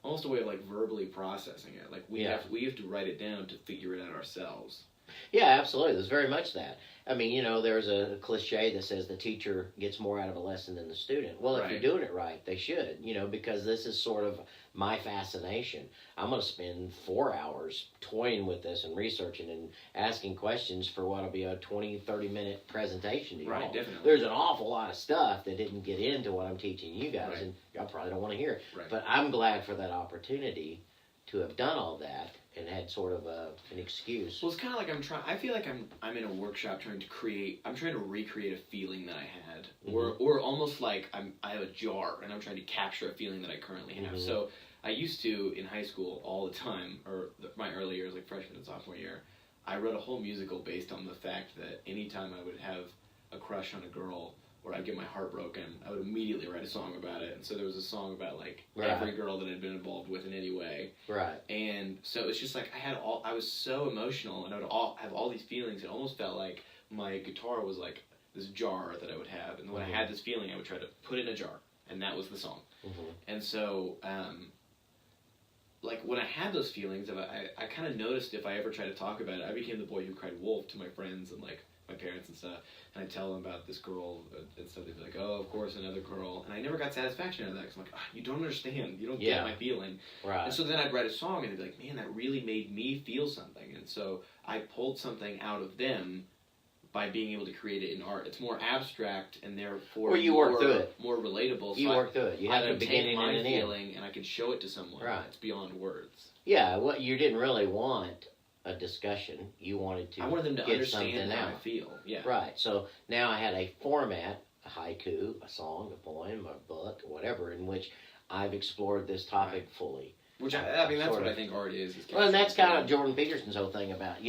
a way of like verbally processing it. Like we have to write it down to figure it out ourselves. Yeah, absolutely. There's very much that. I mean, you know, there's a cliche that says the teacher gets more out of a lesson than the student. Well, if you're doing it right, they should, you know, because this is sort of my fascination. I'm going to spend 4 hours toying with this and researching and asking questions for what will be a 20, 30-minute presentation to you all. Definitely. There's an awful lot of stuff that didn't get into what I'm teaching you guys, and y'all probably don't want to hear it. Right. But I'm glad for that opportunity to have done all that and had sort of an excuse. Well, it's kind of like I feel like I'm in a workshop trying to recreate a feeling that I had, or almost like I have a jar and I'm trying to capture a feeling that I currently have. Mm-hmm. So I used to, in high school all the time, or my early years, like freshman and sophomore year, I wrote a whole musical based on the fact that anytime I would have a crush on a girl, or I'd get my heart broken, I would immediately write a song about it. And so there was a song about like every girl that I'd been involved with in any way. Right. And so it's just like I was so emotional, and I would have all these feelings. It almost felt like my guitar was like this jar that I would have, and when I had this feeling, I would try to put it in a jar, and that was the song. Mm-hmm. And so, like when I had those feelings, I kind of noticed if I ever tried to talk about it, I became the boy who cried wolf to my friends and like my parents and stuff, and I'd tell them about this girl and stuff. They'd be like, "Oh, of course, another girl," and I never got satisfaction out of that because I'm like, "You don't understand. You don't get my feeling." Right. And so then I'd write a song, and they'd be like, "Man, that really made me feel something." And so I pulled something out of them by being able to create it in art. It's more abstract and therefore work through it. More relatable. You work through it. You had a beginning and an end, and I can show it to someone. Right. It's beyond words. Yeah. What you didn't really want a discussion. You wanted to. I wanted them to understand how I feel. Yeah. Right. So now I had a format, a haiku, a song, a poem, a book, whatever, in which I've explored this topic fully. Which I mean, that's what I think art is well, and that's kind of Jordan Peterson's whole thing about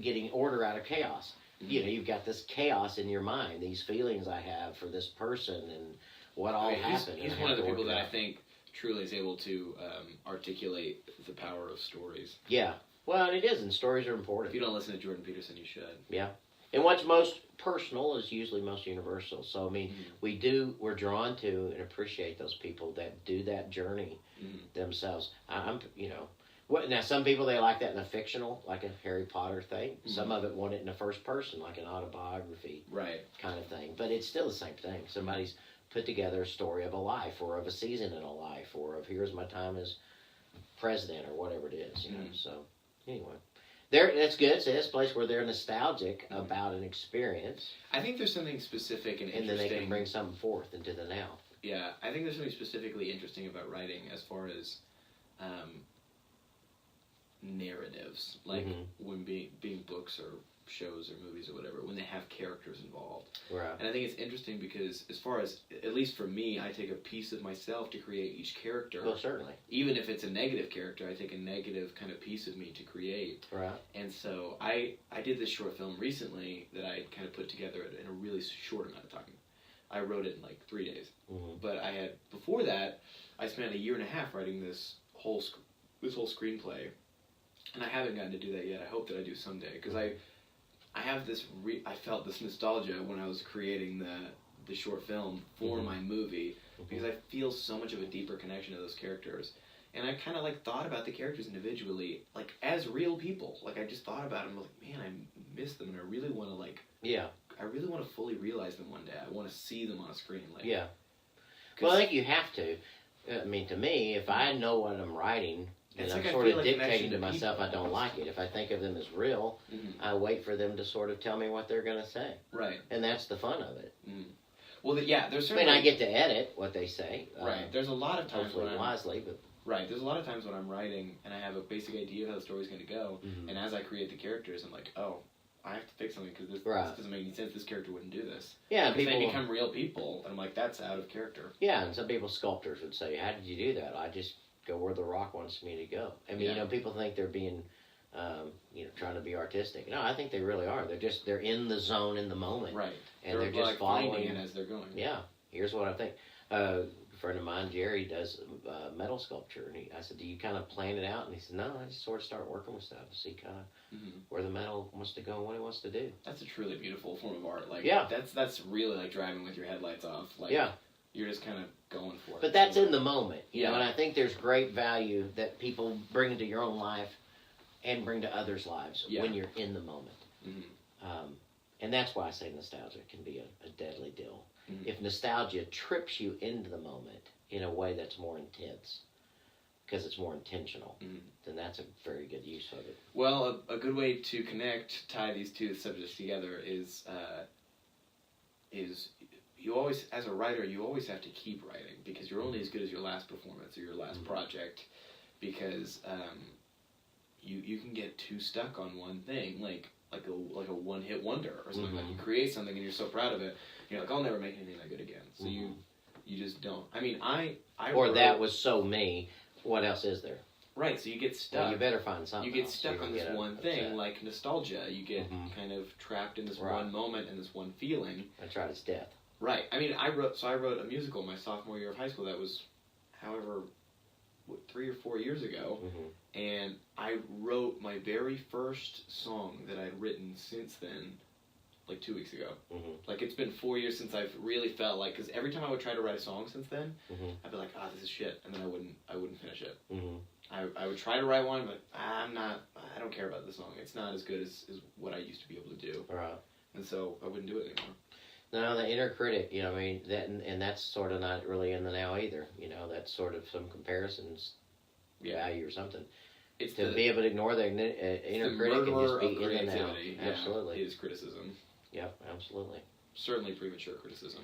getting order out of chaos. Mm-hmm. You know, you've got this chaos in your mind, these feelings I have for this person, and what all happened. He's one of the people that I think truly is able to articulate the power of stories. Yeah. Well, it is, and stories are important. If you don't listen to Jordan Peterson, you should. Yeah. And what's most personal is usually most universal. So, I mean, we're drawn to and appreciate those people that do that journey themselves. Now some people, they like that in a fictional, like a Harry Potter thing. Mm-hmm. Some of it want it in a first person, like an autobiography kind of thing. But it's still the same thing. Somebody's put together a story of a life, or of a season in a life, or of here's my time as president, or whatever it is. You know, so... Anyway, that's good. So it's a place where they're nostalgic about an experience. I think there's something specific and interesting. And then they can bring something forth into the now. Yeah, I think there's something specifically interesting about writing as far as narratives. Like when being books or shows or movies or whatever, when they have characters involved. Right. And I think it's interesting because as far as, at least for me, I take a piece of myself to create each character. Well, certainly. Even if it's a negative character, I take a negative kind of piece of me to create. Right. And so I did this short film recently that I kind of put together in a really short amount of time. I wrote it in like 3 days. Mm-hmm. But before that, I spent 1.5 years writing this whole screenplay. And I haven't gotten to do that yet. I hope that I do someday. Because I have this, I felt this nostalgia when I was creating the short film for my movie because I feel so much of a deeper connection to those characters. And I kind of like thought about the characters individually, like as real people. Like I just thought about them, like, man, I miss them, and I really want to I really want to fully realize them one day. I want to see them on a screen. Like, well, I think you have to. I mean, to me, if I know what I'm writing, and I'm like sort of dictating to people. myself, I don't like it. If I think of them as real, I wait for them to sort of tell me what they're going to say. Right. And that's the fun of it. Well, there's certainly. I mean, I get to edit what they say. Right. There's a lot of times hopefully wisely, but. Right. There's a lot of times when I'm writing and I have a basic idea of how the story's going to go, and as I create the characters, I'm like, oh, I have to fix something because this doesn't make any sense. This character wouldn't do this. Yeah, and people, they become real people, and I'm like, that's out of character. Yeah, and some people, sculptors, would say, how did you do that? I just go where the rock wants me to go. I mean, people think they're being, trying to be artistic. No, I think they really are. They're in the zone in the moment. Right. And they're just following it as they're going. Yeah. Here's what I think. A friend of mine, Jerry, does metal sculpture. And I said, do you kind of plan it out? And he said, no, I just sort of start working with stuff. See kind of where the metal wants to go and what it wants to do. That's a truly beautiful form of art. Like, yeah. That's really like driving with your headlights off. Like, yeah. You're just kind of going for it. But that's in the moment. You know, and I think there's great value that people bring into your own life and bring to others' lives when you're in the moment. And that's why I say nostalgia can be a deadly deal. If nostalgia trips you into the moment in a way that's more intense, because it's more intentional, then that's a very good use of it. Well, a good way to tie these two subjects together is you always, as a writer, you always have to keep writing because you're only as good as your last performance or your last project, because you can get too stuck on one thing, like a one-hit wonder or something. Like you create something and you're so proud of it, you're like, I'll never make anything that good again. So you just don't. I mean, I or that was so me. What else is there? Right. So you get stuck. Well, you better find something. You get stuck on this one thing, like nostalgia. You get kind of trapped in this one moment and this one feeling. That's right. It's death. Right. I mean, I wrote a musical my sophomore year of high school that was, 3 or 4 years ago, and I wrote my very first song that I'd written since then, like 2 weeks ago. Like, it's been 4 years since I've really felt like, because every time I would try to write a song since then, I'd be like, this is shit, and then I wouldn't finish it. I would try to write one, but I don't care about the song. It's not as good as what I used to be able to do. Right. And so I wouldn't do it anymore. No, the inner critic, I mean, that and that's sort of not really in the now either. That's sort of some comparisons value or something. It's to be able to ignore the inner critic and just be in the now. Yeah, absolutely. It is criticism. Yep, absolutely. Certainly premature criticism.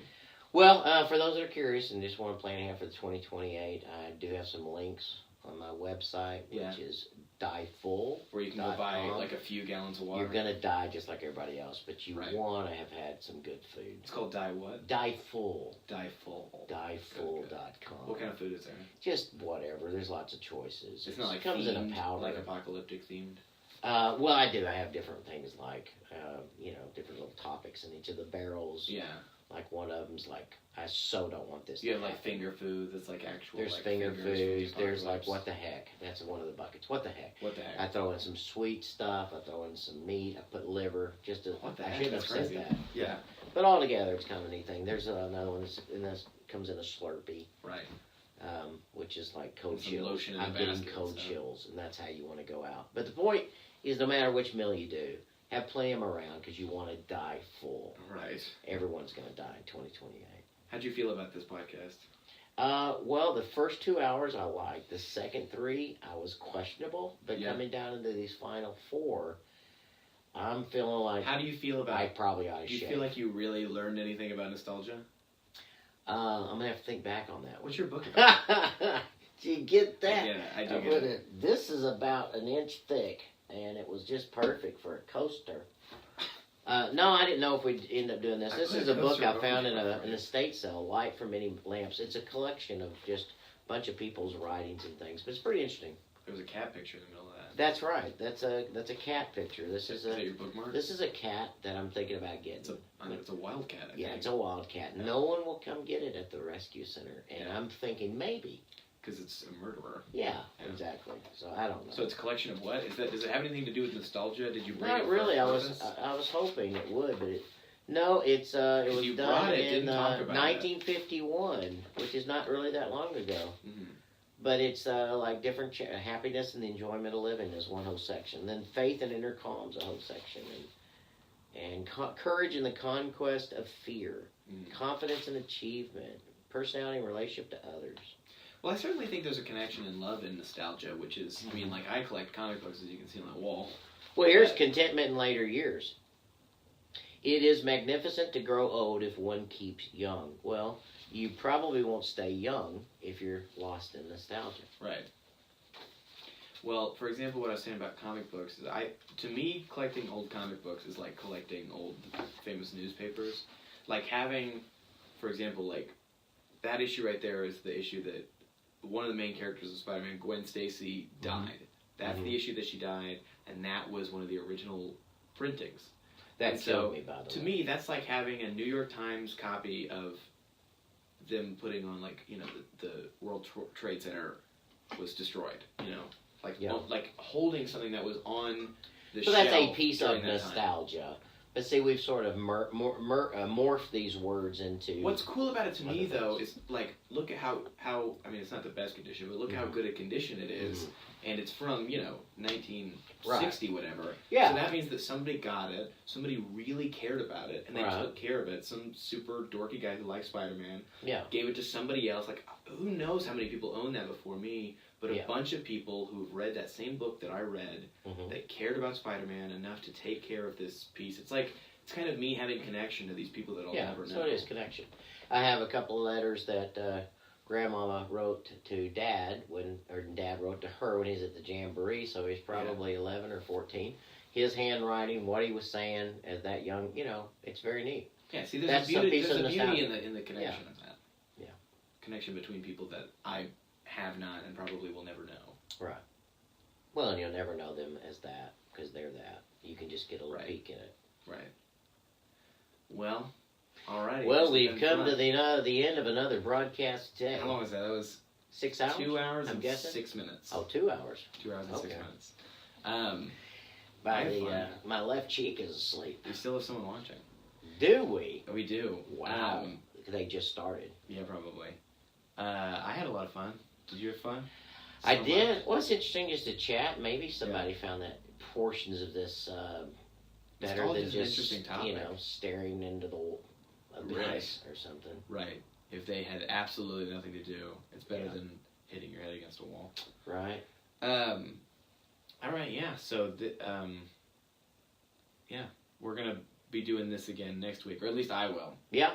Well, for those that are curious and just want to plan ahead for the 2028, I do have some links on my website, which is DieFull. Where you can go buy like a few gallons of water. You're going to die just like everybody else, but you want to have had some good food. It's called what? DieFull. DieFull. DieFull.com. What kind of food is there? Just whatever. There's lots of choices. It's not like comes themed, in a powder. like apocalyptic themed? Well, I do. I have different things like, different little topics in each of the barrels. Yeah. Like one of them's like, I so don't want this. You have like finger food that's like actual. There's like finger foods. There's like what the heck. That's one of the buckets. What the heck. What the heck. I throw in some sweet stuff. I throw in some meat. I put liver. Just to. What the I heck? shouldn't have said that. Yeah. But all together, it's kind of a neat thing. There's another one, and this comes in a Slurpee. Right. Which is like cold some chills. Lotion in I'm the getting basket cold chills, and that's how you want to go out. But the point is, no matter which meal you do, have plenty of them around because you want to die full. Right. Everyone's going to die in 2028. How'd you feel about this podcast? Well, the first 2 hours I liked. The second 3, I was questionable. But coming down into these final 4, I'm feeling like... How do you feel about... I probably ought to shave. Do you feel like you really learned anything about nostalgia? I'm going to have to think back on that. What's your book about? Do you get that? Yeah, I do get it. This is about 1 inch thick, and it was just perfect for a coaster. No, I didn't know if we'd end up doing this. This is a book I found in an estate sale, Light from Many Lamps. It's a collection of just a bunch of people's writings and things, but it's pretty interesting. There was a cat picture in the middle of that. That's right. That's a cat picture. Is that your bookmark? This is a cat that I'm thinking about getting. It's a wild cat, I think. It's a wild cat. Yeah. No one will come get it at the rescue center, and I'm thinking maybe. Because it's a murderer. Yeah, exactly. So I don't know. So it's a collection of what? Does it have anything to do with nostalgia? Did you bring Not it really. I was hoping it would, but No, it was you done brought it, in didn't talk about 1951, which is not really that long ago. Mm-hmm. But it's like different happiness and the enjoyment of living is one whole section. Then faith and inner calm's a whole section, and courage in the conquest of fear, confidence and achievement, personality and relationship to others. Well, I certainly think there's a connection in love and nostalgia, which is, I mean, like I collect comic books, as you can see on that wall. Well, here's contentment in later years. It is magnificent to grow old if one keeps young. Well, you probably won't stay young if you're lost in nostalgia. Right. Well, for example, what I was saying about comic books is, to me, collecting old comic books is like collecting old famous newspapers. Like having, for example, like that issue right there is the issue that one of the main characters of Spider-Man, Gwen Stacy, died. That's the issue that she died, and that was one of the original printings. That killed me, by the way. To me, that's like having a New York Times copy of them putting on, like, you know, the World Trade Center was destroyed, you know, like like holding something that was on the shelf. So that's a piece of during that nostalgia. time. But see, we've sort of morphed these words into... What's cool about it to me, though, is, like, look at how I mean, it's not the best condition, but look how good a condition it is, and it's from, you know, 1960, whatever. Yeah. So that means that somebody got it, somebody really cared about it, and they took care of it. Some super dorky guy who liked Spider-Man gave it to somebody else. Like, who knows how many people owned that before me, but a bunch of people who've read that same book that I read, that cared about Spider-Man enough to take care of this piece. It's like, it's kind of me having connection to these people that I'll never know. So it is connection. I have a couple of letters that Grandmama wrote to Dad, or Dad wrote to her when he was at the Jamboree, so he's probably 11 or 14. His handwriting, what he was saying as that young, you know, it's very neat. Yeah, see, there's a beauty in the connection of that. Yeah. Connection between people that I have not and probably will never know. Right. Well, and you'll never know them as that, because they're that. You can just get a little peek in it. Right. Well, alrighty. Well, we've come to the end of another broadcast today. How long was that? That was 6 hours? 2 hours I'm and guessing? 6 minutes. Oh, 2 hours. 2 hours and 6 minutes. My left cheek is asleep. We still have someone watching. Do we? We do. Wow. They just started. Yeah, probably. I had a lot of fun. Did you have fun? I did. Well, it's interesting just to chat. Maybe somebody found that portions of this better than just, you know, staring into the abyss or something. Right. If they had absolutely nothing to do, it's better than hitting your head against a wall. Right. All right, yeah. So, we're going to be doing this again next week, or at least I will. Yeah.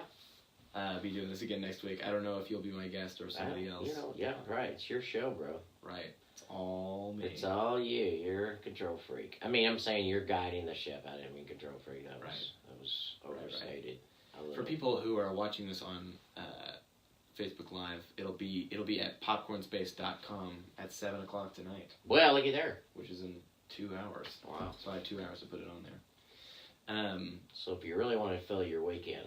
Be doing this again next week. I don't know if you'll be my guest or somebody else. You know, yeah, right. It's your show, bro. Right. It's all me. It's all you. You're a control freak. I mean, I'm saying you're guiding the ship. I didn't mean control freak. That was overstated. Right. For people who are watching this on Facebook Live, it'll be at popcornspace.com at 7 o'clock tonight. Well, looky there. Which is in 2 hours. Wow. So I have 2 hours to put it on there. So if you really want to fill your weekend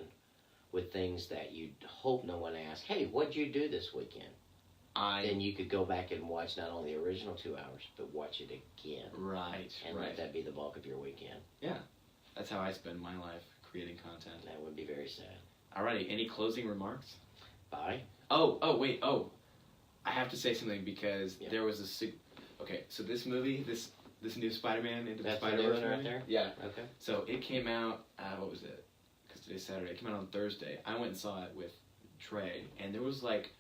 with things that you hope no one asks, hey, what'd you do this weekend? Then you could go back and watch not only the original 2 hours, but watch it again. Right. And let that be the bulk of your weekend. Yeah. That's how I spend my life, creating content. That would be very sad. Alrighty. Any closing remarks? Bye. Wait. I have to say something because there was okay, so this movie, this new Spider-Man Into the Spider-Verse movie. Right there? Yeah. Okay. So it came out, what was it? Because today's Saturday. It came out on Thursday. I went and saw it with Trey, and there was like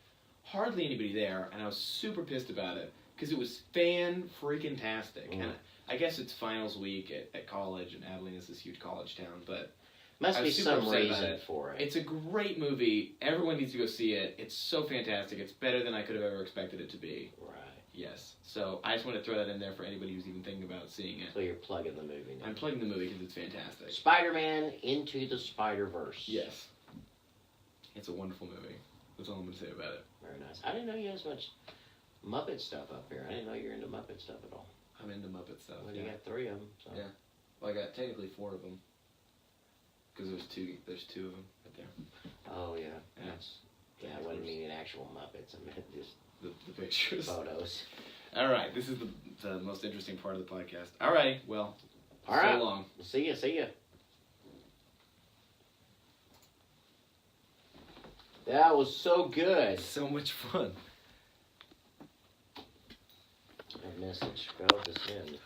hardly anybody there, and I was super pissed about it because it was fan-freaking-tastic. And I guess it's finals week at college, and Abilene is this huge college town, but must be some reason for it. It's a great movie. Everyone needs to go see it. It's so fantastic. It's better than I could have ever expected it to be. Right. Yes. So I just want to throw that in there for anybody who's even thinking about seeing it. So you're plugging the movie now. I'm plugging the movie because it's fantastic. Spider-Man Into the Spider-Verse. Yes. It's a wonderful movie. That's all I'm going to say about it. Very nice. I didn't know you had as much Muppet stuff up here. I didn't know you were into Muppet stuff at all. I'm into Muppet stuff. Well, you got 3 of them. So. Yeah. Well, I got technically 4 of them. Because there's two of them right there. Oh, yeah. I wasn't meaning actual Muppets. I meant just the pictures. Photos. All right. This is the most interesting part of the podcast. All right. Well, so long. See ya. That was so good. So much fun. That message spelled this in.